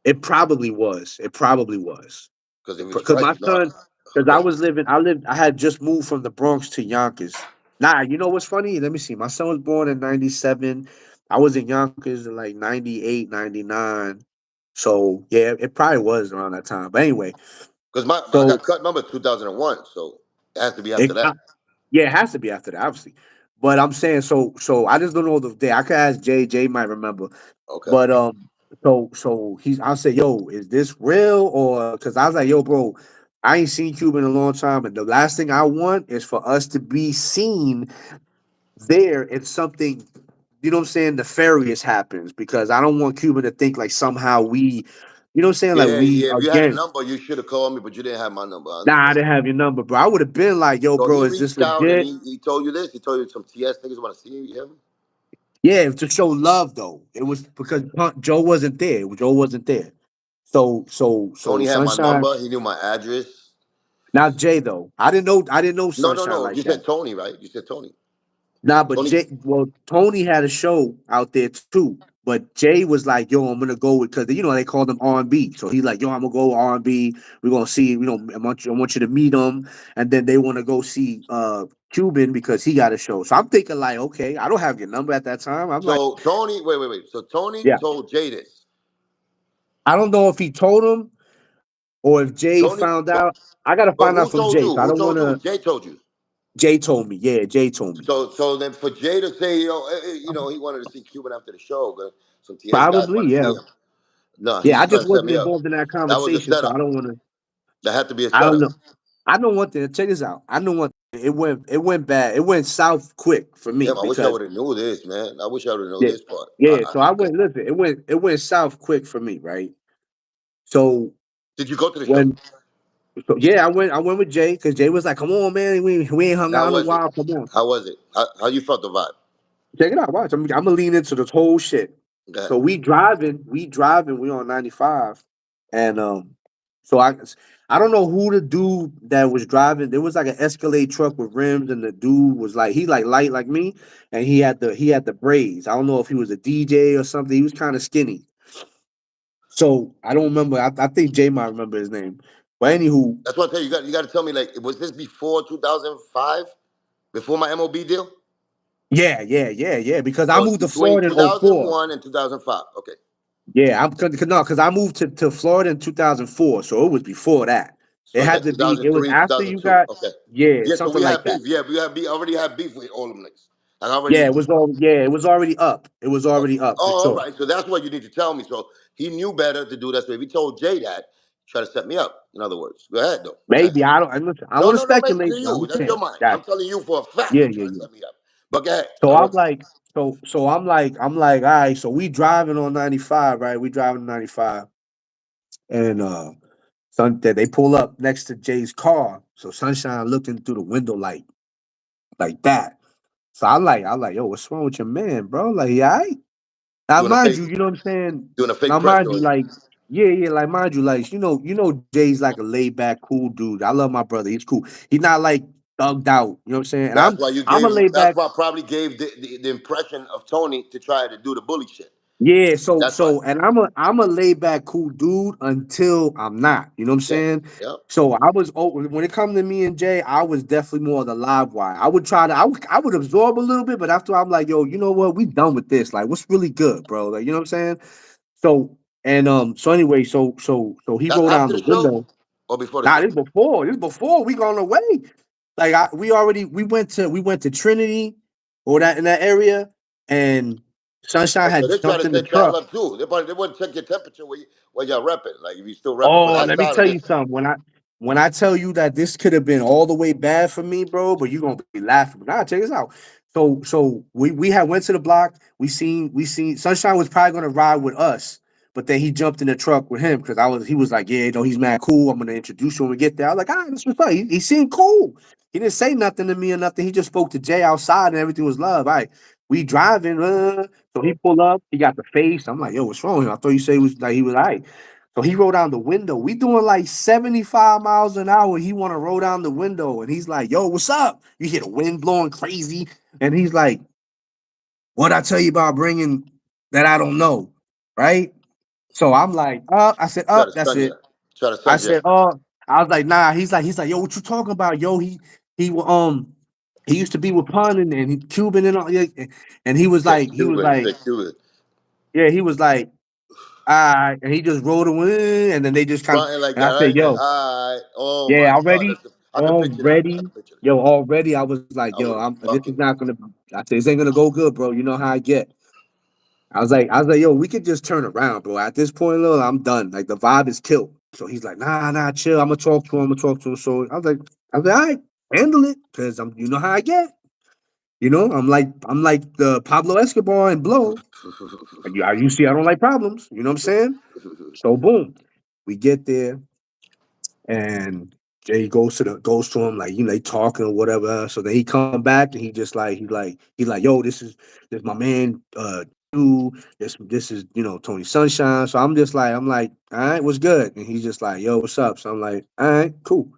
it probably was. It probably was. Because if it's Because fresh, my no. son, because Okay. I had just moved from the Bronx to Yonkers. Nah, you know what's funny? Let me see. My son was born in 97. I was in Yonkers in like 98, 99. So yeah, it probably was around that time. But anyway, Because I so got cut number 2001, so it has to be after it, that. yeah, it has to be after that, obviously. But I'm saying so I just don't know the day. I could ask Jay. Jay might remember. Okay. But so he's I'll say, yo, is this real? Or because I was like, yo, bro, I ain't seen Cuba in a long time. And the last thing I want is for us to be seen there and something, you know what I'm saying, nefarious happens because I don't want Cuban to think like somehow we, you know what I'm saying, like Yeah, we yeah. If you had a again. number, you should have called me, but you didn't have my number. I Nah, I understand. didn't have your number, bro. I would have been like, yo, So bro, he is this reached out and legit? he told you this. He told you some TS niggas want to see you. Yeah. Yeah, to show love though. It was because Joe wasn't there. Joe wasn't there. So Tony had my Sunshine. number. He knew my address. Not Jay though. I didn't know No, no, Sunshine no. like You that. said Tony, right? You said Tony. Nah, but Tony. Jay. Well, Tony had a show out there too. But Jay was like, "Yo, I'm gonna go with," because they called him R&B. So he's like, "Yo, I'm gonna go R&B. We're gonna see. I want you to meet him." And then they want to go see Cuban because he got a show. So I'm thinking like, okay, I don't have your number at that time. I'm like, So Tony, wait, wait, wait. So Tony yeah, told Jay this. I don't know if he told him or if Jay Tony, found out. I gotta but find out who from told Jay. you? So I Who don't want told you? to. Jay told you. Jay told me. Yeah, Jay told me. So then for Jay to say, he wanted to see Cuban after the show, but some TS guys Probably, wanted to yeah. see him. No, Yeah, he's I trying just to set wasn't me up. involved in that That was a conversation, so I setup. don't want to. That had to be a I don't setup. know. I know one thing. Check this out. I know one thing. It went bad. It went south quick for me Damn, I wish I because would have knew this, man. I wish I would have known yeah, this part. yeah. So I went. Listen, it went south quick for me, right? So Did you go to the show? when so yeah, I went with Jay because Jay was like, "Come on, man, we ain't hung And how out in a was it? while. Come on, How was it? How you felt the vibe? check it out. Watch. I'm gonna lean into this whole shit. Go ahead. So we driving. We on 95, and so I don't know who the dude that was driving. There was like an Escalade truck with rims, and the dude was like he like light like me, and he had the braids. I don't know if he was a DJ or something. He was kind of skinny. So I don't remember. I think Jay might remember his name. But anywho, That's what I tell you. You got to tell me, like, was this before 2005? Before my MOB deal? yeah. Because I So it's moved to between Florida in '04. 2001 and 2005. Okay. Yeah, I'm no, because I moved to Florida in 2004, so it was before that. It So had that to be. It was 2003, after you 2002. got. Okay. Yeah, Yeah, so something we like had that. beef. Yeah, we already had beef with all them niggas. And I Yeah, already. it was all. Yeah, it was already up. It was already up for Oh, all sure. right. So that's what you need to tell me. So he knew better to do that. So if he told Jay that, try to set me up. In other words, go ahead though. Go ahead. Maybe I don't. Listen, I No, want to no, no, maybe speculate. to I'm you. just That's saying. your mind. I'm Gotcha. telling you for a fact Yeah, he yeah, tried to yeah. set me up. But go ahead. So I I'm want. like, so I'm like, all right. So we driving on 95, right? We driving on 95, and that they pull up next to Jay's car. So Sunshine looking through the window like that. So I'm like, yo, what's wrong with your man, bro? Like, yeah, now doing a mind fake you, you know what I'm saying? doing a fake Now pressure mind you, on you. like, yeah, like mind you, like, Jay's like a laid back, cool dude. I love my brother. He's cool. He's not like thugged out. You know what I'm saying? And That's why you I'm gave a him. laid That's back. why I probably gave the impression of Tony to try to do the bully shit. Yeah, so That's why. so and I'm a laid back cool dude until I'm not. You know what I'm Yep. saying? Yep. So I was when it come to me and Jay, I was definitely more the live wire. I would try to I would absorb a little bit, but after I'm like, yo, you know what? We done with this. Like, what's really good, bro? Like, you know what I'm saying? So so anyway, so he That's rolled down after the the show window. or before the Nah, show. this before we gone away. Like we went to Trinity or that in that area, and Sunshine Oh, so had they try jumped to in the send y'all truck. up too. They wouldn't check your temperature where y'all repping. Like if you still repping for Oh, that let me side of tell you this. something. When I tell you that this could have been all the way bad for me, bro, but you gonna be laughing. Nah, check this out. So we had went to the block. We seen Sunshine was probably gonna ride with us, but then he jumped in the truck with him because he was like, yeah, he's mad cool. I'm gonna introduce you when we get there. I was like, this was fun. He seemed cool. He didn't say nothing to me or nothing. He just spoke to Jay outside and everything was love. All right, we driving. So he pulled up. He got the face. I'm like, yo, what's wrong with him? I thought you said he was all right. So he rolled down the window. We doing like 75 miles an hour. He want to roll down the window. And he's like, yo, what's up? You hear the wind blowing crazy. And he's like, what I tell you about bringing that I don't know. Right. So I'm like, I said, Try to that's stun you. it. Try to I stun you. said, I was like, nah. He's like, yo, what you talking about? Yo, he he used to be with Pun and Cuban and all. Yeah. And he was Said like, Cuban. Said Cuban. yeah, he was like, and he just rolled away, and then they just kind of, Fronting like and I that, said, right? Like, yo, all right. Oh my yeah, God. I can picture that. I can picture that. already, I was like, I yo, would have this is fucking. not gonna. I said, this ain't gonna go good, bro. You know how I get. I was like, yo, we could just turn around, bro. At this point, look, I'm done. Like the vibe is killed. So he's like, nah, chill. I'm gonna talk to him. I'm gonna talk to him. So I was like, all right, handle it, cause you know how I get. I'm like the Pablo Escobar and Blow. You see, I don't like problems. You know what I'm saying? So boom, we get there. And Jay goes to him like they talking or whatever. So then he come back and he just like he's like yo, this my man you this is Tony Sunshine. So I'm like all right, what's good? And he's just like yo, what's up? So I'm like all right, cool.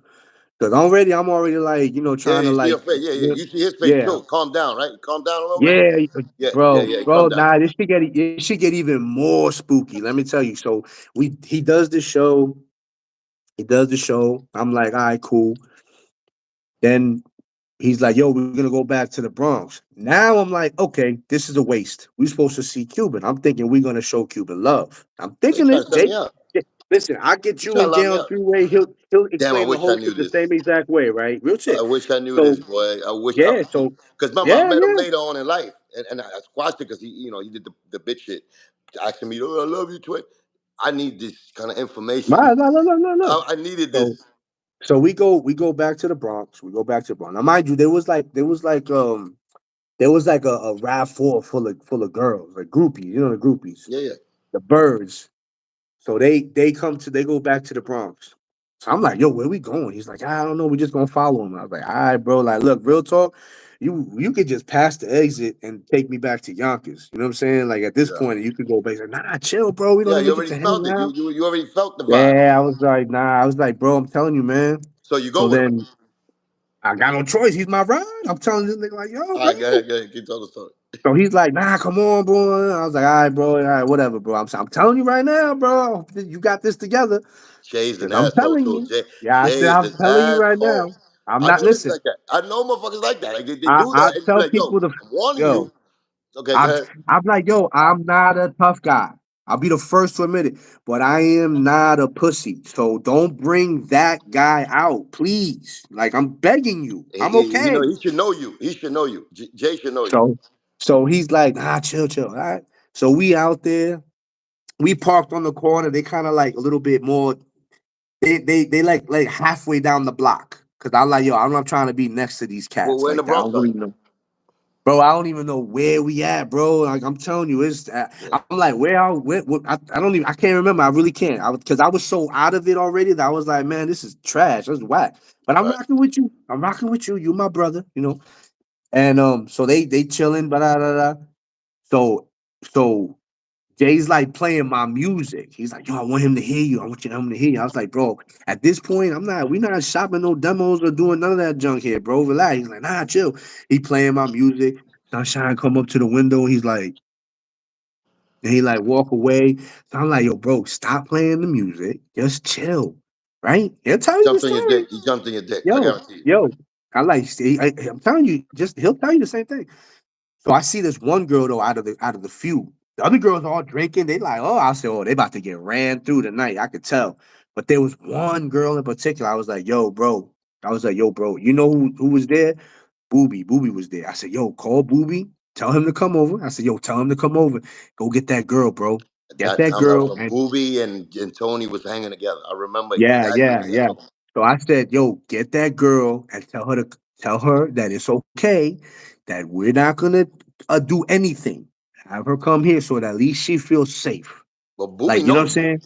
Because I'm already like Yeah, trying to you see like your face. Yeah, yeah. You see his face yeah too. Calm down, right? Calm down a little bit. yeah Yeah, yeah, bro yeah. Calm bro down. nah it should get even more spooky. Let me tell you. So we he does the show. He does the show. I'm like, all right, cool. Then he's like, yo, we're gonna go back to the Bronx. Now I'm like, okay, this is a waste. We're supposed to see Cuban. I'm thinking we're gonna show Cuban love. I'm So you thinking trying it. to set me Jake, up? listen, I get You you trying to and Jay lock me on up? three way. He'll Damn, I explain the wish I whole knew shit the this. same exact way, right? Real I shit. wish I knew this, So boy. I wish I yeah, so because remember I yeah, met him yeah. later on in life, and I squashed it because he did the bitch shit, asking me, "Oh, I love you, twin." I need this kind of information. No, no, no, no, no, no. I needed So this. so we go back to the Bronx. We go back to the Bronx. Now, mind you, there was like a rav full of girls, like groupies, the groupies, Yeah, yeah. the birds. So they go back to the Bronx. So I'm like, yo, where we going? He's like, I don't know. We just gonna follow him. I was like, all right, bro. Like, look, real talk. You could just pass the exit and take me back to Yonkers. You know what I'm saying? Like at this Yeah. point, you could go back. He's like, nah, chill, bro. We don't Yeah, you even get already to hang felt it. out. You already felt the vibe. Yeah, I was like, nah. I was like, bro, I'm telling you, man. So you go So with him. then I got no choice. He's my ride. I'm telling this nigga like, yo, All bro. right, go ahead, go ahead. Keep telling the story. So he's like, nah, come on, bro. I was like, all right, bro, all right, whatever, bro. I'm telling you right now, bro. You got this together. Jay's an Because I'm asshole telling too. you. Yeah, I said, Jay's I'm an telling you right asshole. now. I'm I not, know niggas listen, like that. I know motherfuckers like that. Like they I, do I that, and you be tell like, "Yo, people I'm warning yo, you." Okay, go ahead. I'm like, yo, I'm not a tough guy. I'll be the first to admit it. But I am not a pussy. So don't bring that guy out, please. Like I'm begging you. I'm You know, okay. he should know you. He should know you. Jay should know you. So so he's like, chill, chill. All right. So we out there. We parked on the corner. They kind of like a little bit more. They like halfway down the block. Cause I'm like, yo, I'm not trying to be next to these Well, cats where in the like that. I Bronx don't are really you? know. Bro, I don't even know where we at, bro. Like I'm telling you, it's Yeah. I'm like, I don't even I can't remember. I really can't. Because I was so out of it already that I was like, man, this is trash. This is whack. But I'm Right. rocking with you. I'm rocking with you. You my brother, you know. And so they chilling, blah, blah, blah, blah. So so Jay's like playing my music. He's like, yo, I want him to hear you. I want him to hear you. I was like, bro, at this point, we're not shopping no demos or doing none of that junk here, bro. Relax. He's like, nah, chill. He playing my music. Sunshine come up to the window. He's like, and he like walk away. So I'm like, yo, bro, stop playing the music. Just chill. Right? He'll tell you the Jumped on your story. dick. He jumped on your dick. I Yo, guarantee you. yo. I like see, I'm telling you, just he'll tell you the same thing. So I see this one girl though out of the few. The other girls all drinking. They like, oh, I said, oh, they about to get ran through tonight. I could tell. But there was one girl in particular. I was like, yo, bro. I was like, yo, bro. You know who was there? Booby. Booby was there. I said, yo, call Booby. Tell him to come over. I said, yo, tell him to come over. Go get that girl, bro. Get That that sounds like girl. when And Booby and Tony was hanging together. I remember yeah, exactly yeah, what you're yeah. talking about. So I said, yo, get that girl and tell her that it's okay, that we're not gonna do anything. Have her come here so that at least she feels safe. But Booby Like, you know know what I'm you. saying?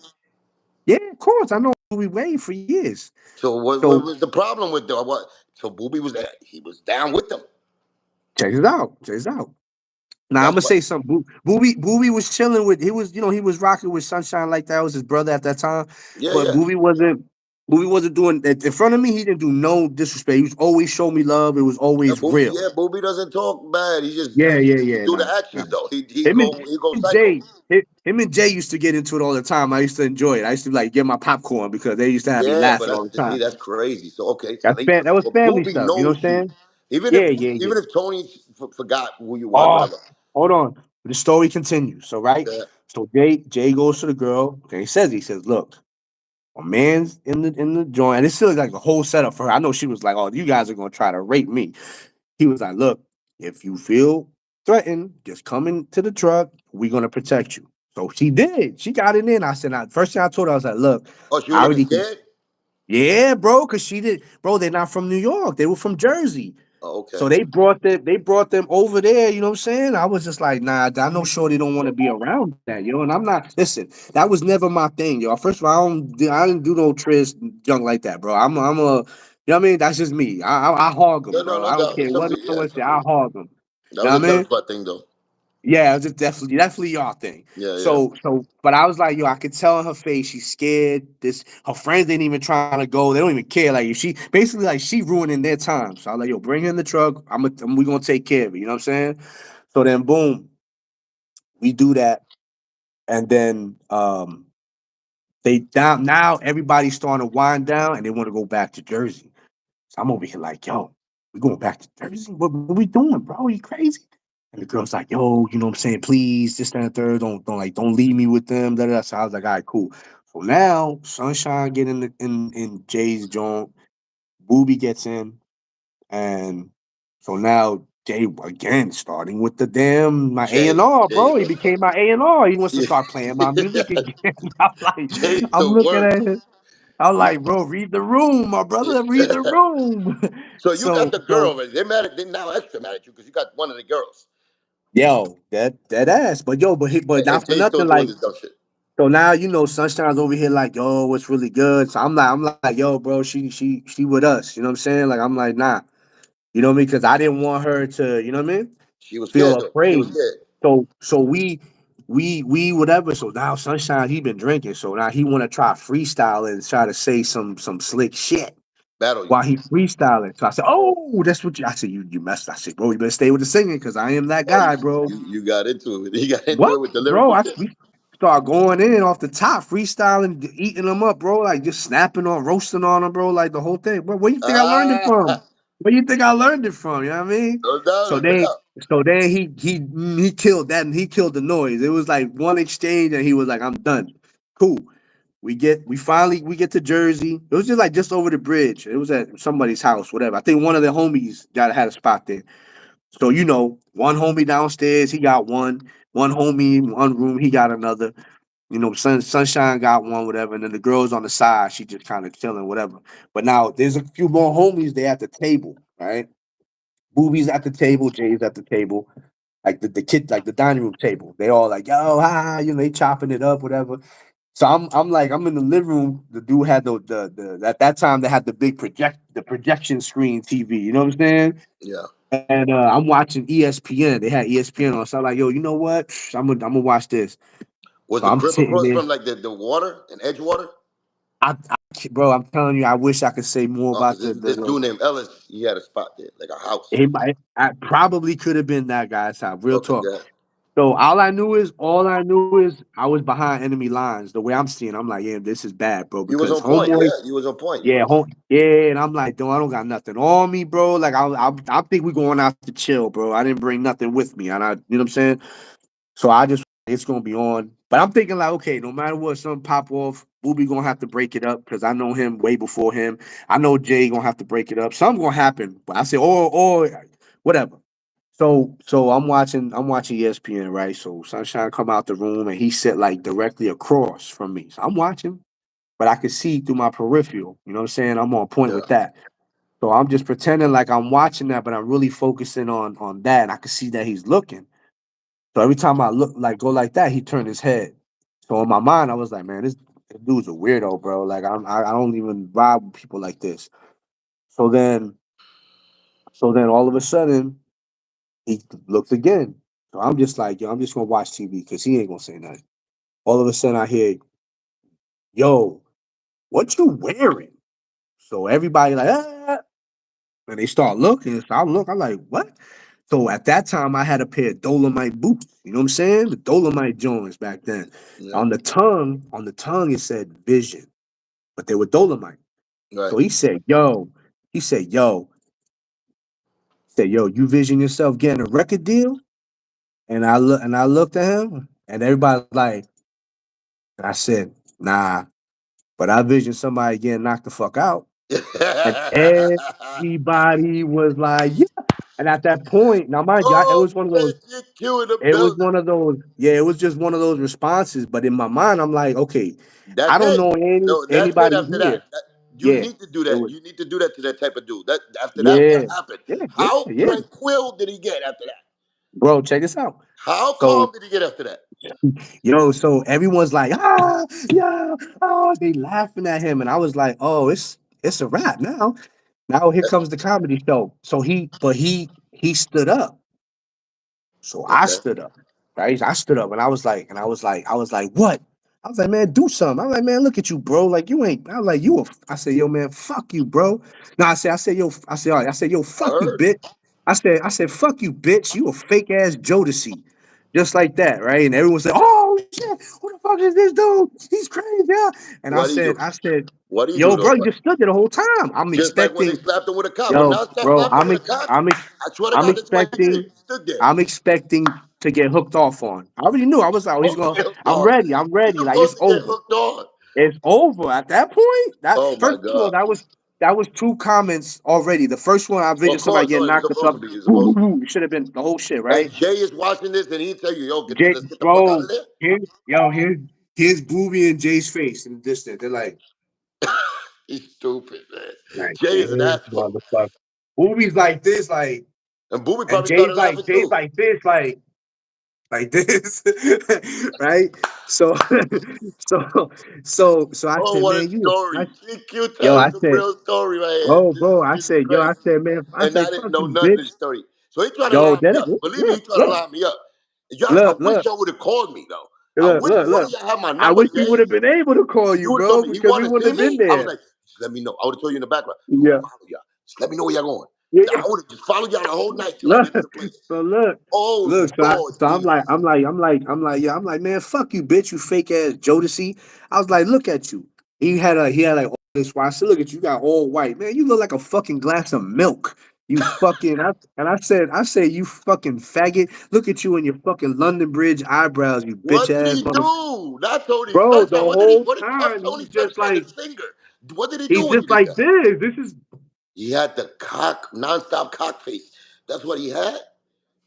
Yeah, of course. I know we waited for years. So what So was the problem with the what? So Booby was there. He was down with them. check it out. Check it out. Now I'm That's gonna what. say something. Booby was chilling with he was rocking with Sunshine like that. Was his brother at that time. Yeah, But yeah. Booby wasn't doing in front of me, he didn't do no disrespect. He was always show me love. It was always real. Yeah. Booby doesn't talk bad. Yeah, yeah, He yeah. do the Nah, nah. actions though. Him and, He go and psycho. Jay, him and Jay used to get into it all the time. I used to enjoy it. I used to like get my popcorn because they used to have me Yeah, but laughing all the see, time. that's crazy. So okay, so That's that was but family Booby stuff. You know knows what I'm you. saying? Yeah, yeah, yeah. Even if Tony forgot who you was, Oh, whatever. hold on. The story continues. So right. Yeah. So Jay goes to the girl. Okay, he says, look, a man's in the joint, and it's still like a whole setup for her. I know she was like, oh, you guys are gonna try to rape me. He was like, look, if you feel threatened, just come into the truck. We're gonna protect you. So she did. She got it in. I said, first thing I told her, I was like, look, Oh, she was I looking already scared. yeah, bro, because she did, bro. They're not from New York. They were from Jersey. Oh, So okay. they brought them over there, you know what I'm saying? I was just like, nah, I know Shorty don't want to be around that, and I'm not listen, that was never my thing, yo. First of all, I didn't do no tris junk like that, bro. I'm a you know what I mean? That's just me. I hog them, No, no, bro. no I don't doubt. care It's up what to no yeah. one It's say, up to I you. hog them. That You know was what a I jump mean? spot thing, though. Yeah, it was just definitely y'all thing. Yeah, yeah. But I was like, yo, I could tell in her face she's scared. This her friends ain't even trying to go. They don't even care. Like if she basically like she ruining their time. So I was like, yo, bring her in the truck. We gonna take care of it. You know what I'm saying? So then boom, we do that, and then they down now everybody's starting to wind down and they want to go back to Jersey. So I'm over here like, yo, we going back to Jersey? What we doing, bro? You crazy? And the girl's like, yo, you know what I'm saying? Please, this, that, and the third. Don't leave me with them. Da, da, da. So I was like, all right, cool. So now Sunshine get in Jay's joint, Booby gets in, and so now Jay again starting with the damn my A Jay, and R, Jay's bro. He the became my A&R. He wants to yeah. start playing my music again. I'm like, Jay's I'm the looking worst. at it. I'm like, bro, read the room, my brother. Read the room. So you got so the so girl, but they're mad at they now extra mad at you because you got one of the girls. yo, that ass. But yo, but And not for Jay's still nothing. doing Like, this dumb shit. so now Sunshine's over here like, yo, what's really good. So I'm like, yo, bro, she with us. You know what I'm saying? Like, I'm like, nah. You know what I mean? Because I didn't want her to, you know what I mean? She was Feel scared though. She was afraid. scared. So we whatever. So now Sunshine, he been drinking. So now he want to try freestyle and try to say some slick shit Battle you. while he freestyling. So I said, oh, that's what I said. You messed. I said, bro, you better stay with the singing because I am that Oh, guy, bro. you got into it. You got into What, it with the bro? lyrical shit. We start going in off the top, freestyling, eating them up, bro. Like just snapping on, roasting on them, bro. Like the whole thing. But where you think I learned it Ah, from? Where you think I learned it from? You know what I mean? no doubt, So no they doubt. So then he killed that and he killed the noise. It was like one exchange and he was like, I'm done. Cool. We get to Jersey. It was just like just over the bridge. It was at somebody's house, whatever. I think one of the homies got had a spot there. So one homie downstairs, he got one. One homie in one room, he got another. Sunshine got one, whatever, and then the girls on the side, she just kind of chilling, whatever. But now there's a few more homies there at the table, right? Boobies at the table, Jay's at the table, like the kid, like the dining room table. They all like, yo, they chopping it up, whatever. So I'm in the living room. The dude had the at that time they had the big projection screen TV. You know what I'm saying? Yeah. And I'm watching ESPN. They had ESPN on. So I'm like, yo, you know what? I'm gonna watch this. Was So the I'm crib sitting across there. from like the water and Edgewater? Bro, I'm telling you, I wish I could say more Oh, because about this dude named Ellis, he had a spot there, like a house. I probably could have been that guy's house. Real Okay, talk. yeah. So all I knew is I was behind enemy lines. The way I'm seeing, I'm like, yeah, this is bad, bro. You was Because on point. homeboy, Yeah, you was on point. You yeah, was. and I'm like, I don't got nothing on me, bro. Like I think we going out to chill, bro. I didn't bring nothing with me, and you know what I'm saying. So I just it's gonna be on. But I'm thinking like, okay, no matter what, something pop off, Booby gonna have to break it up because I know him way before him. I know Jay gonna have to break it up. Something gonna happen. But I say, or whatever. So I'm watching ESPN, right? So Sunshine come out the room and he sit like directly across from me. So I'm watching, but I can see through my peripheral. You know what I'm saying? I'm on point Yeah. with that. So I'm just pretending like I'm watching that, but I'm really focusing on that. And I can see that he's looking. So every time I look like go like that, he turned his head. So in my mind, I was like, man, this dude's a weirdo, bro. Like I don't even vibe with people like this. So then all of a sudden he looks again. So I'm just like, yo, I'm just gonna watch TV because he ain't gonna say nothing. All of a sudden I hear, yo, what you wearing? So everybody like, and they start looking. So I look, I'm like, what? So at that time, I had a pair of Dolomite boots. You know what I'm saying? The Dolomite Jones back then. Yeah. On the tongue, it said Vision, but they were Dolomite. Right. So he said, yo, you vision yourself getting a record deal? And I looked at him, and everybody's like, and I said, nah, but I vision somebody getting knocked the fuck out. And everybody was like, yeah. And at that point, now mind you, it Oh was one of those. man, GQ in the It was building. one of those. Yeah, it was just one of those responses. But in my mind, I'm like, okay, I That's don't it. know No, that's it. anybody After that, here. you Yeah, need to do it that. was. You need to do that to that type of dude. That after that, what Yeah, happened? yeah, yeah, How yeah. tranquil did he get after that? Bro, check this out. How So, calm did he get after that? so everyone's like, yeah, they laughing at him, and I was like, oh, it's a wrap now. Now here comes the comedy show. So he stood up. So I Okay. stood up, right? I stood up and I was like, what? I was like, man, do something. I'm like, man, look at you, bro. Like you ain't. I was like, I said, yo, man, fuck you, bro. No, I said, yo, I fuck you, heard. bitch. I said, fuck you, bitch. You a fake ass Jodeci. Just like that, right? And everyone said, oh shit, who the fuck is this dude? He's crazy, yeah. And I What do you said, do? I said, What do you do yo, though? bro, you just stood there the whole time. I'm Just like when they expecting, slapped him with a cop. When yo, Nas bro, slapped him with a cop, I swear to I'm God, that's what he did. expecting He stood there. I'm expecting to get hooked off on. I already knew. I was like, oh, he's Supposed to going. get hooked I'm on. ready. I'm He's ready. Like it's supposed to get over. hooked on. It's over at that point. That Oh my first of all, God. that was two comments already. The first one, I Of visioned somebody course, getting oh, it was knocked the supposed fuck. to be. It was Woo, woo, supposed to be. woo. It should have been the whole shit, And right? Jay is watching this, and he tell you, "Yo, Jay, let's get the fuck out bro, of there." here's Booby and Jay's face in the distance. They're He's stupid, man. like Jay is an this asshole, motherfucker. Booby's like this, like, and Booby and probably started laughing Jay's too. like this, like this, right? So, so, so I Oh, said, what a man, story! GQ yo, telling I the said, real story right here. oh, This bro, I is said, yo, crazy, man, I and I said, didn't fuck know you, none of bitch. this story. So he tried to Yo, line that me it, up. Believe me, look, he tried to look, line me up. Y'all, I look, wish look, y'all would have called me though. I look, wish look, one look. of y'all had my I number, wish we would Jay. have been able to call you, You would have told bro, me you because we want to wouldn't see have been me. I was there. like, just let me know. I would have told you in the background. I'm gonna Yeah, follow y'all. Just let me know where y'all going. yeah, I would have just followed y'all the whole night till I look. get to the place. So look, Oh look. Lord So I'm like, Jesus. yeah. I'm like, man, fuck you, bitch, you fake ass Jodeci. I was like, look at you. He had like all this white. I said, look at you, you got all white, man. You look like a fucking glass of milk. You fucking I said you fucking faggot. Look at you and your fucking London Bridge eyebrows, you bitch What did ass he mother. do? Not Tony Bro, the Sunshine. What did he? whole What did time Tony he's just Sunshine, the like singer? What did he do he's when he just did like that? this. This is He had the cock, nonstop cock face. That's what he had.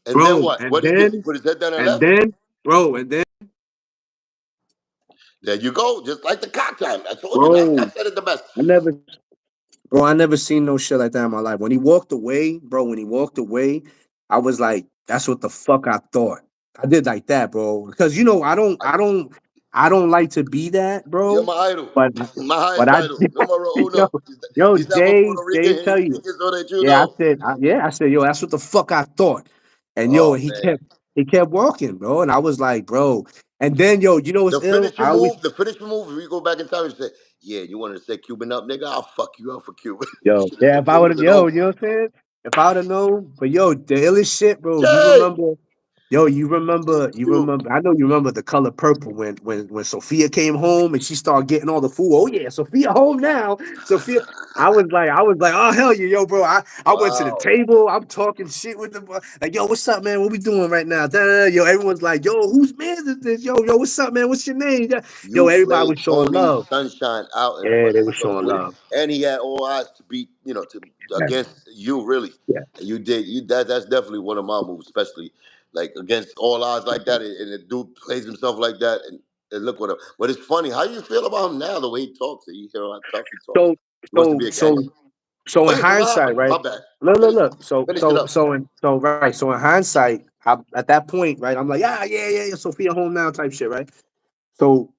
And then bro, what? What did he do? He put his head down and and left. then, bro, and then, There you go. Just like the cock time. I told you. I bro, said it the best. I never Bro, I never seen no shit like that in my life. When he walked away, bro, when he walked away, I was like, that's what the fuck I thought. I did like that, bro. Because you know, I, I don't like to be that, you're bro. my idol. But My but highest I idol. Numero yo, uno. yo, He's half a Jay, Puerto Jay Rican. tell He you. gets so that you Yeah, know. I said, yo, that's what the fuck I thought. And yo, Oh man. he kept walking, bro. And I was like, bro. And then yo, you know what's The ill? finishing I always move, the finishing move, if you go back in time and say, yeah, you wanted to say Cuban up, nigga, I'll fuck you up for Cuban. You yo, should have yeah, said if I Cuban would was have, an yo, over. you know what I'm saying? If I would have known, but yo, the illest shit, bro. Jay! You You. remember. I know you remember the color purple when Sophia came home and she started getting all the food. Oh yeah, Sophia home now. Sophia, I was like, oh hell yeah, yo, bro. I went to the Wow. table. I'm talking shit with them. Like, yo, what's up, man? What we doing right now? Da, da, da. Yo, everyone's like, yo, whose man is this? Yo, what's up, man? What's your name? Yo, You everybody played was showing Tony love. Sunshine out in Yeah, front they of were so showing with, love. and he had all odds to beat, to Yeah, against you really. yeah. And you did you that's definitely one of my moves, especially like against all odds like that. And the dude plays himself like that, and look what him. But it's funny. How you feel about him now? The way he talks, you hear how tough he talks. So, He wants to so, be a so, gangster. so Oh in yeah. So what hindsight, happened? right? My bad. Look, Finish, look. finish it up. Right. So in hindsight, at that point, right, I'm like, yeah, Sophia home now type shit, right? So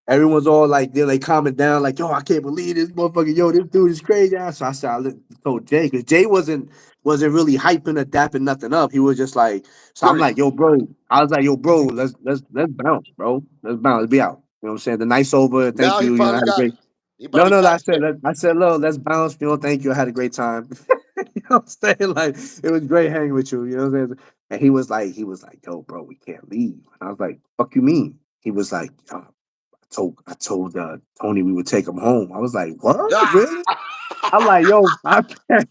everyone's all like, they're like calming down, like, yo, I can't believe this motherfucker, yo, this dude is crazy. So I said, told Jay, because Jay wasn't really hyping or dapping nothing up. He was just like, so I'm Period. like, yo, bro. I was like, yo, bro, let's bounce, bro. Let's bounce, let's be out. You know what I'm saying? The night's over. Thank Now he you. You know, I finally had a got great it. He about no, to no, no. cash in. I said, look, let's bounce. You know, thank you. I had a great time. You know what I'm saying? Like, it was great hanging with you. You know what I'm saying? And he was like, yo, bro, we can't leave. And I was like, fuck you mean? He was like, I told Tony we would take him home. I was like, what? Really? I'm Ah! like, yo, I can't.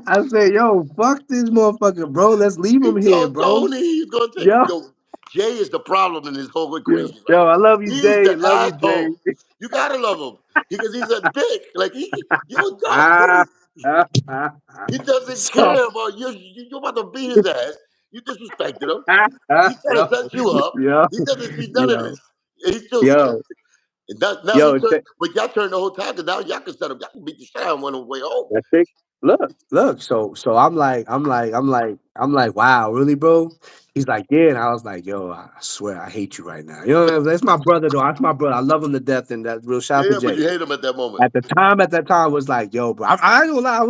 I said, yo, fuck this motherfucker, bro. Let's leave He him here, told bro. Tony he's gonna take Yo, yo. Jay is the problem in this whole yo, equation, right? yo, I love you, He's Jay. the Love you, Jay. asshole. You gotta love him because he's a dick. Like yo, dog, what Ah, is? He doesn't so, care about you. You're about to beat his ass. You disrespected him. He's trying yo, to set you up. yo, He doesn't see none of yo, this. And he's still yo, and now he yo. turned, but y'all turned the whole time because now y'all can set him. Y'all can beat the shit out of him on the way home. That's it. Look. So I'm like, wow, really, bro? He's like, yeah, and I was like, yo, I swear, I hate you right now. You know, what I mean? That's my brother, though. That's my brother. I love him to death, and that real shout out to Yeah, but Jay. you hate him at that moment. At that time, was like, yo, bro. I ain't gonna lie. I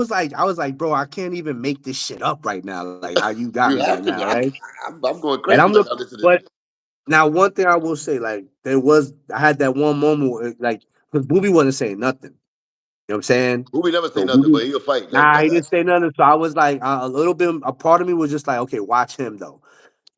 was like, bro, I can't even make this shit up right now. Like how you got You me right have to. now, right? I'm going And crazy I'm when look, I listen to this. but now one thing I will say, like, I had that one moment, where, like, because Booby wasn't saying nothing. You know what I'm saying? Booby never say So nothing, Booby, but he'll fight. nah, he didn't say nothing. So I was like, a little bit. A part of me was just like, okay, watch him though.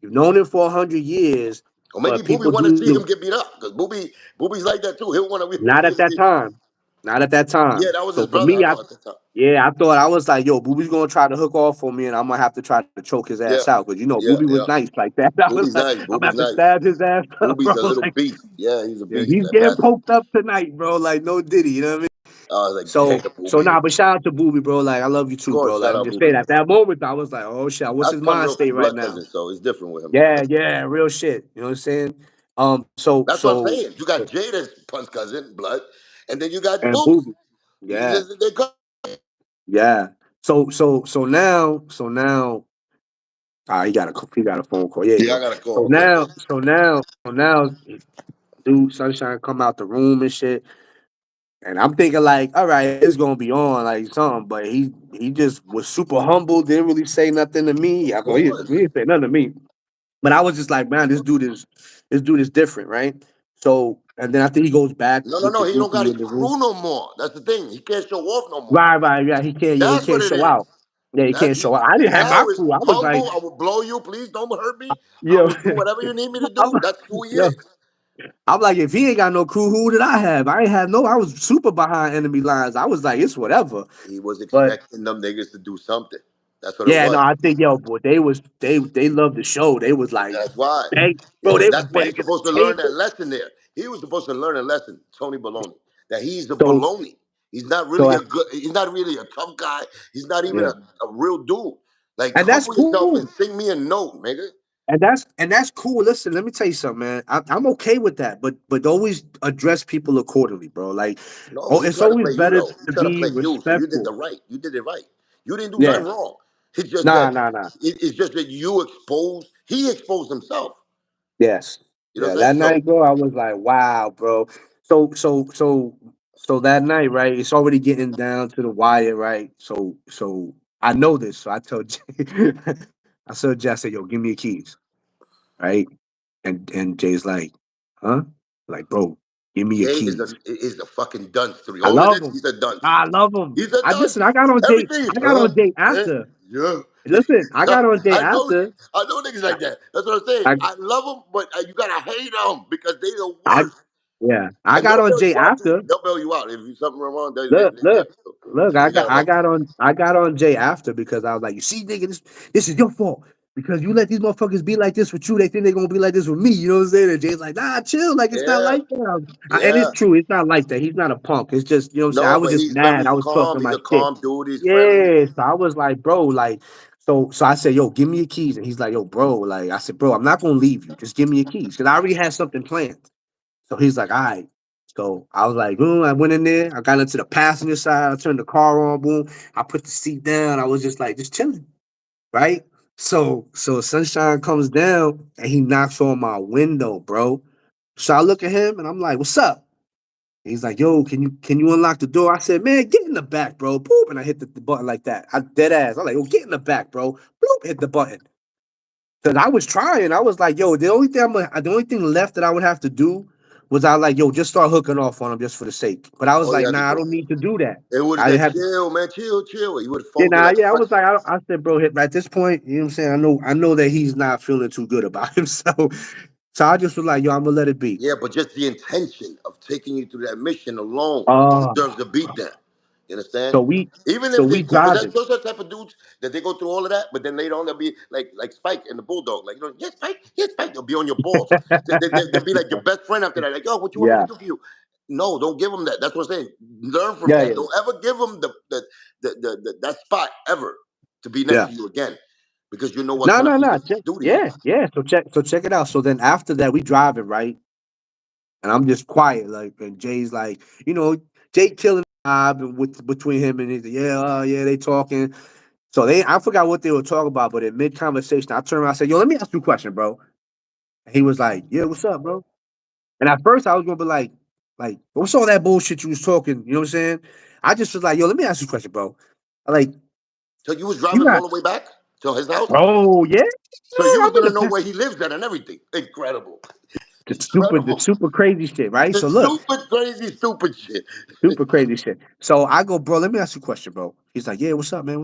You've known him for 100 years, Or maybe but Booby people want to see do him get beat up because Booby's like that too. He'll want to not at just that see. time. Not at that Yeah, time. that was his So for brother. me, I know at the time. yeah, I thought I was like, yo, Booby's gonna try to hook off on me, and I'm gonna have to try to choke his ass Yeah, out because yeah, Booby was yeah. nice like that. I was Booby's like, nice. I'm gonna Booby's have to nice. stab his ass up, Booby's bro. a little Like, beast. Yeah, he's a yeah, beast. he's That getting bastard. poked up tonight, bro. Like no Diddy, you know what I mean? I was like, So, damn, so Booby. nah, but shout out to Booby, bro. Like I love you Of too, bro. course, Like shout I'm out just Booby. saying, at that moment, I was like, oh shit, what's That's his coming mind off from state right blood now? cousins, so it's different with him. Yeah, real shit. You know what I'm saying? That's what I'm saying. You got Jada's punch cousin, blood, and then you got and Booby. Booby, yeah, They come. yeah. So now, he got a phone call. Yeah, you Yeah, I go. got a So call. Okay, now, good. dude, Sunshine come out the room and shit. And I'm thinking like, all right, it's gonna be on like something, but he just was super humble, didn't really say nothing to me. Of I mean, he course. didn't say nothing to me. But I was just like, man, this dude is different, right? So and then I think he goes back No, no, with no. the He don't got groupie his in the room. crew no more. That's the thing. He can't show off no more. Right, yeah, he That's what can't it show is. out. Yeah, he That can't he show out. I didn't have my now is crew. I was like, humble. I will blow you. Please don't hurt me. I yo, will do whatever you need me to I'm, do. That's who he yo, is. I'm like, if he ain't got no crew, who did I have? I ain't have no. I was super behind enemy lines. I was like, it's whatever. He was But expecting them niggas to do something. That's what it yeah, no, was. I think yo, boy, they loved the show. They was like, That's why. bang, bro, Yeah, they was that's why he's banging the supposed to learn that table. lesson there. He was supposed to learn a lesson, Tony Baloney, that he's a So baloney. He's not so really a good. He's not really a tough guy. He's not even yeah, a real dude. Like and that's humble yourself cool. and sing me a note, nigga. And that's cool. Listen, let me tell you something, man. I'm okay with that, but always address people accordingly, bro. Like, No, oh, he it's tried to always play you better though. He to tried to be play you, so you did the respectful. right. You did it right. You didn't do Yeah, nothing wrong. It's just nah, that nah, nah. it's just that you exposed. He exposed himself. Yes. You know Yeah, what I'm saying? that So night, bro, I was like, wow, bro. So that night, right? It's already getting down to the wire, right? So I know this. So I told Jay, I told Jay, I said, yo, give me your keys, right? And Jay's like, huh? Like, bro, give me your Jay keys. is a fucking dunce. To be I older love than him. he's a dunce. I love him. He's a I dunce. listen. I got on Jay. Everything is, I got on Jay eh, after. yeah. Listen, I got on Jay I know, after. I know niggas like that. That's what I'm saying. I, I love them, but you gotta hate them because they the I, worst. yeah, I And got they'll on bail Jay you out too. after. They'll bail you out if you something wrong. Look, Yeah. look, look. So I you got, gotta I love got on, I got on Jay after because I was like, you see, nigga, this is your fault because you let these motherfuckers be like this with you. They think they're gonna be like this with me. You know what I'm saying? And Jay's like, nah, chill. Like it's not them. like that. And Yeah. it's true. It's not like that. He's not a punk. It's just, you know what I'm saying. I No, was but just he's mad. very I was calm. talking He's my a shit. calm dude. He's friendly. Yeah. So I was like, bro, like, so I said, yo, give me your keys. And he's like, yo, bro, like, I said, bro, I'm not gonna leave you. Just give me your keys because I already had something planned. So he's like, all right. So I was like, boom, I went in there. I got into the passenger side. I turned the car on, boom. I put the seat down. I was just like, just chilling, right? So sunshine comes down and he knocks on my window, bro. So I look at him and I'm like, what's up? He's like, yo, can you unlock the door? I said, man, get in the back, bro. Boop. And I hit the button like that. I dead ass. I'm like, yo, get in the back, bro. Bloop, hit the button. Cause I was trying. I was like, yo, the only thing left that I would have to do was I like, yo, just start hooking off on him just for the sake. But I was All you like, have to nah, I do. don't need to do that. It would have I didn't said, have to. chill, man, chill, chill. He would have Yeah, folded nah, like a yeah. I was pretzel. like, I said, bro, at this point, you know what I'm saying? I know that he's not feeling too good about himself. So I just was like, yo, I'm gonna let it be. Yeah, but just the intention of taking you through that mission alone Uh, deserves a beatdown. You understand? so we, Even so if we they cool, because that's driving. those are the type of dudes that they go through all of that, but then later on they'll be like Spike and the Bulldog, like yes, Spike. They'll be on your balls. They'll be like your best friend after that. Like, yo, what you want me to Yeah, do for you? No, don't give them that. That's what I'm saying. Learn from yeah, that. yeah, Don't ever give them that spot ever to be next yeah. to you again, because you know what No, kind of no, no. people do to you. Yeah, yeah. So check it out. So then after that, we driving right. And I'm just quiet, like, and Jay's like, Jay killing the vibe and with between him and he's yeah, yeah, they talking. So I forgot what they were talking about, but in mid conversation, I turned around and said, yo, let me ask you a question, bro. And he was like, yeah, what's up, bro? And at first I was gonna be like, what's all that bullshit you was talking? You know what I'm saying? I just was like, yo, let me ask you a question, bro. I like, So you was you driving got, all the way back to his house. oh yeah, So you I'm was in gonna the know where he lives at and everything. Incredible. the Incredible. super crazy shit, right? The So look, stupid, crazy, stupid shit. super crazy shit. So I go, bro, let me ask you a question, bro. He's like, yeah, what's up, man?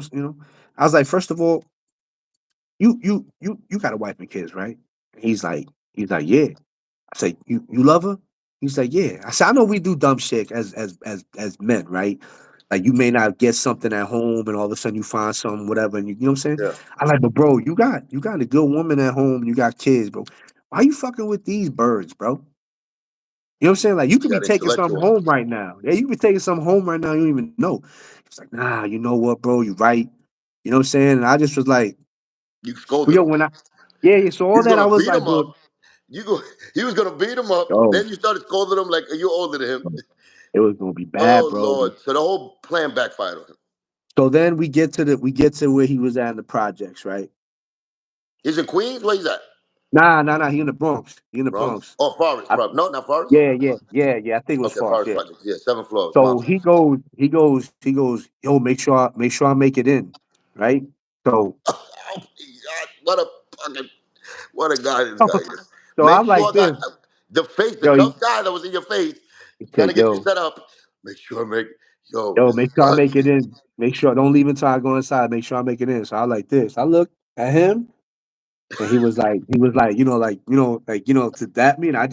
I was like, first of all, you got a wife and kids, right? He's like, yeah. I say, you love her? He's like, yeah. I said, I know we do dumb shit as men, right? Like you may not get something at home and all of a sudden you find something, whatever, and you know what I'm saying? Yeah. I like, but bro, you got a good woman at home, you got kids, bro. Why you fucking with these birds, bro? You know what I'm saying? Like you He could be got taking something intellectual. home right now. Yeah, you could be taking something home right now. You don't even know. It's like, nah, you know what, bro? You right. You know what I'm saying? And I just was like, You but scolded yo, him. when I, yeah, yeah. So all He's that I gonna was beat like, him bro, up. You go. He was gonna beat him up. yo, Then you started scolding him like you're older than him. it was gonna be bad, Oh bro. Lord! So the whole plan backfired on him. So then we get to where he was at in the projects, right? He's in Queens. Where he's at? Nah. He in the Bronx. He in the Bronx. Bronx. Oh, Forest. I, Probably. No, not Forest. yeah. I think it was Okay, Forest. Forest Yeah. Project. Yeah, seventh floor. So Mom. he goes. Yo, make sure I make it in, right? So, Oh, God, what a guy this guy is. so Make I'm sure like I got this, the yo. tough guy that was in your face, He trying to said, get you yo, set up. Make sure I make yo, this is make sure I make it us. in. Make sure don't leave until I go inside. Make sure I make it in. So I like this. I look at him. And to that mean I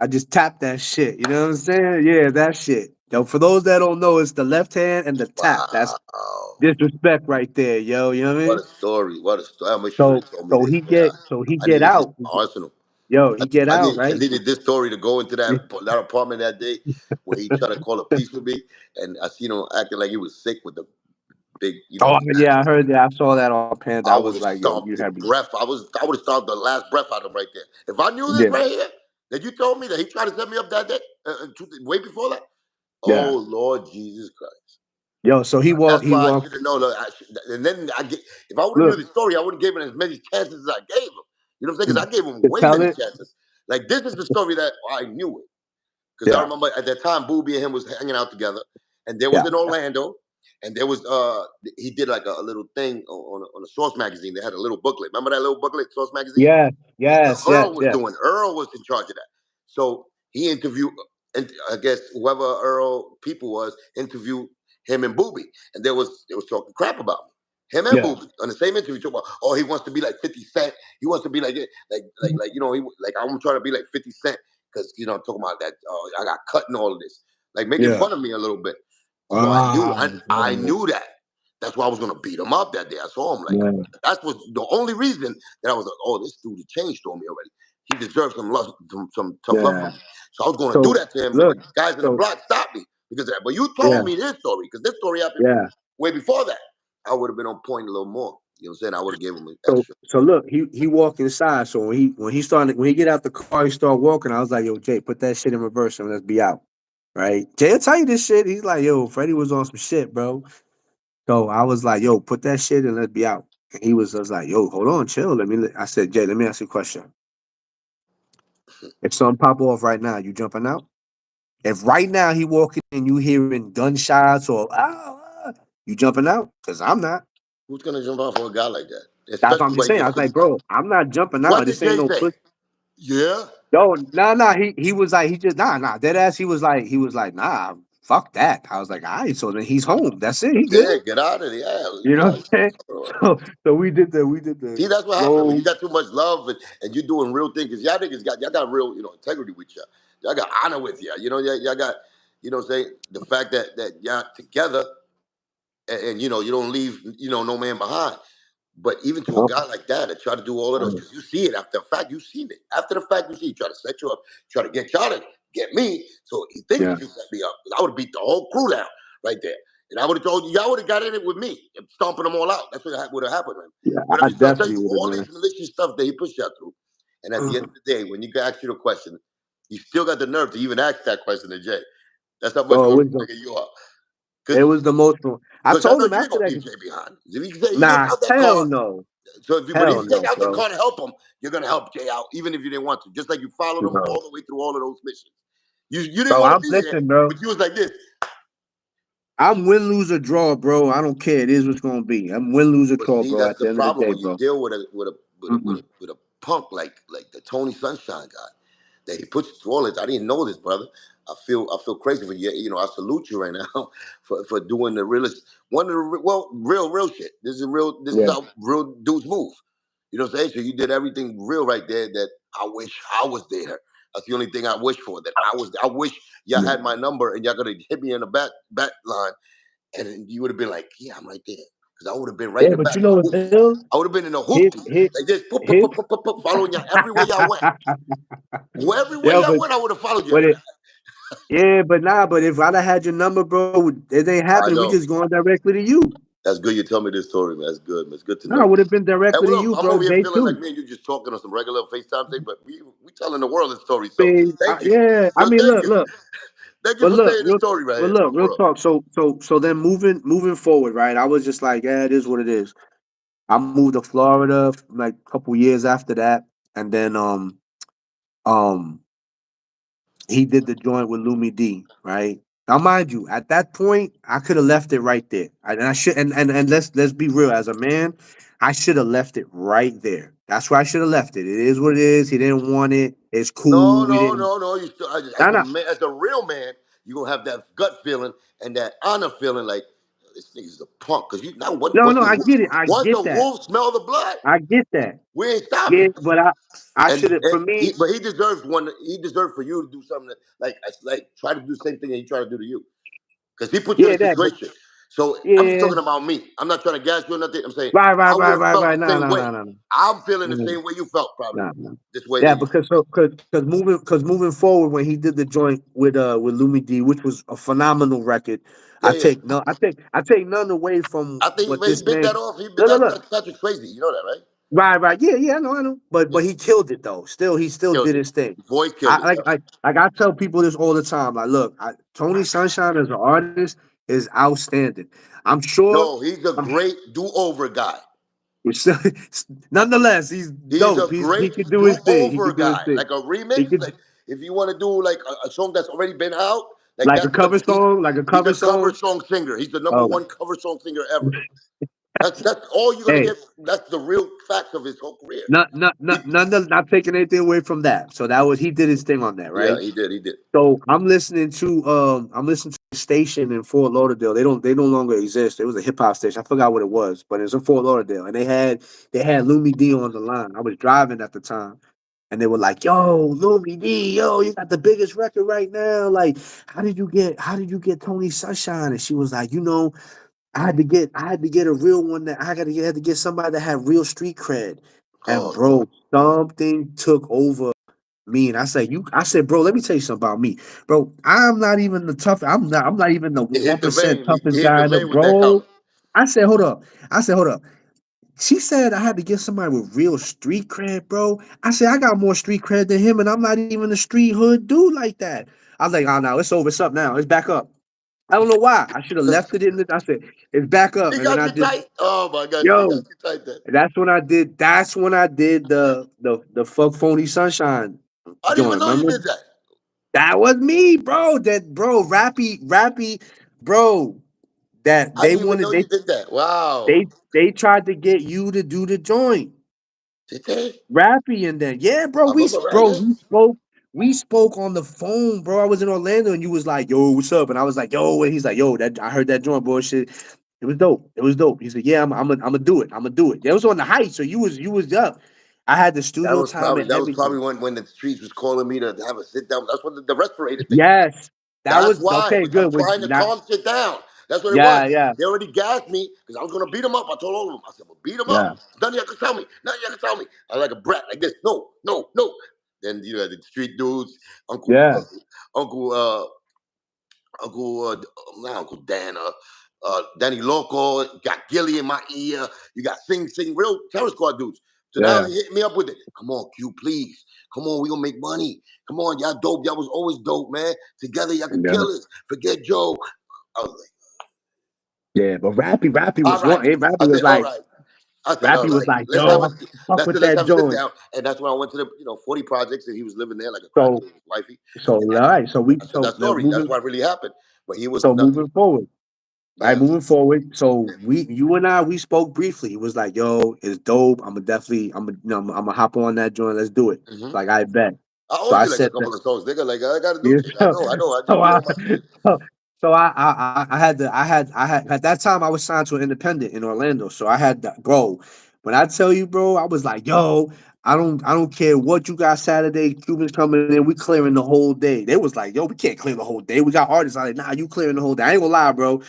just tapped that shit. You know what I'm saying? Yeah, that shit. Yo, for those that don't know, it's the left hand and the tap. That's Wow. disrespect right there, yo. You know what I What mean? a story. What a story. I wish you would have told me this, man. He I get needed this out. in my arsenal. Yo, he get I out, need I right? needed this story to go into that apartment that day where he tried to call a peace with me, and I seen him acting like he was sick with the big, Oh yeah, I massive. heard that. I saw that on Panda. I I was would have like, yo, stomped you the heavy. breath. I would have stomped the last breath out of him right there. If I knew this Yeah, right here, that you told me that he tried to set me up that day, way before that. yeah. Oh Lord Jesus Christ! Yo, so That's he why I should walked. have known. And then I get, if I would have knew Look, the story, I wouldn't give him as many chances as I gave him. You know what I'm saying? Because I gave him to way tell many it. chances. Like this is the story that I knew it. Because I Yeah, remember at that time, Booby and him was hanging out together, and there was yeah. in Orlando, and there was he did like a little thing on a Source magazine. They had a little booklet. Remember that little booklet, Source magazine? Yes, yes, yes, Earl was yes. doing. Earl was in charge of that. So he interviewed, and I guess whoever Earl people was interviewed him and Booby, and there was talking crap about me. Him and Yeah. Booby on the same interview talking about, oh, he wants to be like 50 Cent. He wants to be like it, like I'm trying to be like 50 Cent because talking about that. I got cut and all of this, like making Yeah. fun of me a little bit. So I knew, Ah, I knew that. That's why I was gonna beat him up that day. I saw him like man. that was the only reason that I was like, oh, this dude changed on me already. He deserves some love, some tough love Yeah. from me. So I was going to do So that to him, but look, the guys in the so block stopped me because of that. But you yeah, told me this story because this story happened yeah. way before that. I would have been on point a little more. You know what I'm saying? I would have given him an So extra. so look, he walked inside. So when he get out the car, he start walking. I was like, yo, Jay, put that shit in reverse and let's be out. Right? Jay will tell you this shit. He's like, yo, Freddie was on some shit, bro. So I was like, yo, put that shit and let's be out. And I was like, yo, hold on, chill. I said, Jay, let me ask you a question. If something pop off right now, you jumping out? If right now he walking and you hearing gunshots or you jumping out? Cause I'm not. Who's gonna jump out for a guy like that? That's what I'm Especially just when he saying. I just was like, because. bro, I'm not jumping What out. did This ain't Jay no say? pussy. Yeah, No, nah. He was like, he just nah. Dead ass. He was like, nah, fuck that. I was like, all right, so then he's home. That's it. He yeah, good. get out of there. Yeah, You know what I'm saying? yeah. So we did the See, that's what happened when you slow. got too much love and you doing real things. Cause y'all got real, integrity with y'all. Y'all got honor with y'all. Y'all got, what I'm saying, the fact that y'all together and you don't leave, no man behind. But even to a guy like that try to do all of those, because you see it after the fact, you seen it. After the fact, you see, he try to set you up, try to get y'all to get me. So he thinks Yeah, he can set me up. 'Cause I would have beat the whole crew down right there. And I would have told you, y'all would have got in it with me, stomping them all out. That's what would have happened. Man. yeah. But I I mean, so I tell definitely you would have, all man. these malicious stuff that he pushed y'all through. And at the end of the day, when you ask you the question, you still got the nerve to even ask that question to Jay. That's how much Oh, of a nigga you are. it Because was the most. I I told know him you ain't after gonna that. leave Jay behind. If he gets Nah, out that hell car, no, so when he hell get no, out the bro. car to help him, you're gonna help Jay out, even if you didn't want to. Just like you followed him No, all the way through all of those missions. You didn't bro. want to I'm be there, listen, bro. but you was like this. I'm win, lose, or draw, bro. I don't care. It is what's gonna be. I'm win, lose, or But draw, see, bro. that's At the the end of the problem day, when you bro. deal Mm-mm. with a punk like the Tony Sunshine guy that he puts through all this. I didn't know this, brother. I feel crazy for you. I salute you right now for doing the realest one of the real shit. This is Yeah, how real dudes move. You know what I'm saying? So you did everything real right there that I wish I was there. That's the only thing I wish for. That I wish y'all yeah, had my number and y'all could have hit me in the back line and then you would have been like, yeah, I'm right there. Because I would have been right in yeah. the But back you of know the what's hoopty. ill? I would have been in the Hit, hoopty. hit, Like this, hit. following y'all everywhere y'all went. Everywhere Yeah, y'all went, I would have followed you but after it, that. yeah, but nah. But if I'd have had your number, bro, it ain't I happening. We know. just going directly to you. That's good you tell me this story, man. That's good, man. It's good to No, I know. would have been Hey, directly to well, look, you, I'm bro. over here Day feeling like two. me and you just talking on some regular FaceTime thing, but we telling the world the story. So Big, thank you. yeah. I mean, Thank look, you. look. Thank you But for look, saying the real, story right but here look, for the real world. talk. So then moving forward, right? I was just like, yeah, it is what it is. I moved to Florida like a couple years after that, and then um he did the joint with Lumi D, right? Now, mind you, at that point, I could have left it right there. And I should and let's be real, as a man, I should have left it right there. That's where I should have left it. It is what it is. He didn't want it. It's No, cool. We no, didn't. no, no. You still, No, as a no. man, as a real man, you gonna have that gut feeling and that honor feeling. Like, this nigga's a punk. Because you now No, no, I get it. I once get a that. wolf smell the blood, I get that. we ain't Yeah, stopping. but I And, should have. For me, but he deserves one. He deserves for you to do something that, like try to do the same thing that he tried to do to you. Because he put you in yeah, a that. But situation. So I'm just yeah, talking about me. I'm not trying to gas you or nothing. I'm saying right, right, I right, would have right, felt right. the No, same no, way. no, no, no. I'm feeling the Mm, same way you felt probably. no, no. This way Yeah, that you. because moving forward when he did the joint with Lumi D, which was a phenomenal record. Yeah, yeah. I take none away from I think what man, he this bit that man. off. He bit Look, look, that. look. That's Patrick Swayze. You know that, right? Right, right. Yeah, yeah, I know. But Yeah. he killed it though. He still Killed did it. his thing. Voice killed I it. Yeah. I tell people this all the time. Like, look, Tony Sunshine as an artist is outstanding. I'm sure. No, he's a I'm great do-over guy. still, nonetheless, he's He's a dope. He great can do his thing. He do-over can do his guy. thing. Like a He remix, could like if you want to do like a song that's already been out, like like a that's what cover song, like a he's cover a cover song. song singer. He's the number Oh, one cover song singer ever. That's all you're gonna hey, get. That's the real facts of his whole career. He, not taking anything away from that. So that was he did his thing on that, yeah, right? he did. He did. So I'm listening to a station in Fort Lauderdale. They no longer exist. It was a hip hop station. I forgot what it was, but it's in Fort Lauderdale. And they had Lumi D on the line. I was driving at the time. And they were like, yo, Lumi D, yo, you got the biggest record right now. Like, how did you get Tony Sunshine? And she was like, I had to get a real one that had to get somebody that had real street cred. And Oh, bro, something took over me. And I said, bro, let me tell you something about me. Bro, I'm not even the tough. I'm not even the it hit the 1% vein. toughest He hit the guy in the vein with that bro. comment. I said, hold up. Hold up. She said I had to get somebody with real street cred, bro. I said I got more street cred than him, and I'm not even a street hood dude like that. I was like, oh no, it's over. It's up now. It's back up. I don't know why. I should have left it in the. I said it's back up, He and then got I you did. tight. Oh my God, he got Yo, you tight then. that's when I did. That's when I did the fuck phony sunshine I didn't even joint. know you Remember? did that. That was me, bro. That bro, rappy, bro. That I they didn't even wanted. know you did that. Wow. They tried to get you to do the joint. Did they? Rappy and then yeah, bro. I remember right there. We spoke on the phone, bro. I was in Orlando and you was like, "Yo, what's up?" And I was like, "Yo," and he's like, "Yo, that I heard that joint, bro. Shit, it was dope. It was dope." He said, "Yeah, I'm gonna do it. I'm gonna do it." It was on the heights, so you was up. I had the studio time and That was everything. probably when the streets was calling me to have a sit down. That's what the respirator thing. Yes, that That's was why okay. I'm Good. trying to Not calm shit down. That's what it was. yeah, yeah, They already gassed me because I was gonna beat him up. I told all of them. I said, "Well, beat him up. yeah, Nothing you can tell me. Nothing you can tell me." I was like a brat, like this. No, no, no. Then you know the street dudes, Uncle yeah, Uncle Uncle not Uncle Dan, Danny Loco, got Gilly in my ear. You got Sing real Terror Squad dudes. So now yeah, they hit me up with it. Come on, Q, please. Come on, we gonna make money. Come on, y'all dope. Y'all was always dope, man. Together, y'all could yeah. kill us. Forget Joe. I was like, Yeah, but Rappy all was right. one. Rappy I was said, all like, right. I said, all right. yo, I fuck with Let's that have a sit joint. down. And that's when I went to the 40 projects and he was living there like a crackhead So with his wifey. so all And right. So we I said so that now story. That's what really happened. But he was nothing. moving forward. Right, Yeah. moving forward. So you and I, we spoke briefly. He was like, "Yo, it's dope. I'm gonna hop on that joint. Let's do it." Hmm. Like I bet. I So owe I you like a said that. couple of songs, nigga. Like I gotta do Yeah, shit. I know, I know. I so just be I, on my shit. so, so I had at that time I was signed to an independent in Orlando. So I had that, bro. When I tell you, bro, I was like, "Yo, I don't care what you got Saturday. Cubans coming in. We clearing the whole day." They was like, "Yo, we can't clear the whole day. We got artists." I like, "Nah, you clearing the whole day." I ain't gonna lie, bro.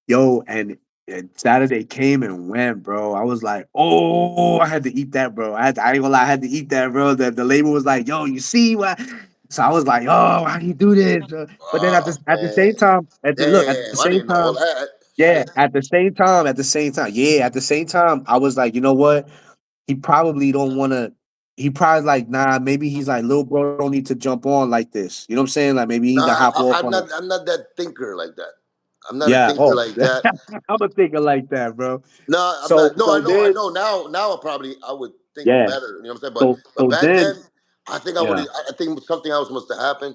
Yo, and Saturday came and went, bro. I was like, oh, I had to eat that, bro. I ain't gonna lie, I had to eat that, bro. The label was like, yo, you see what? So I was like, oh, how do you do this? But then Oh at the man. same time, at the Damn, I same didn't know all time, that. yeah, Shit. at the same time, I was like, you know what? He probably don't want to. He probably like, nah, maybe he's like, little bro don't need to jump on like this. You know what I'm saying? Like maybe he need to Nah, hop off I'm on it. not that thinker like that. I'm not a Yeah. thinker Oh, like that. I'm a thinker like that, bro. No, I'm So not. No, so I then know. Now I would think yeah. better. You know what I'm saying? But So back then then, I think I would. yeah, I think something else must have happened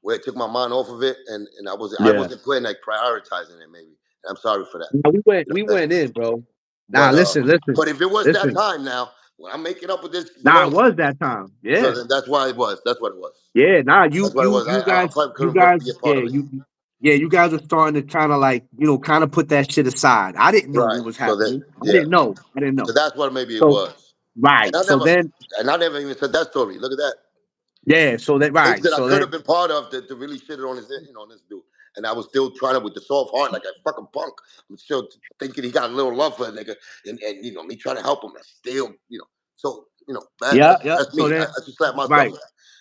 where it took my mind off of it, and I yeah. wasn't putting like prioritizing it maybe. And I'm sorry for that. Nah, You know we what I'm saying? went in, bro. Nah, But listen, but if it was that listen. time now, when I'm making up with this Nah, it Bronx, was that time. so Yeah. then that's why it was. That's what it was. Yeah, nah, That's what it was. you I guys, probably couldn't be a part yeah, of it. yeah, you guys are starting to kind of like, kind of put that shit aside. I didn't know Right. what was So that, happening. I yeah. didn't know. I didn't So know. that's what maybe it So was. And right. I So never, then and I never even said that story. Look at that. yeah. So that Things right. that I So could then have been part of to really shit it on his, on this dude. And I was still trying to with the soft heart, like a fucking punk. I'm still thinking he got a little love for a nigga, and me trying to help him. And still, so yeah yeah. that's So me. then I should slap myself, right.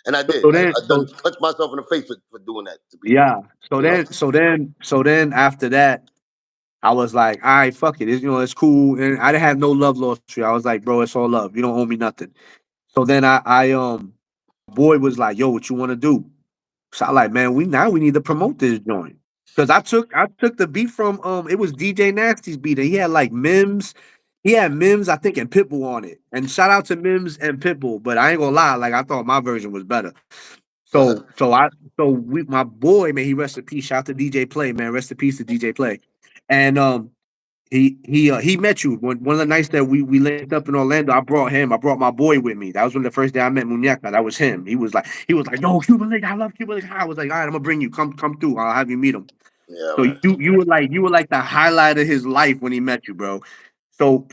and I did. So then I done so punched myself in the face for doing that to people. yeah. So then after that, I was like, all right, fuck it. It's cool. And I didn't have no love lost for you. I was like, bro, it's all love. You don't owe me nothing. So then boy was like, yo, what you want to do? So I like, man, we need to promote this joint. Cause I took the beat from it was DJ Nasty's beat, and he had like Mims. He had Mims, I think, and Pitbull on it. And shout out to Mims and Pitbull, but I ain't gonna lie, like I thought my version was better. Uh-huh. My boy, man, he rest in peace. Shout out to DJ Play, man. Rest in peace to DJ Play. And he met you one of the nights that we linked up in Orlando. I brought him. I brought my boy with me. That was when the first day I met Muñeca. That was him. He was like, yo, Cuban Link, I love Cuban Link. I was like, all right, I'm gonna bring you. Come through. I'll have you meet him. Yeah, So man. you were like the highlight of his life when he met you, bro. So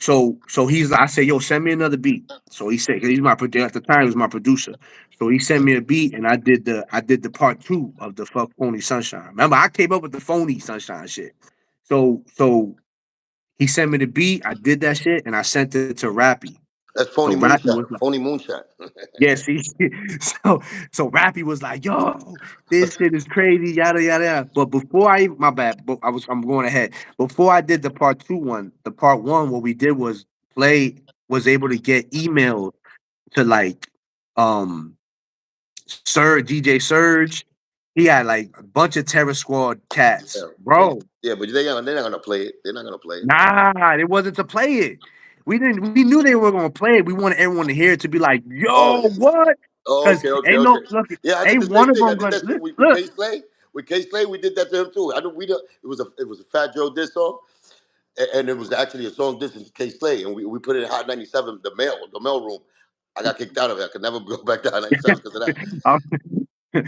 I said, yo, send me another beat. So he said, 'cause he's my producer at the time, he was my producer. So he sent me a beat, and I did the part two of the fuck phony sunshine. Remember, I came up with the phony sunshine shit. So he sent me the beat, I did that shit, and I sent it to Rappy. That's So phony Rappy moonshine. was like, Phony moonshine. yeah, see, so Rappy was like, yo, this shit is crazy, yada yada yada. But my bad, but I'm going ahead. Before I did the part two one, the part one, what we did was Play was able to get emails to like um Surge, DJ Surge. He had like a bunch of Terror Squad Yeah, cats, but bro. they're not gonna play it. They're not gonna play it. Nah, it wasn't to play it. We knew they were gonna play it. We wanted everyone to hear it to be like, Oh yo, yeah. what? Oh, Because okay, okay, ain't okay. no look, Yeah, I did ain't the same one of thing. I them did gonna that shit with look. K Slay. With K Slay, we did that to him too. I don't. It was a Fat Joe diss song, and it was actually a song dissing K Slay, and we put it in Hot 97, the mail room. I got kicked out of it. I could never go back to Hot 97 because of that. Um,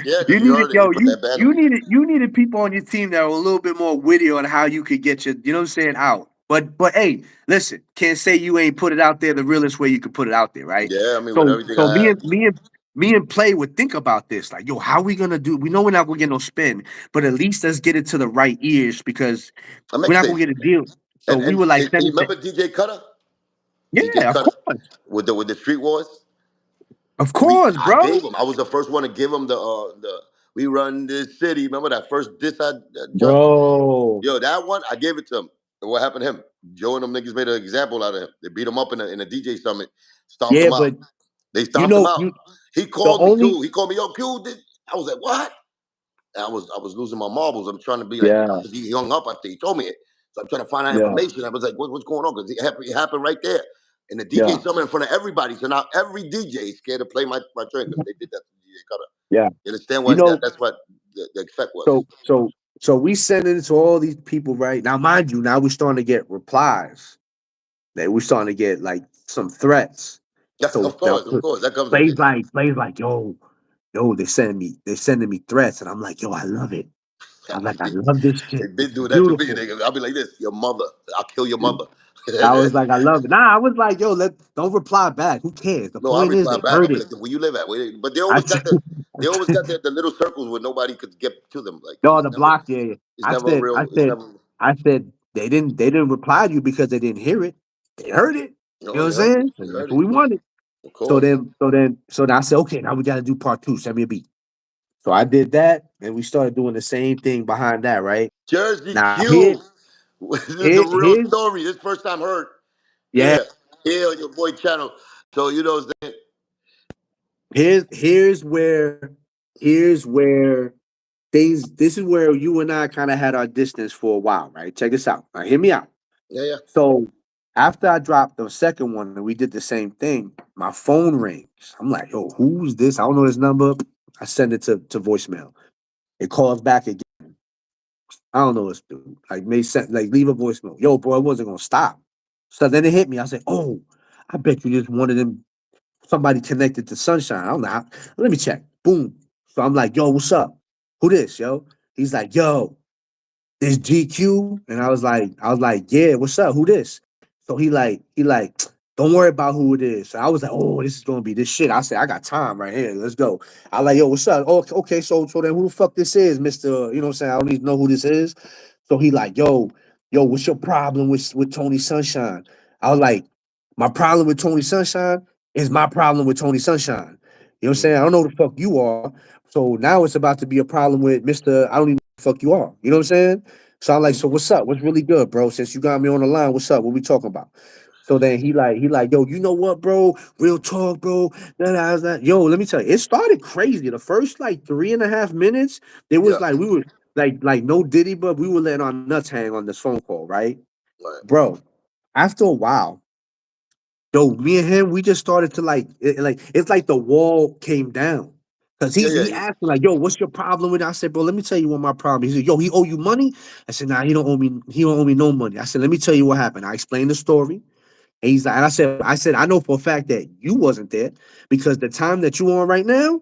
Yeah, because you you needed heard it. We yo, put that ban on. you needed people on your team that were a little bit more witty on how you could get your, out. But hey, listen, can't say you ain't put it out there the realest way you could put it out there, right? Yeah, I mean with So everything so I me had, and me and me and Play would think about this, like, yo, how we gonna do? We know we're not gonna get no spin, but at least let's get it to the right ears because a we're not mixtape. gonna get a deal. So we And would like and send you it to, remember DJ Cutter? DJ yeah, of Cutter course, with the Street Wars. of We course, I bro, gave him. I was the first one to give him the "We Run This City." Remember that first diss I judged? bro. Yo, that one I gave it to him. And what happened to him? Joe and them niggas made an example out of him. They beat him up in a DJ summit, stomped Yeah, him out. but They you stomped him know, out. you He the called me only too. He called me, yo, Q. I was like, what? And I was losing my marbles. I'm trying to be like, yeah, 'cause he hung up after he told me it. So I'm trying to find out yeah, information. I was like, what's going on? Because it happened right there. And the DJ yeah, summit in front of everybody. So now every DJ is scared to play my track because they did that to DJ Cutter. yeah. You understand You what know, that's what the effect was. so so so we send it to all these people right now. Mind you, now we're starting to get replies. That we're starting to get like some threats. So Of now course, of course. That comes with plays it. like yo, they sending me threats, and I'm like, yo, I love it. I'm like, I love this shit. They've This been is doing that to me. beautiful. I'll be like this, your mother. I'll kill your mother. I was like, I love it. Nah, I was like, yo, don't reply back. Who cares? The No, I'll point is, reply they back. I'll heard be it. like, where you live at? But they I always got said, the little circles where nobody could get to them. Like no, the block. Yeah, yeah. it's I never a said, I real. It's said, never. I said they didn't reply to you because they didn't hear it. They heard it. You No, know what they I'm heard it. saying? They And that's heard what it. we wanted. Of So course. then I said, okay, now we got to do part two. Send me a beat. So I did that, and we started doing the same thing behind that. Right Jersey now, Q. This is a here, real here's story. This first time heard. yeah, Yeah. Yeah, on your boy channel. So you know what I'm saying? here's where things. This is where you and I kind of had our distance for a while. Right? Check this out. Now, hear me out. Yeah, yeah. So after I dropped the second one and we did the same thing, my phone rings. I'm like, yo, who's this? I don't know this number. I send it to voicemail. It calls back again. I don't know this dude. Like, leave a voicemail. Yo, bro, it wasn't gonna stop. So then it hit me. I said, oh, I bet you just one of them, somebody connected to Sunshine. I don't know. Let me check. Boom. So I'm like, yo, what's up? Who this, yo? He's like, yo. this GQ, and I was like, yeah, what's up? Who this? So he like, don't worry about who it is. So I was like, oh, this is gonna be this shit. I said, I got time right here. Let's go. I like, yo, what's up? Oh, okay, so then who the fuck this is, Mister? You know what I'm saying? I don't even know who this is. So he like, yo, what's your problem with Tony Sunshine? I was like, my problem with Tony Sunshine is my problem with Tony Sunshine. You know what I'm saying? I don't know who the fuck you are. So now it's about to be a problem with Mister. I don't even know who the fuck you are. You know what I'm saying? So I'm like, so what's up? What's really good, bro? Since you got me on the line, what's up? What we talking about? So then he like, yo, you know what, bro? Real talk, bro. That. Yo, let me tell you, it started crazy. The first like 3.5 minutes, it was Yeah. like we were like no Diddy, but we were letting our nuts hang on this phone call, right? Right. Bro, after a while, yo, me and him, we just started to like it's like the wall came down. Cause Yeah, yeah. he asked me like, yo, what's your problem with it? I said, bro, let me tell you what my problem is. He said, yo, he owe you money? I said, nah, he don't owe me no money. I said, let me tell you what happened. I explained the story. And he's like, and I said, I know for a fact that you wasn't there because the time that you on right now,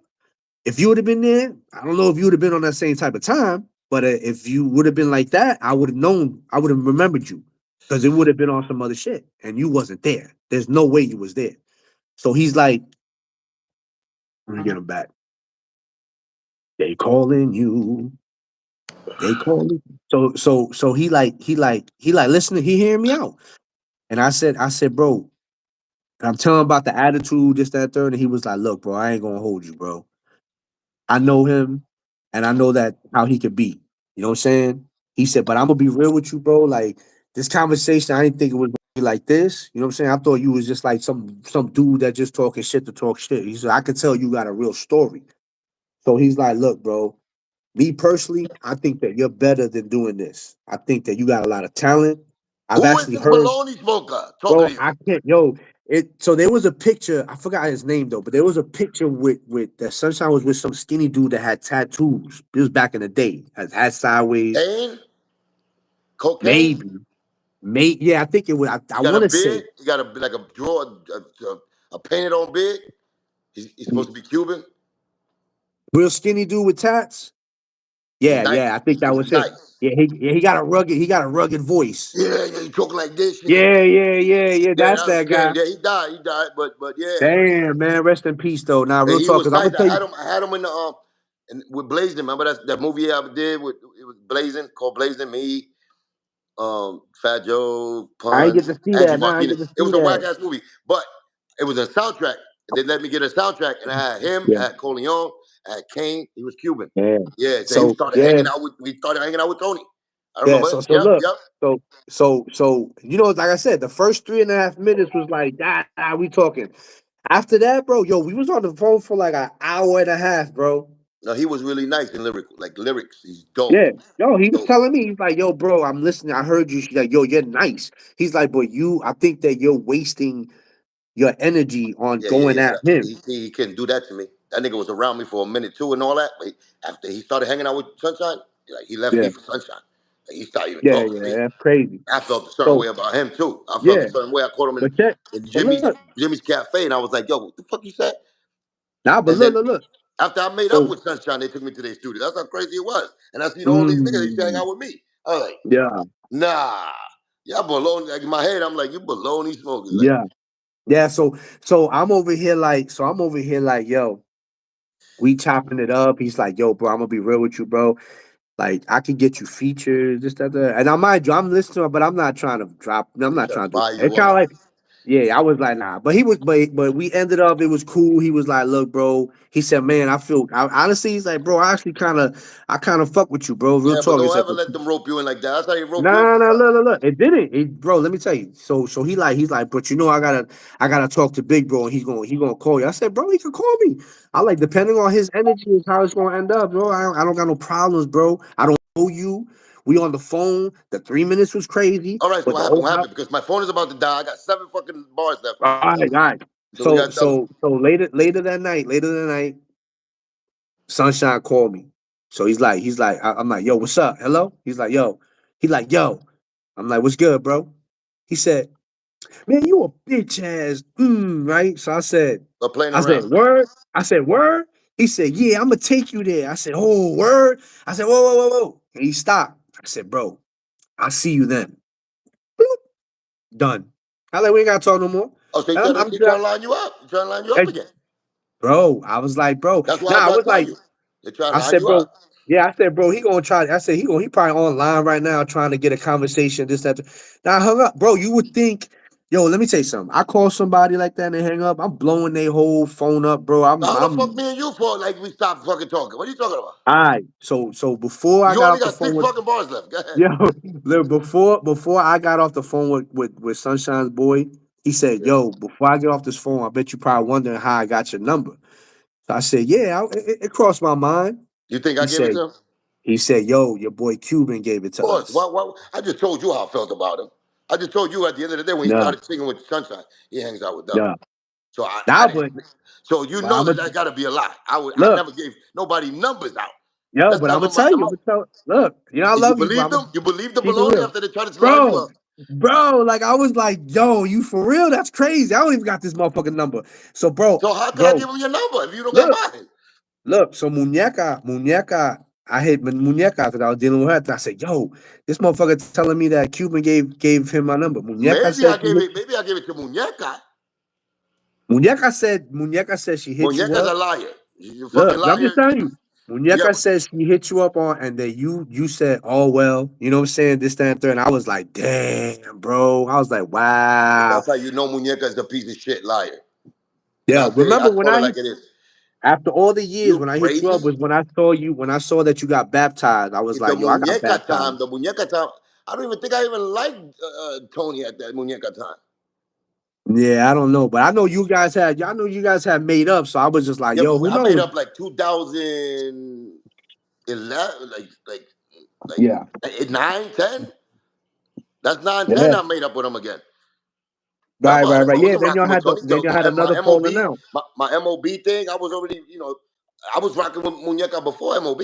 if you would have been there, I don't know if you would have been on that same type of time, but if you would have been like that, I would have known, I would have remembered you because it would have been on some other shit and you wasn't there. There's no way you was there. So he's like, let me get him back. They calling you. They calling. So he like listening. He hearing me out. And I said, bro, I'm telling him about the attitude, this, that, third. And he was like, look, bro, I ain't gonna hold you, bro. I know him and I know that how he could be. You know what I'm saying? He said, but I'm gonna be real with you, bro. Like this conversation, I didn't think it would be like this. You know what I'm saying? I thought you was just like some dude that just talking shit to talk shit. He said, I could tell you got a real story. So he's like, look, bro, me personally, I think that you're better than doing this. I think that you got a lot of talent. I've Who is actually this heard, baloney smoker talking bro, to you? I can't, yo, it. So there was a picture. I forgot his name though, but there was a picture with that Sunshine was with some skinny dude that had tattoos. It was back in the day. Had sideways, Pain? Cocaine? maybe, yeah, I think it was. I You got a want to say beard? You got a like a draw a painted on beard? He's supposed to be Cuban. real skinny dude with tats. He's Yeah, nice. yeah, I think He that was was him. nice. Yeah, he got a rugged voice. Yeah, yeah, he talking like this shit. Yeah. Yeah, That's that was that guy. scary. Yeah, he died, but yeah. Damn, man, rest in peace though. Now, And real he talk, was cause I'm nice. gonna tell you. I had him in the and with Blazing. Remember that movie I did with it was Blazing called Blazing Me, Fat Joe, I ain't Pun, get to see Angie that. Nah, I ain't Martinez. get to It see was a whack that. ass movie, but it was a soundtrack. They let me get a soundtrack, and I had him, Yeah, I had Coleon, I had Kane. He was Cuban. yeah. Yeah, so he So started yeah, hanging out with. We started hanging out with Tony. I yeah. remember. So Yep, look, yep. so you know, like I said, the first 3.5 minutes was like, we talking. After that, bro, yo, we was on the phone for like an hour and a half, bro. No, he was really nice and lyrical, like lyrics. He's dope. Yeah, yo, he was Dope. telling me, he's like, yo, bro, I'm listening. I heard you. She's like, yo, you're nice. He's like, but I think that you're wasting your energy on going Yeah. at But him. he couldn't do that to me. That nigga was around me for a minute too and all that. But after he started hanging out with Sunshine, like he left me Yeah, for Sunshine. Like, he stopped even yeah, talking to yeah. me. That's crazy. I felt a certain So way about him too. I felt yeah, a certain way. I caught him but check, in but look, Jimmy's Cafe, and I was like, "Yo, what the fuck you said?" nah, but And then look. after I made up So with Sunshine, they took me to their studio. That's how crazy it was. And I seen all these niggas that used to hang mm, out with me. I was like, yeah, "Nah, y'all baloney." Like in my head, I'm like, "You baloney smokers." Like, yeah. Yeah, so I'm over here like, yo, we chopping it up. He's like, yo, bro, I'm gonna be real with you, bro. Like, I can get you features, this, that. And I mind you, I'm listening, but I'm not trying to drop. I'm he not tried to trying to do buy that. It's you kind of off. like, yeah, I was like, nah. But he was, but we ended up. It was cool. He was like, look, bro. He said, man, honestly, he's like, bro, I kind of fuck with you, bro. Real Yeah, but talk. He don't said, ever let them rope you in like that. That's how they rope you in no, no, sometimes. look. It didn't. Bro, let me tell you. So he's like, but you know, I gotta talk to Big Bro, and he gonna call you. I said, bro, he can call me. I like, depending on his energy is how it's gonna end up, bro. I don't got no problems, bro. I don't know you. We on the phone. The 3 minutes was crazy, All right, so but what the happened? whole What time. happened? Because my phone is about to die. I got 7 fucking bars left. All right. So we So gotta tell them. so so later that night, Sunshine called me. So I'm like, yo, what's up? Hello? He's like, yo. I'm like, what's good, bro? He said, man, you a bitch ass, right? So Stop playing I said, around. word. I said, word. He said, yeah, I'm gonna take you there. I said, oh, word. I said, whoa. And he stopped. I said, bro, I'll see you then. Boop, done. I like, we ain't gotta talk no more. Oh, so And I'm he just, trying to line you up. He trying to line you up and, again. bro, I was like, bro. That's why Nah, I I gotta was tell like, you. They're trying to I line said, you up. bro, yeah, I said, bro, he gonna try. I said, he probably online right now trying to get a conversation, this, that. Now I hung up. Bro, you would think, yo, let me tell you something. I call somebody like that and they hang up, I'm blowing their whole phone up, bro. How the fuck I'm me and you for like we stopped fucking talking? What are you talking about? all right. So before I You got only off the got phone six with fucking bars left. Go ahead. yo, look, before I got off the phone with Sunshine's boy, he said, Yeah. yo, before I get off this phone, I bet you probably wondering how I got your number. So I said, yeah, it crossed my mind. You think I He gave it said, to him? Of yo, your boy Cuban gave it to course. us. I just told you how I felt about him. I just told you at the end of the day when he Yeah, started singing with Sunshine, he hangs out with them. yeah. So I Now, didn't. So you but know I'm a that got to be a lie. I look, never gave nobody numbers out. yo, That's but I'm never gonna my tell you, MO. look, I And you love you, but believe I'm gonna them? You believe the keep it baloney real, after they try to line you bro. up? Bro, like I was like, yo, you for real? That's crazy. I don't even got this motherfucking number. So, So how could I bro, give him your number if you don't got look, mine? so Muñeca, I hit Muñeca because I was dealing with her. And I said, yo, this motherfucker telling me that Cuban gave him my number. Maybe I gave it to Muñeca. Muñeca said she hit you Muñeca's up. a liar. You fucking Look, I'm liar. just telling you. Yeah, Muñeca says she hit you up on, and then you said, "Oh well," you know what I'm saying, this, that, and third. And I was like, "Damn, bro!" I was like, "Wow." that's how you know Muñeca is a piece of shit liar. And Yeah, remember I when call it like it is. after all the years You when I hit you up crazy? was when I saw that you got baptized. I was The like, "Yo, I got Muñeca time, baptized." the Muñeca time. I don't even think I even liked Tony at that Muñeca time. Yeah, I don't know, but I know you guys had made up. So I was just like, Yeah, "Yo, but who I made knows?" up like 2011, like Yeah, 9, 10. That's 9, 10. yeah, I made up with him again. right, right, I right. Yeah, wasn't rocking with Tony. then y'all had My another falling MOB, out. my MOB thing, I was already, I was rocking with Muñeca before MOB,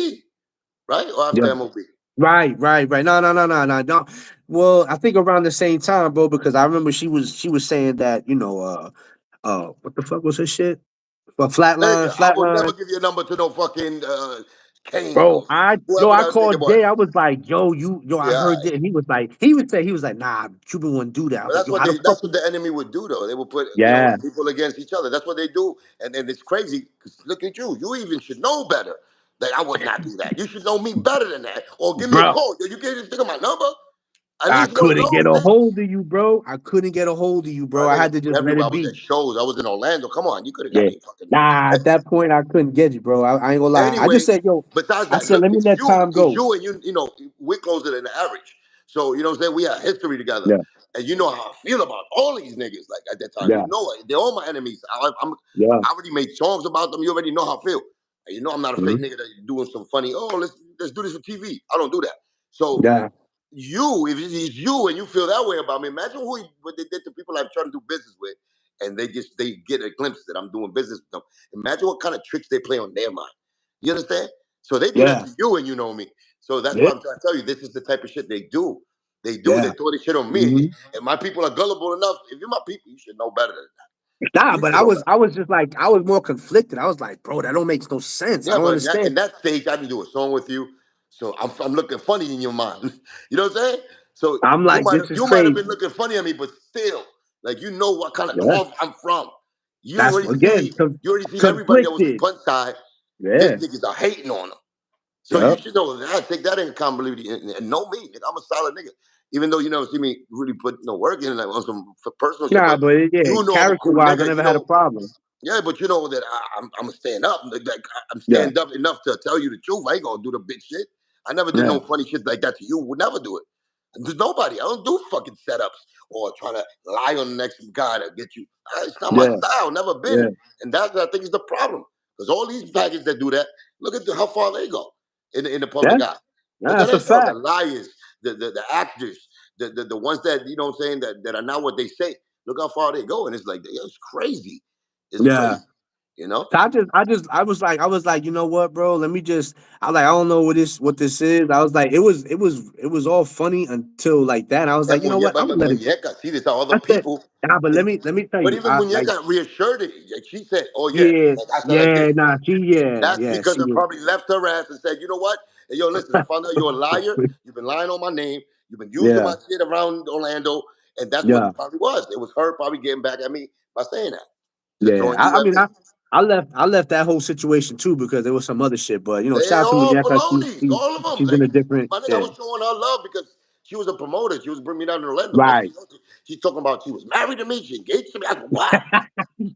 right? Or Yeah. after MOB? Right, right, right. No, no, no, no, no, no. Well, I think around the same time, bro, because I remember she was saying that, what the fuck was her shit? Well, Nigga, I would never flatline. give you a number to no fucking Kane Bro, or whoever I that nigga called was. Jay. I was like, I Yeah, heard that. And he was like, nah, Cuban wouldn't do that. I but was like, yo, how the that's fuck what the enemy would do though. They would put Yeah, people against each other. That's what they do, and it's crazy. 'Cause look at you. You even should know better. That I would not do that. You should know me better than that. Or give me a bro. call. Yo, you gave this nigga my number. At I least you don't couldn't get know a this. hold of you, bro. I couldn't get a hold of you, Bro, bro. I nigga, had to just let everywhere. I it was be. at shows. I was in Orlando. Come on, you could have got Yeah. me fucking. Nah, at that point I couldn't get you, bro. I ain't gonna lie. I Anyway, just said, yo, besides I that, said, look, let me let time it's go. you, and we're closer than the average. So you know what I'm saying? We have history together, Yeah, and you know how I feel about all these niggas. Like at that time, yeah, they're all my enemies. yeah. I already made songs about them. You already know how I feel. And you know I'm not a fake Mhm. nigga that doing some funny. Oh, let's do this for TV. I don't do that. So Yeah, if it's you and you feel that way about me, imagine what they did to people I'm trying to do business with, and they get a glimpse that I'm doing business with them. Imagine what kind of tricks they play on their mind. You understand? So they do that yeah, to you, and you know me. So that's yeah, why I'm trying to tell you this is the type of shit they do. They do. They yeah. throw this shit on me, Mhm. and my people are gullible enough. If you're my people, you should know better than that. Nah, You but should know better. I was just like, I was more conflicted. I was like, bro, that don't make no sense. I Yeah, don't but understand. in that stage, I didn't do a song with you, so I'm looking funny in your mind. You know what I'm saying? So I'm like, this is you might have been crazy. looking funny at me, but still, like you know what kind of Yeah, cloth I'm from. that's again You already see everybody that was on conflicted. punch side. This Yeah, niggas are hating on them. So you yeah, should know that. Take that in accountability and know me. Nigga, I'm a solid nigga. Even though you never see me really put no work in like on some personal shit, nah, but but yeah, you know I'm a character cool wise, I nigga. never had a problem. Yeah, but you know that I'm a stand up. Like I'm Yeah, stand up enough to tell you the truth. I ain't gonna do the bitch shit. I never did yeah, no funny shit like that to you. Would never do it. There's nobody. I don't do fucking setups or trying to lie on the next guy to get you. It's not my yeah, style. Never been. yeah, And that's what I think is the problem. Because all these packages that do that, look at how far they go in the yeah. public eye. Nah, Look how that's a they go. The fact. liars, the actors, the ones that you know what I'm saying that are not what they say. Look how far they go, and it's like it's crazy. It's Yeah. crazy. You know? So I was like, you know what, bro? Let me just. I like, I don't know what this is. I was like, it was all funny until like that. And I was like, you know what? I'm gonna let it. Muñeca, see this how other I said, people. nah, but let me tell But you, even I like, Muñeca reassured it. Like she said, "Oh yeah, yeah, like I said like yeah, this." nah, That's yeah, because she I was, probably left her ass and said, "You know what? Hey, yo, listen, I found out you're a liar. You've been lying on my name. You've been using Yeah, my shit around Orlando, and that's what yeah, it probably was. It was her probably getting back at me by saying that, just yeah. throwing you I at mean, me. I left that whole situation too because there was some other shit. But shout They out to all Muñeca. baloney, all of them. She's in Like a different, my nigga, I yeah. was showing her love because she was a promoter. She was bringing me down to Orlando. Next Right. thing you know, she's talking about she was married to me, she engaged to me. I go, what?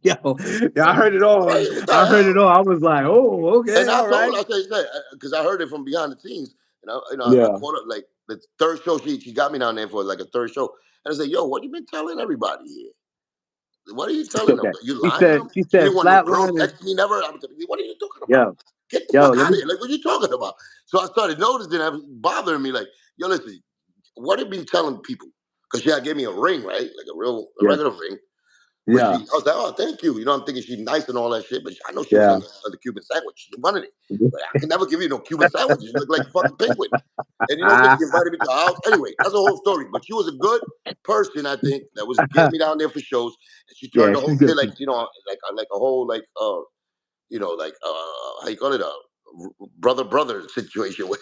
Yo, yeah, I heard it all. Hey, what the I heard it hell? all. I was like, oh, okay, And I all told right. her, I said, because I heard it from behind the scenes. And I Yeah. caught up like the third show. She got me down there for like a third show, and I said, "Yo, what you been telling everybody here? What are you telling them? Okay. You lying to them? She She said didn't want no girls flatline is text me never. What are you talking about? yo, Get the yo, fuck let out of me here! Like, what are you talking about?" So I started noticing that was bothering me. Like, yo, listen, what have you been telling people? Because she had gave me a ring, right? Like a yeah, regular ring. Which yeah, I was like, oh, thank you. I'm thinking she's nice and all that shit, but I know she was yeah. on the Cuban sandwich. She wanted it. But I can never give you no Cuban sandwich. You look like a fucking penguin. And you know what I'm saying? Ah, She invited me to her house. Anyway, that's a whole story. But she was a good person, I think, that was getting me down there for shows. And she yeah, turned the she's whole good. shit like, like a whole like how you call it, brother situation where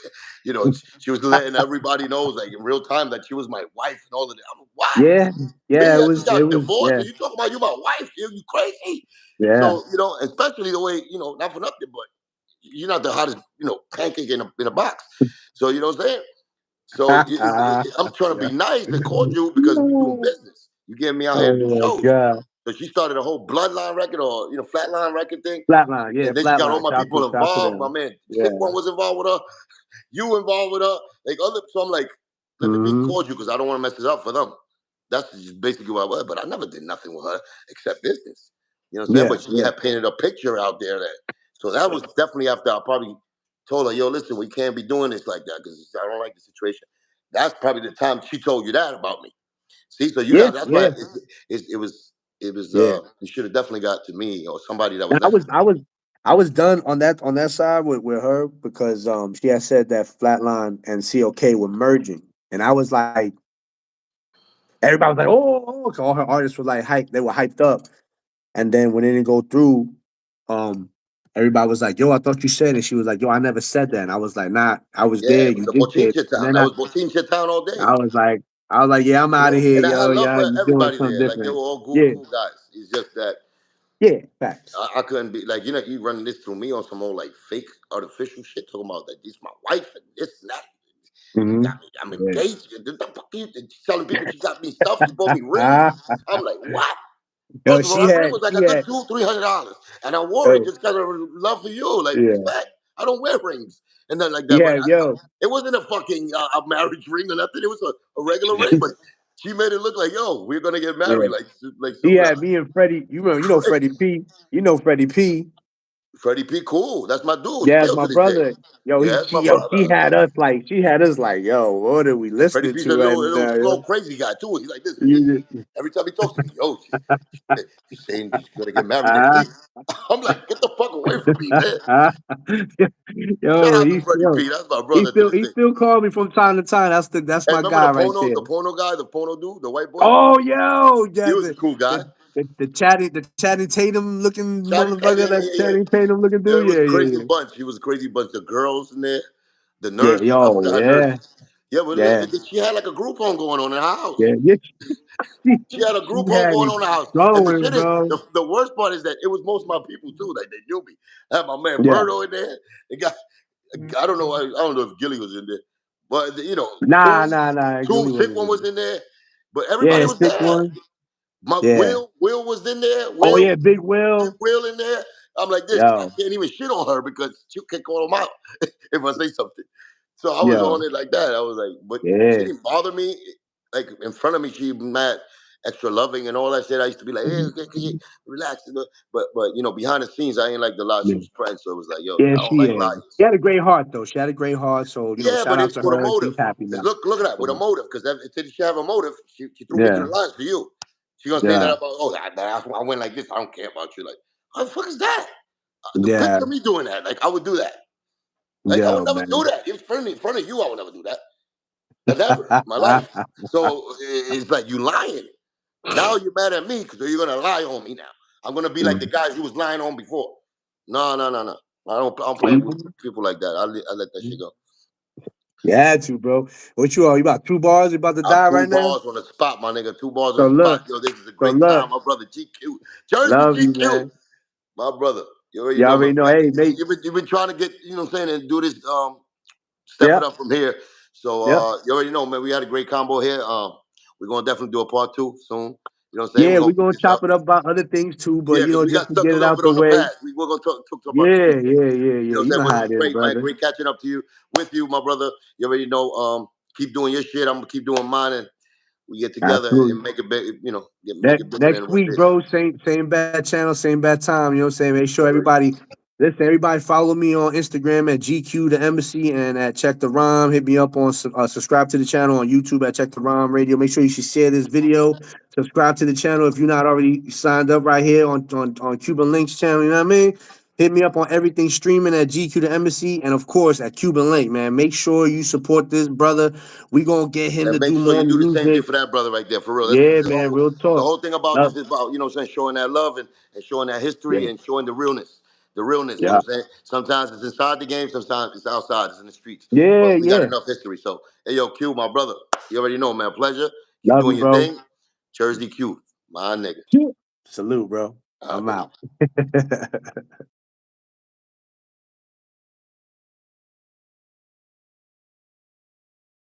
she was letting everybody know like in real time that she was my wife and all of that. I'm like, what? Yeah, yeah, Me? it I just was, it got was, divorced yeah, and you talking about you my wife? You crazy? yeah. So especially the way not for nothing, but you're not the hottest pancake in a box. So you know what I'm saying. So I'm trying to be nice and cordial because we doing business. You getting me out here to do Oh my shows. god. So she started a whole bloodline record or flatline record thing, Flatline, yeah, and then she got all flatline. my people Shout to involved. My them. man Sick Yeah. One was involved with her. You involved with her, like other. So I'm like, let me be Hmm. cordial because I don't want to mess it up for them. That's just basically what I was. But I never did nothing with her except business. You know what I'm saying? Yeah, But she yeah. had painted a picture out there that. So that was definitely after I probably told her, yo, listen, we can't be doing this like that because I don't like the situation. That's probably the time she told you that about me. See, so you Yeah, got that's why yeah, it was yeah. you should have definitely got to me or somebody that was And I nice. was I was I was done on that side with her because she had said that Flatline and COK were merging. And I was like, everybody was like, oh, 'cause all her artists were like hyped, they were hyped up. And then when it didn't go through, um, everybody was like, yo, I thought you said it. She was like, yo, I never said that. And I was like, nah, I was Yeah, there, it you was a did say it. Bochincha And town. then That was Bochincha town all day. I was like, yeah, I'm out of here, And I had yo. love Yeah, for you doing everybody something there. Like they were different. all cool, Yeah, cool guys. It's just that yeah, facts. I couldn't be like you running this through me on some old like fake artificial shit talking about that this my wife and this and that. You Hmm. got me. I'm Yeah. engaged. The fuck she's telling people she got me stuff. She bought me rings. I'm like, what? Yo, First of all, that ring was like a good $200-300, and I wore it oh, just because of love for you, like yeah, respect. I don't wear rings and nothing like that, but yeah, yo. it wasn't a fucking a marriage ring or nothing. It was a regular ring, but she made it look like, yo, we're gonna get Yeah. married like He soon. had me and Freddie. Freddie Crazy. P. You know Freddie P. Freddie P, cool. That's my dude. Yeah, it's Still my to this day. brother. Yo, Yeah, that's my she brother. had us like, yo, what are we Freddie listening P's a to right little now? slow, Yo? crazy guy too. He's like this. You Every time he talks to me, yo, she's saying she's gonna get married next just- week. I'm like, get the fuck away from me, man. Shout yo, out to Freddie P. That's my brother to this he day. still called me from time to time. That's Hey, my remember guy right there. The Pono guy, the Pono dude, the white boy? Oh, yo, He yeah, was a cool guy. the Channing Tatum looking Shotty motherfucker, Tatum, that yeah, yeah. Channing Tatum looking Yeah, dude. it was Yeah, a yeah, crazy yeah. bunch. He was a crazy bunch. The girls in there, the Yeah, nurse, I yo, forgot her yeah, nurse. Yeah, but yeah, she had like a group home going on in her house. yeah, yeah. She had a She group home had going it on in the house. And the going, shit is, bro. the worst part is that it was most of my people too. Like they knew me. I had my man Yeah. Murdo in there. It got, I don't know if Gilly was in there, but Nah, Toomey, nah, nah. Gilly Sick wasn't One in was it. in there. But everybody Yeah, was sick there. one. My Yeah. Will was in there. Oh yeah, Big Big Will. Will in there. I'm like this. I Yo, can't even shit on her because she can call him out if I say something. So I was on yo, it like that. I was like, but she yeah. didn't bother me. Like in front of me, she mad, extra loving and all that shit. I used to be like, hey, okay, can you relax? But behind the scenes, I ain't like the lie she was spreading. So it was like, yo, Yeah, I don't like she liars. had a great heart though. She had a great heart. So Yeah, shout but out it's to with a her. motive. She's happy Cause now. look at that with a So, motive. Cause if she have a motive, she threw me to yeah, the lines for you. She gonna say that yeah, about that's why I went like this. I don't care about you. Like, how the fuck is that? yeah. Picture me doing that. Like I would do that. Like I would Yo, never do man. that. In front of you, I would never do that. Never in my life. So it's like you lying. Now you're mad at me because you're gonna lie on me now. I'm gonna be like the guys you was lying on before. No. I don't play with people like that. I let that shit go. You had to, bro. What you are? You about 2 bars? You about to I'm die two right now? balls on the spot, my nigga. 2 balls on So the spot. look, Yo, this is a so great look. time, my brother. GQ, Jersey Love you, GQ, man. my brother. You already You know, already man. know. Hey, mate. You've been trying to get, you know what I'm saying, and do this, step it Yep, up from here. So yep. you already know, man. We had a great combo here. We're gonna definitely do a part two soon. You know what I'm saying? We're Yeah, gonna we're pick gonna this up. chop it up about other things too, but Yeah, you because know, we just got to stuck get a it little out bit the on the way. past. We're gonna talk about the Yeah, streets. yeah, yeah, You yeah. know You what know I'm saying? But how this it is is, great, man. brother. Great catching up to you with you, my brother. You already know. Keep doing your shit. I'm gonna keep doing mine, and we get together Absolutely. and make it big. You know, make Next it bigger next than what week, it is. bro. Same bad channel, same bad time. You know what I'm saying? Make sure everybody listen. Everybody follow me on Instagram at GQ the Embassy and at Check the Rhyme. Hit me up on subscribe to the channel on YouTube at Check the Rhyme Radio. Make sure you should share this video. Subscribe to the channel if you're not already signed up right here on Cuban Links channel. You know what I mean? Hit me up on everything streaming at GQ the Embassy and of course at Cuban Link, man. Make sure you support this brother. We gonna get him And to make do sure more you do the same thing music. for that brother right there, for real. That's Yeah, man. Real the talk. whole thing about this Love. is about, you know what I'm saying, showing that love and showing that history Yeah. and showing the realness. The realness, you know Yeah. what I'm saying? Sometimes it's inside the game, sometimes it's outside, it's in the streets. Yeah, But we got yeah. enough history. So, hey, yo, Q, my brother, you already know, man. Pleasure. Keep Love you, doing your bro. thing. Jersey Q, my nigga. Salute, bro. All right, I'm brother. out.